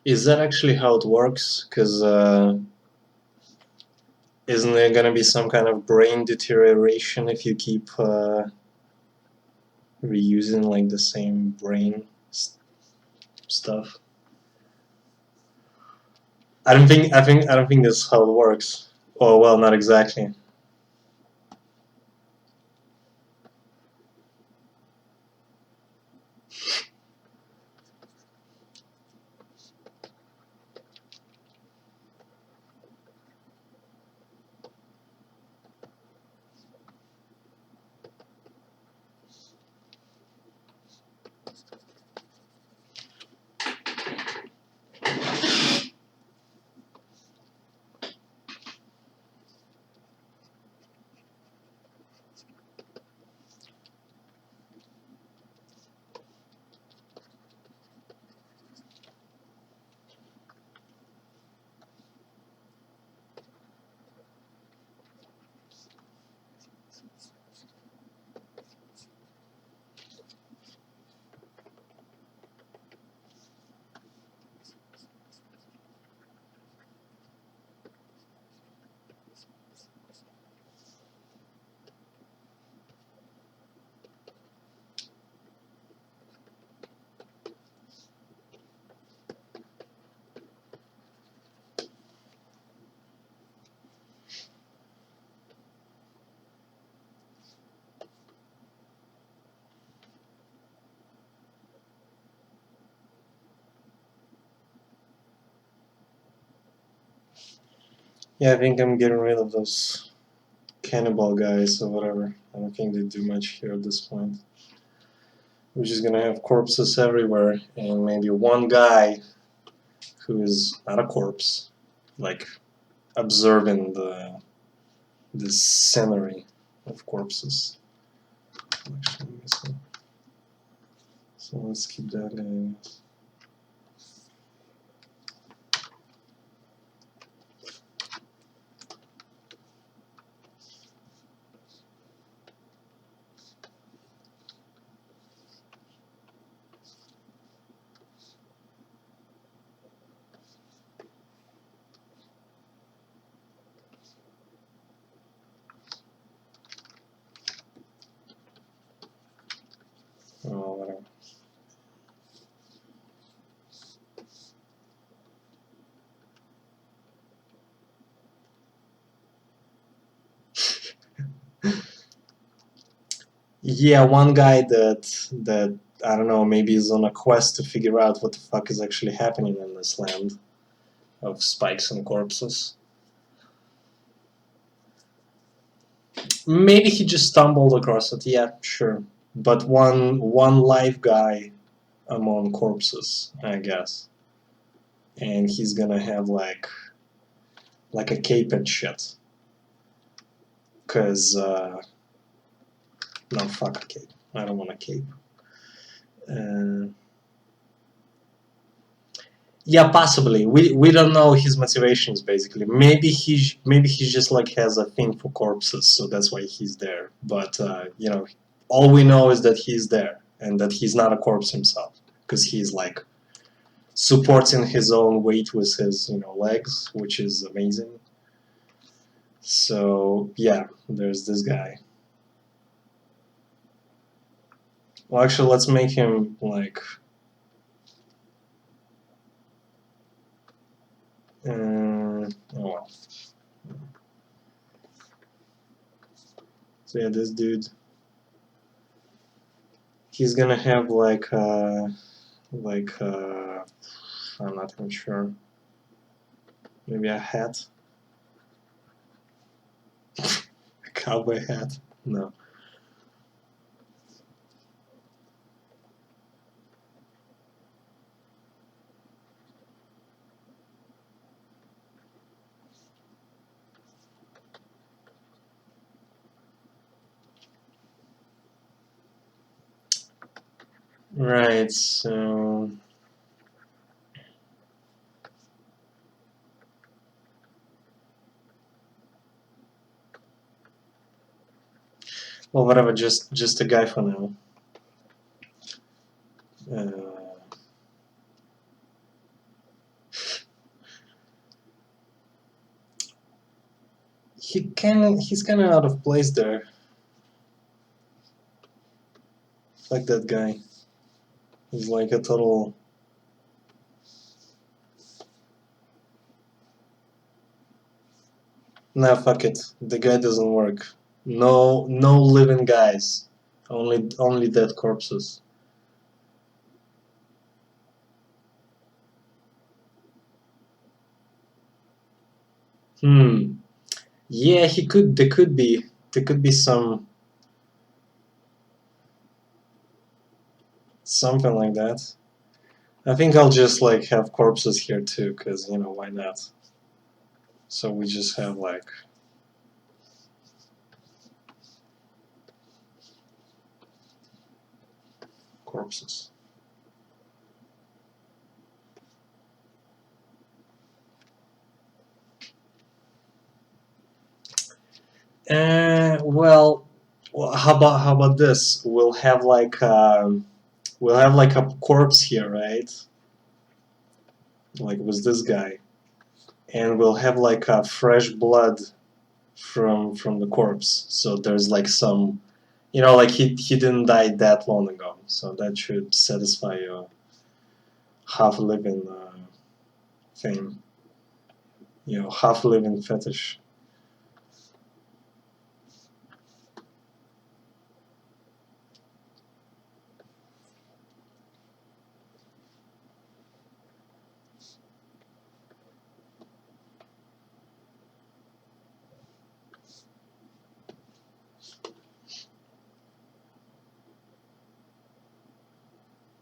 Is that actually how it works? Because isn't there gonna be some kind of brain deterioration if you keep reusing like the same brain stuff? I don't think that's how it works. Oh well, not exactly. Yeah, I think I'm getting rid of those cannibal guys or whatever. I don't think they do much here at this point. We're just gonna have corpses everywhere, and maybe one guy who is not a corpse, like observing the scenery of corpses. Actually, so let's keep that in. Oh, whatever. Yeah, one guy that I don't know, maybe is on a quest to figure out what the fuck is actually happening in this land of spikes and corpses. Maybe he just stumbled across it. Yeah, sure. But one live guy among corpses, I guess, and he's gonna have like a cape and shit. Cause no, fuck a cape. I don't want a cape. Uh, yeah, possibly. We don't know his motivations basically. Maybe he just like has a thing for corpses, so that's why he's there. But you know, all we know is that he's there and that he's not a corpse himself, because he's like supporting his own weight with his legs, which is amazing. So yeah, there's this guy. Well, actually, let's make him like. Oh well. So yeah, this dude, he's gonna have I'm not even sure. Maybe a hat, a cowboy hat. No. Right. So. Well, whatever. Just a guy for now. Uh, he's kind of out of place there. Like that guy. He's like a total. Nah, fuck it. The guy doesn't work. No living guys. Only dead corpses. Hmm. Yeah, he could. There could be something like that. I think I'll just like have corpses here too, cause why not? So we just have like corpses. Well, how about this? We'll have like a corpse here, right? Like with this guy, and we'll have like a fresh blood from the corpse. So there's like some, like he didn't die that long ago. So that should satisfy your half living thing. Half living fetish.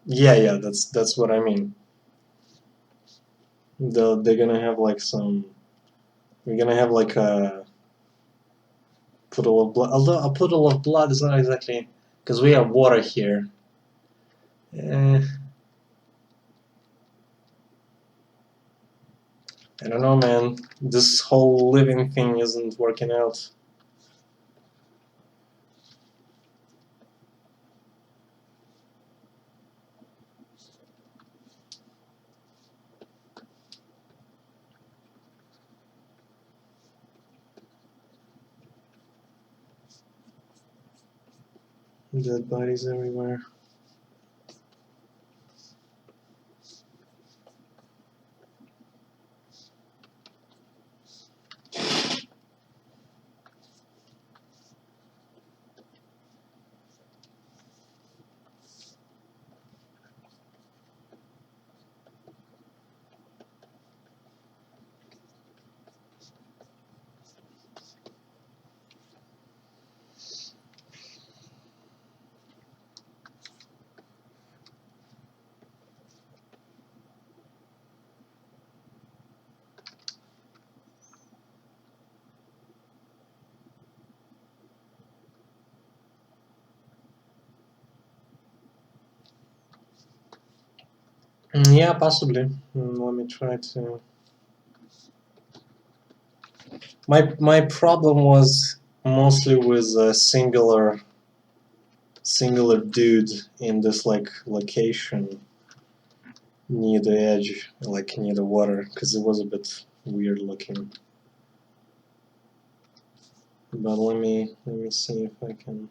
Yeah, that's what I mean. They're gonna have like some. We're gonna have like a puddle of blood. Although a puddle of blood is not exactly because we have water here. Eh, I don't know, man. This whole living thing isn't working out. Dead bodies everywhere. Yeah, possibly. Let me try to. My problem was mostly with a singular dude in this like location near the edge, like near the water, because it was a bit weird looking. But let me see if I can.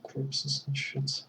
Corpses and shit.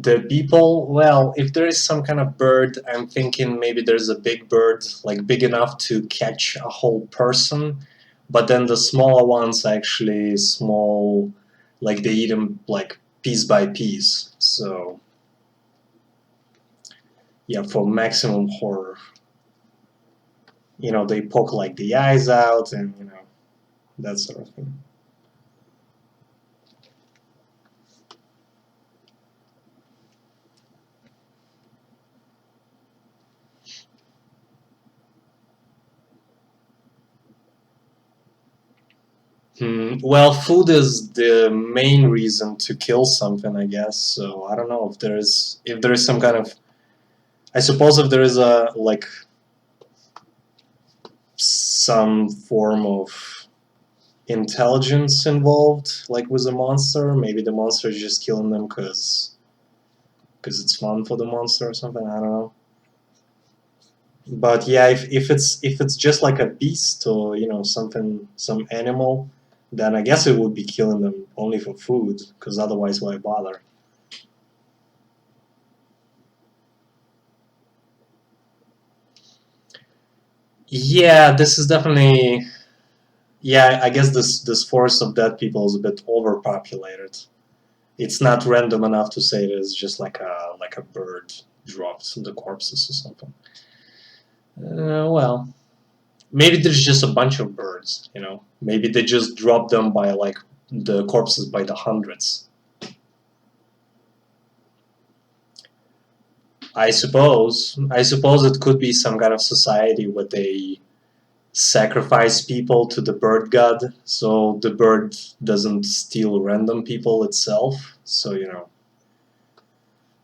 The people, well, if there is some kind of bird, I'm thinking maybe there's a big bird, like big enough to catch a whole person, but then the smaller ones actually small, like they eat them like piece by piece. So yeah, for maximum horror, they poke like the eyes out and that sort of thing. Well, food is the main reason to kill something, I guess. So I don't know if there is some kind of, I suppose if there is a like some form of intelligence involved, like with a monster, maybe the monster is just killing them because it's fun for the monster or something. I don't know. But yeah, if it's just like a beast or something, some animal, then I guess it would be killing them only for food, because otherwise why bother? Yeah, this is definitely. Yeah, I guess this force of dead people is a bit overpopulated. It's not random enough to say it is just like a bird drops the corpses or something. Well, maybe there's just a bunch of birds. Maybe they just drop them by like the corpses by the hundreds. I suppose it could be some kind of society where they sacrifice people to the bird god, so the bird doesn't steal random people itself. So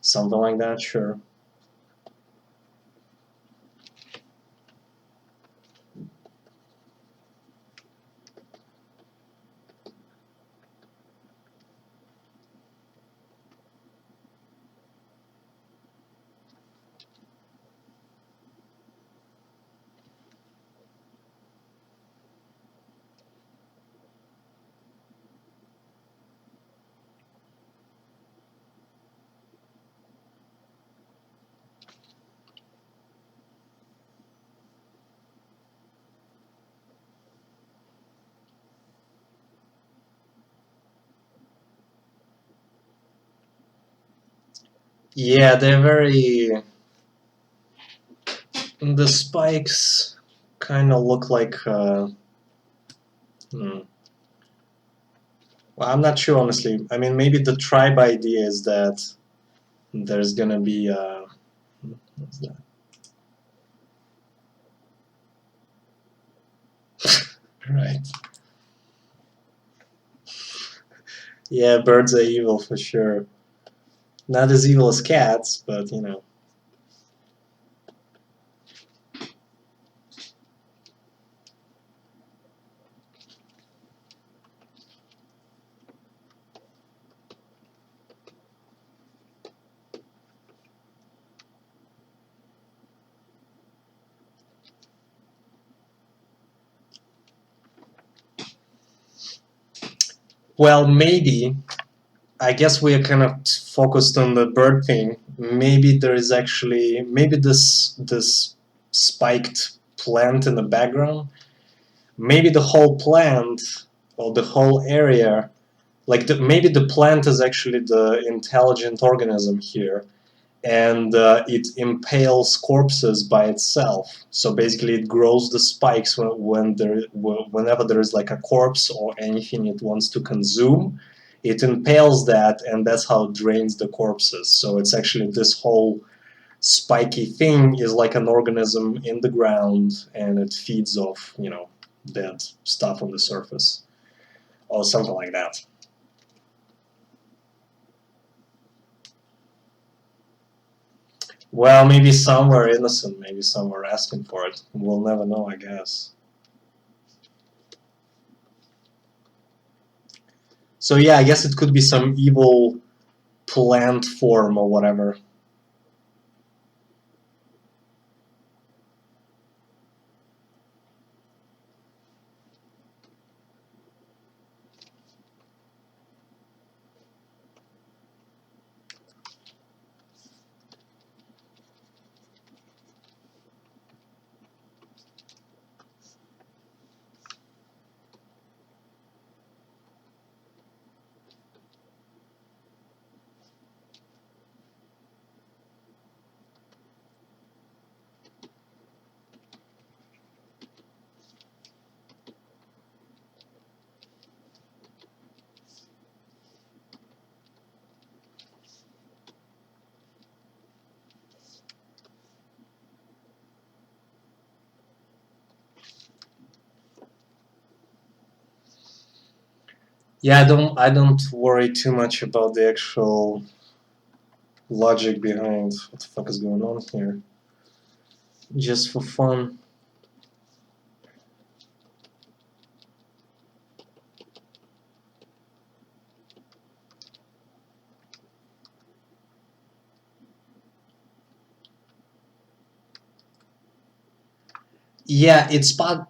something like that, sure. Yeah, they're very. The spikes kind of look like. Hmm. Well, I'm not sure, honestly. I mean, maybe the tribe idea is that there's gonna be. What's that? Right. Yeah, birds are evil for sure. Not as evil as cats, but Well, maybe. I guess we are kind of focused on the bird thing. Maybe there is actually maybe this spiked plant in the background. Maybe the whole plant or the whole area, like maybe the plant is actually the intelligent organism here, and it impales corpses by itself. So basically, it grows the spikes whenever there is like a corpse or anything it wants to consume. It impales that, and that's how it drains the corpses. So it's actually this whole spiky thing is like an organism in the ground, and it feeds off dead stuff on the surface or something like that. Well, maybe some were innocent, maybe some were asking for it. We'll never know, I guess. So yeah, I guess it could be some evil plant form or whatever. Yeah, I don't worry too much about the actual logic behind what the fuck is going on here. Just for fun. Yeah, it's part.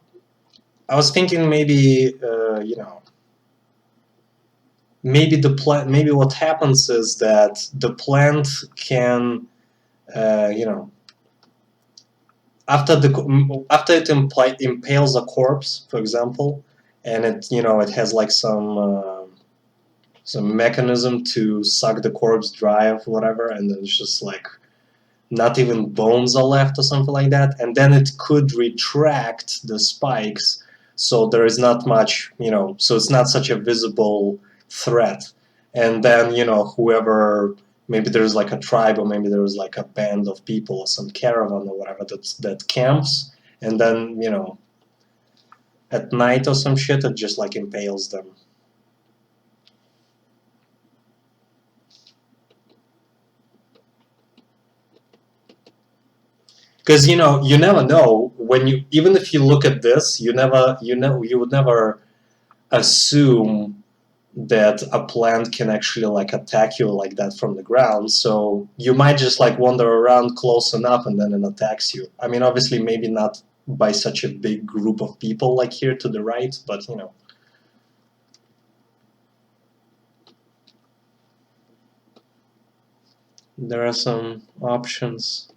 I was thinking maybe maybe the plant. Maybe what happens is that the plant can you know after it impales a corpse, for example, and it has like some mechanism to suck the corpse dry or whatever, and then it's just like not even bones are left or something like that, and then it could retract the spikes, so there is not much, so it's not such a visible threat. And then whoever, maybe there's like a tribe, or maybe there's like a band of people or some caravan or whatever that camps, and then at night or some shit it just like impales them. Because you never know when you, even if you look at this, you would never assume that a plant can actually like attack you like that from the ground. So you might just like wander around close enough and then it attacks you. I mean, obviously, maybe not by such a big group of people like here to the right, but there are some options.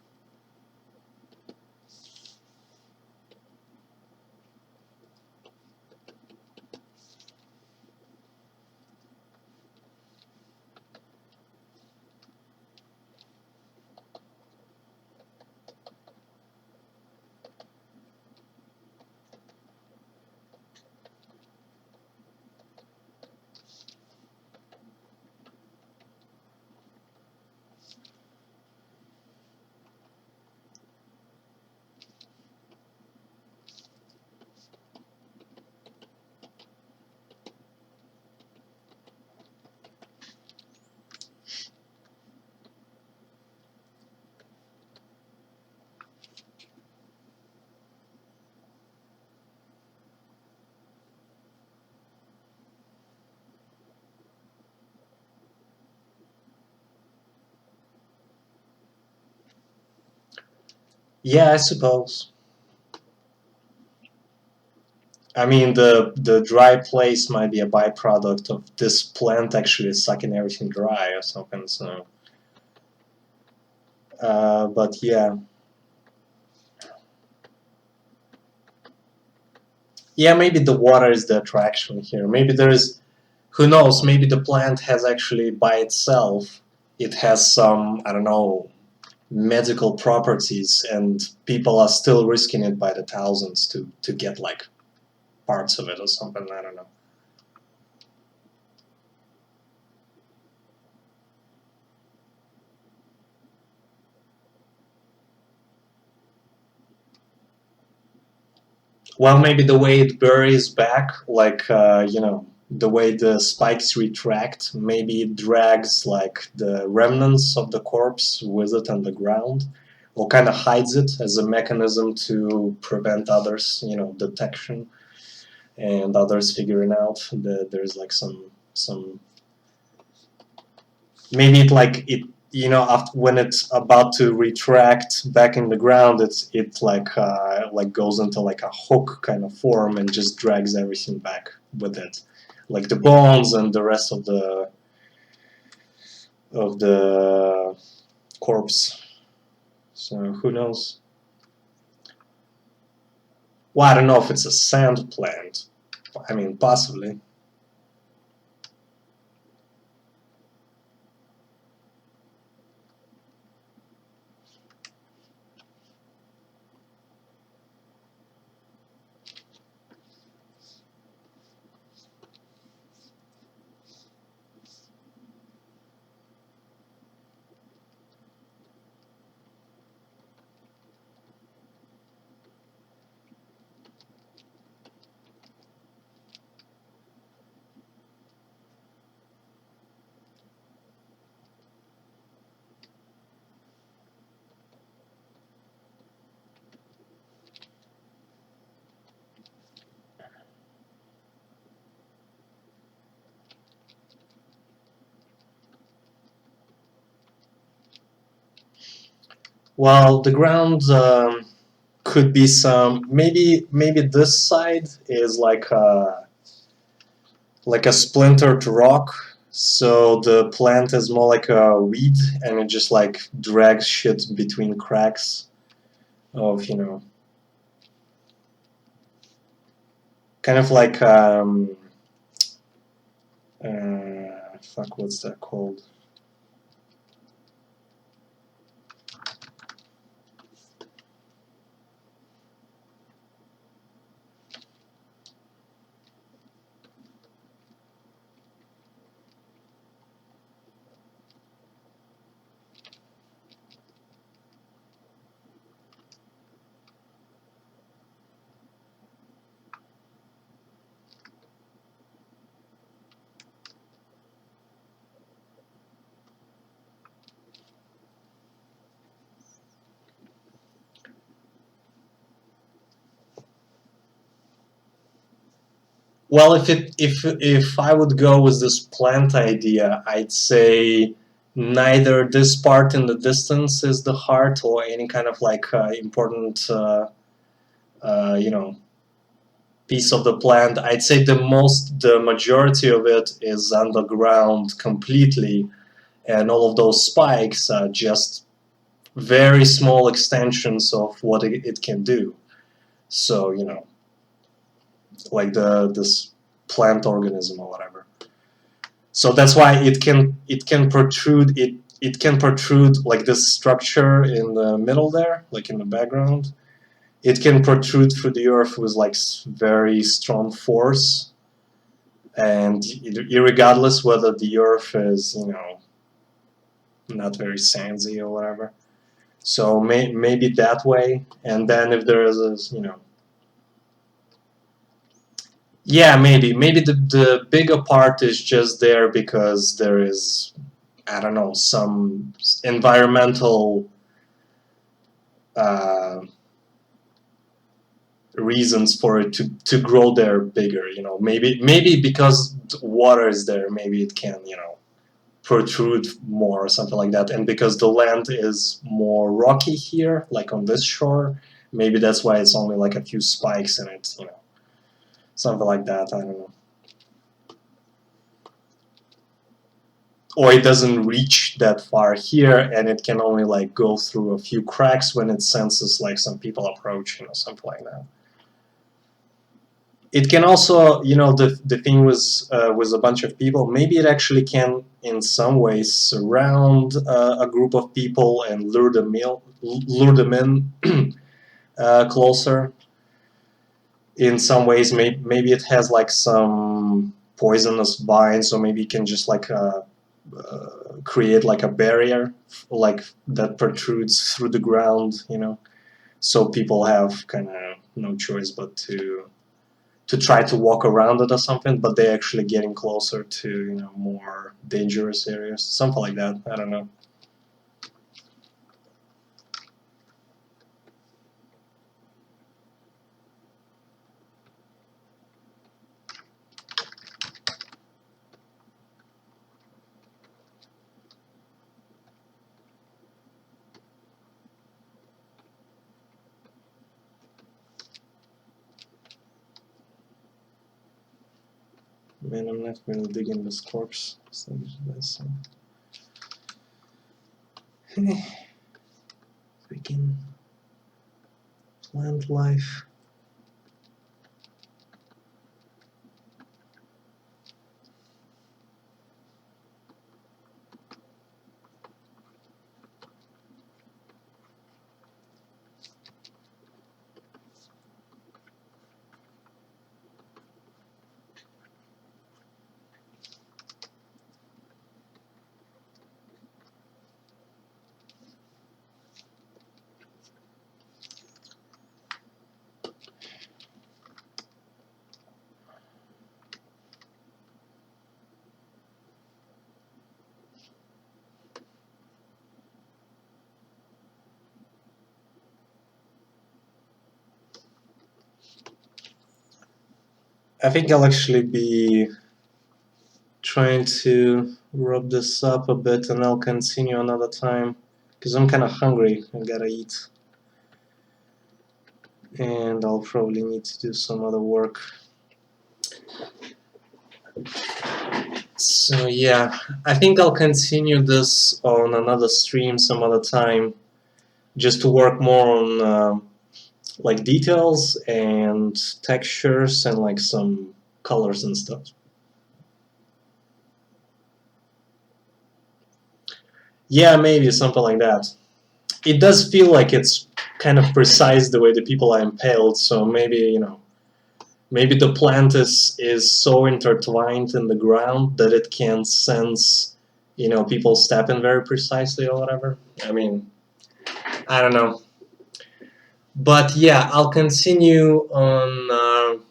Yeah, I suppose. I mean, the dry place might be a byproduct of this plant actually sucking everything dry or something. So, but yeah, yeah, maybe the water is the attraction here. Maybe there is, who knows? Maybe the plant has actually by itself, it has some, I don't know, medical properties, and people are still risking it by the thousands to get like parts of it or something. I don't know. Well, maybe the way it buries back, like the way the spikes retract, maybe it drags like the remnants of the corpse with it on the ground, or kind of hides it as a mechanism to prevent others, detection and others figuring out that there's like some maybe it like it after when it's about to retract back in the ground, it like goes into like a hook kind of form and just drags everything back with it, like the bones and the rest of the corpse. So who knows? Well, I don't know if it's a sand plant. I mean, possibly. Well, the ground could be some, maybe this side is like a splintered rock, so the plant is more like a weed, and it just like drags shit between cracks of, kind of like fuck, what's that called? Well, if I would go with this plant idea, I'd say neither this part in the distance is the heart or any kind of like important uh, you know piece of the plant. I'd say the majority of it is underground completely, and all of those spikes are just very small extensions of what it can do. So, like this plant organism or whatever. So that's why it can protrude it can protrude like this structure in the middle there, like in the background. It can protrude through the earth with like very strong force, and regardless whether the earth is not very sandy or whatever. So maybe that way, and then if there is a. Yeah, maybe the bigger part is just there because there is, I don't know, some environmental uh, reasons for it to grow there bigger. Maybe because water is there, maybe it can protrude more or something like that. And because the land is more rocky here, like on this shore, maybe that's why it's only like a few spikes in it. Something like that. I don't know. Or it doesn't reach that far here, and it can only like go through a few cracks when it senses like some people approaching or something like that. It can also, the thing with a bunch of people, maybe it actually can in some ways surround a group of people and lure them in closer. In some ways, maybe it has like some poisonous vines, or maybe it can just like create like a barrier, like that protrudes through the ground, so people have kind of no choice but to try to walk around it or something, but they're actually getting closer to more dangerous areas, something like that. I don't know. Man, I'm not really digging this corpse. So that's freaking plant life. I think I'll actually be trying to rub this up a bit, and I'll continue another time. because I'm kind of hungry. I gotta eat, and I'll probably need to do some other work. So yeah, I think I'll continue this on another stream some other time, just to work more on like details and textures and like some colors and stuff. Yeah, maybe something like that. It does feel like it's kind of precise the way the people are impaled, so maybe, you know, maybe the plant is so intertwined in the ground that it can sense, you know, people stepping very precisely or whatever. I mean, I don't know. But yeah, I'll continue on,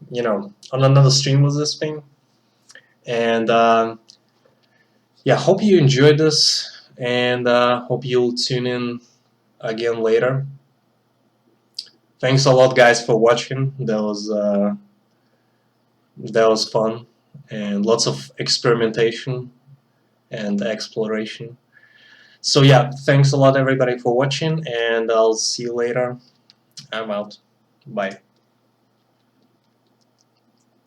you know, on another stream with this thing. And yeah, hope you enjoyed this, and hope you'll tune in again later. Thanks a lot, guys, for watching. That was fun, and lots of experimentation and exploration. So yeah, thanks a lot, everybody, for watching, and I'll see you later. I'm out. Bye.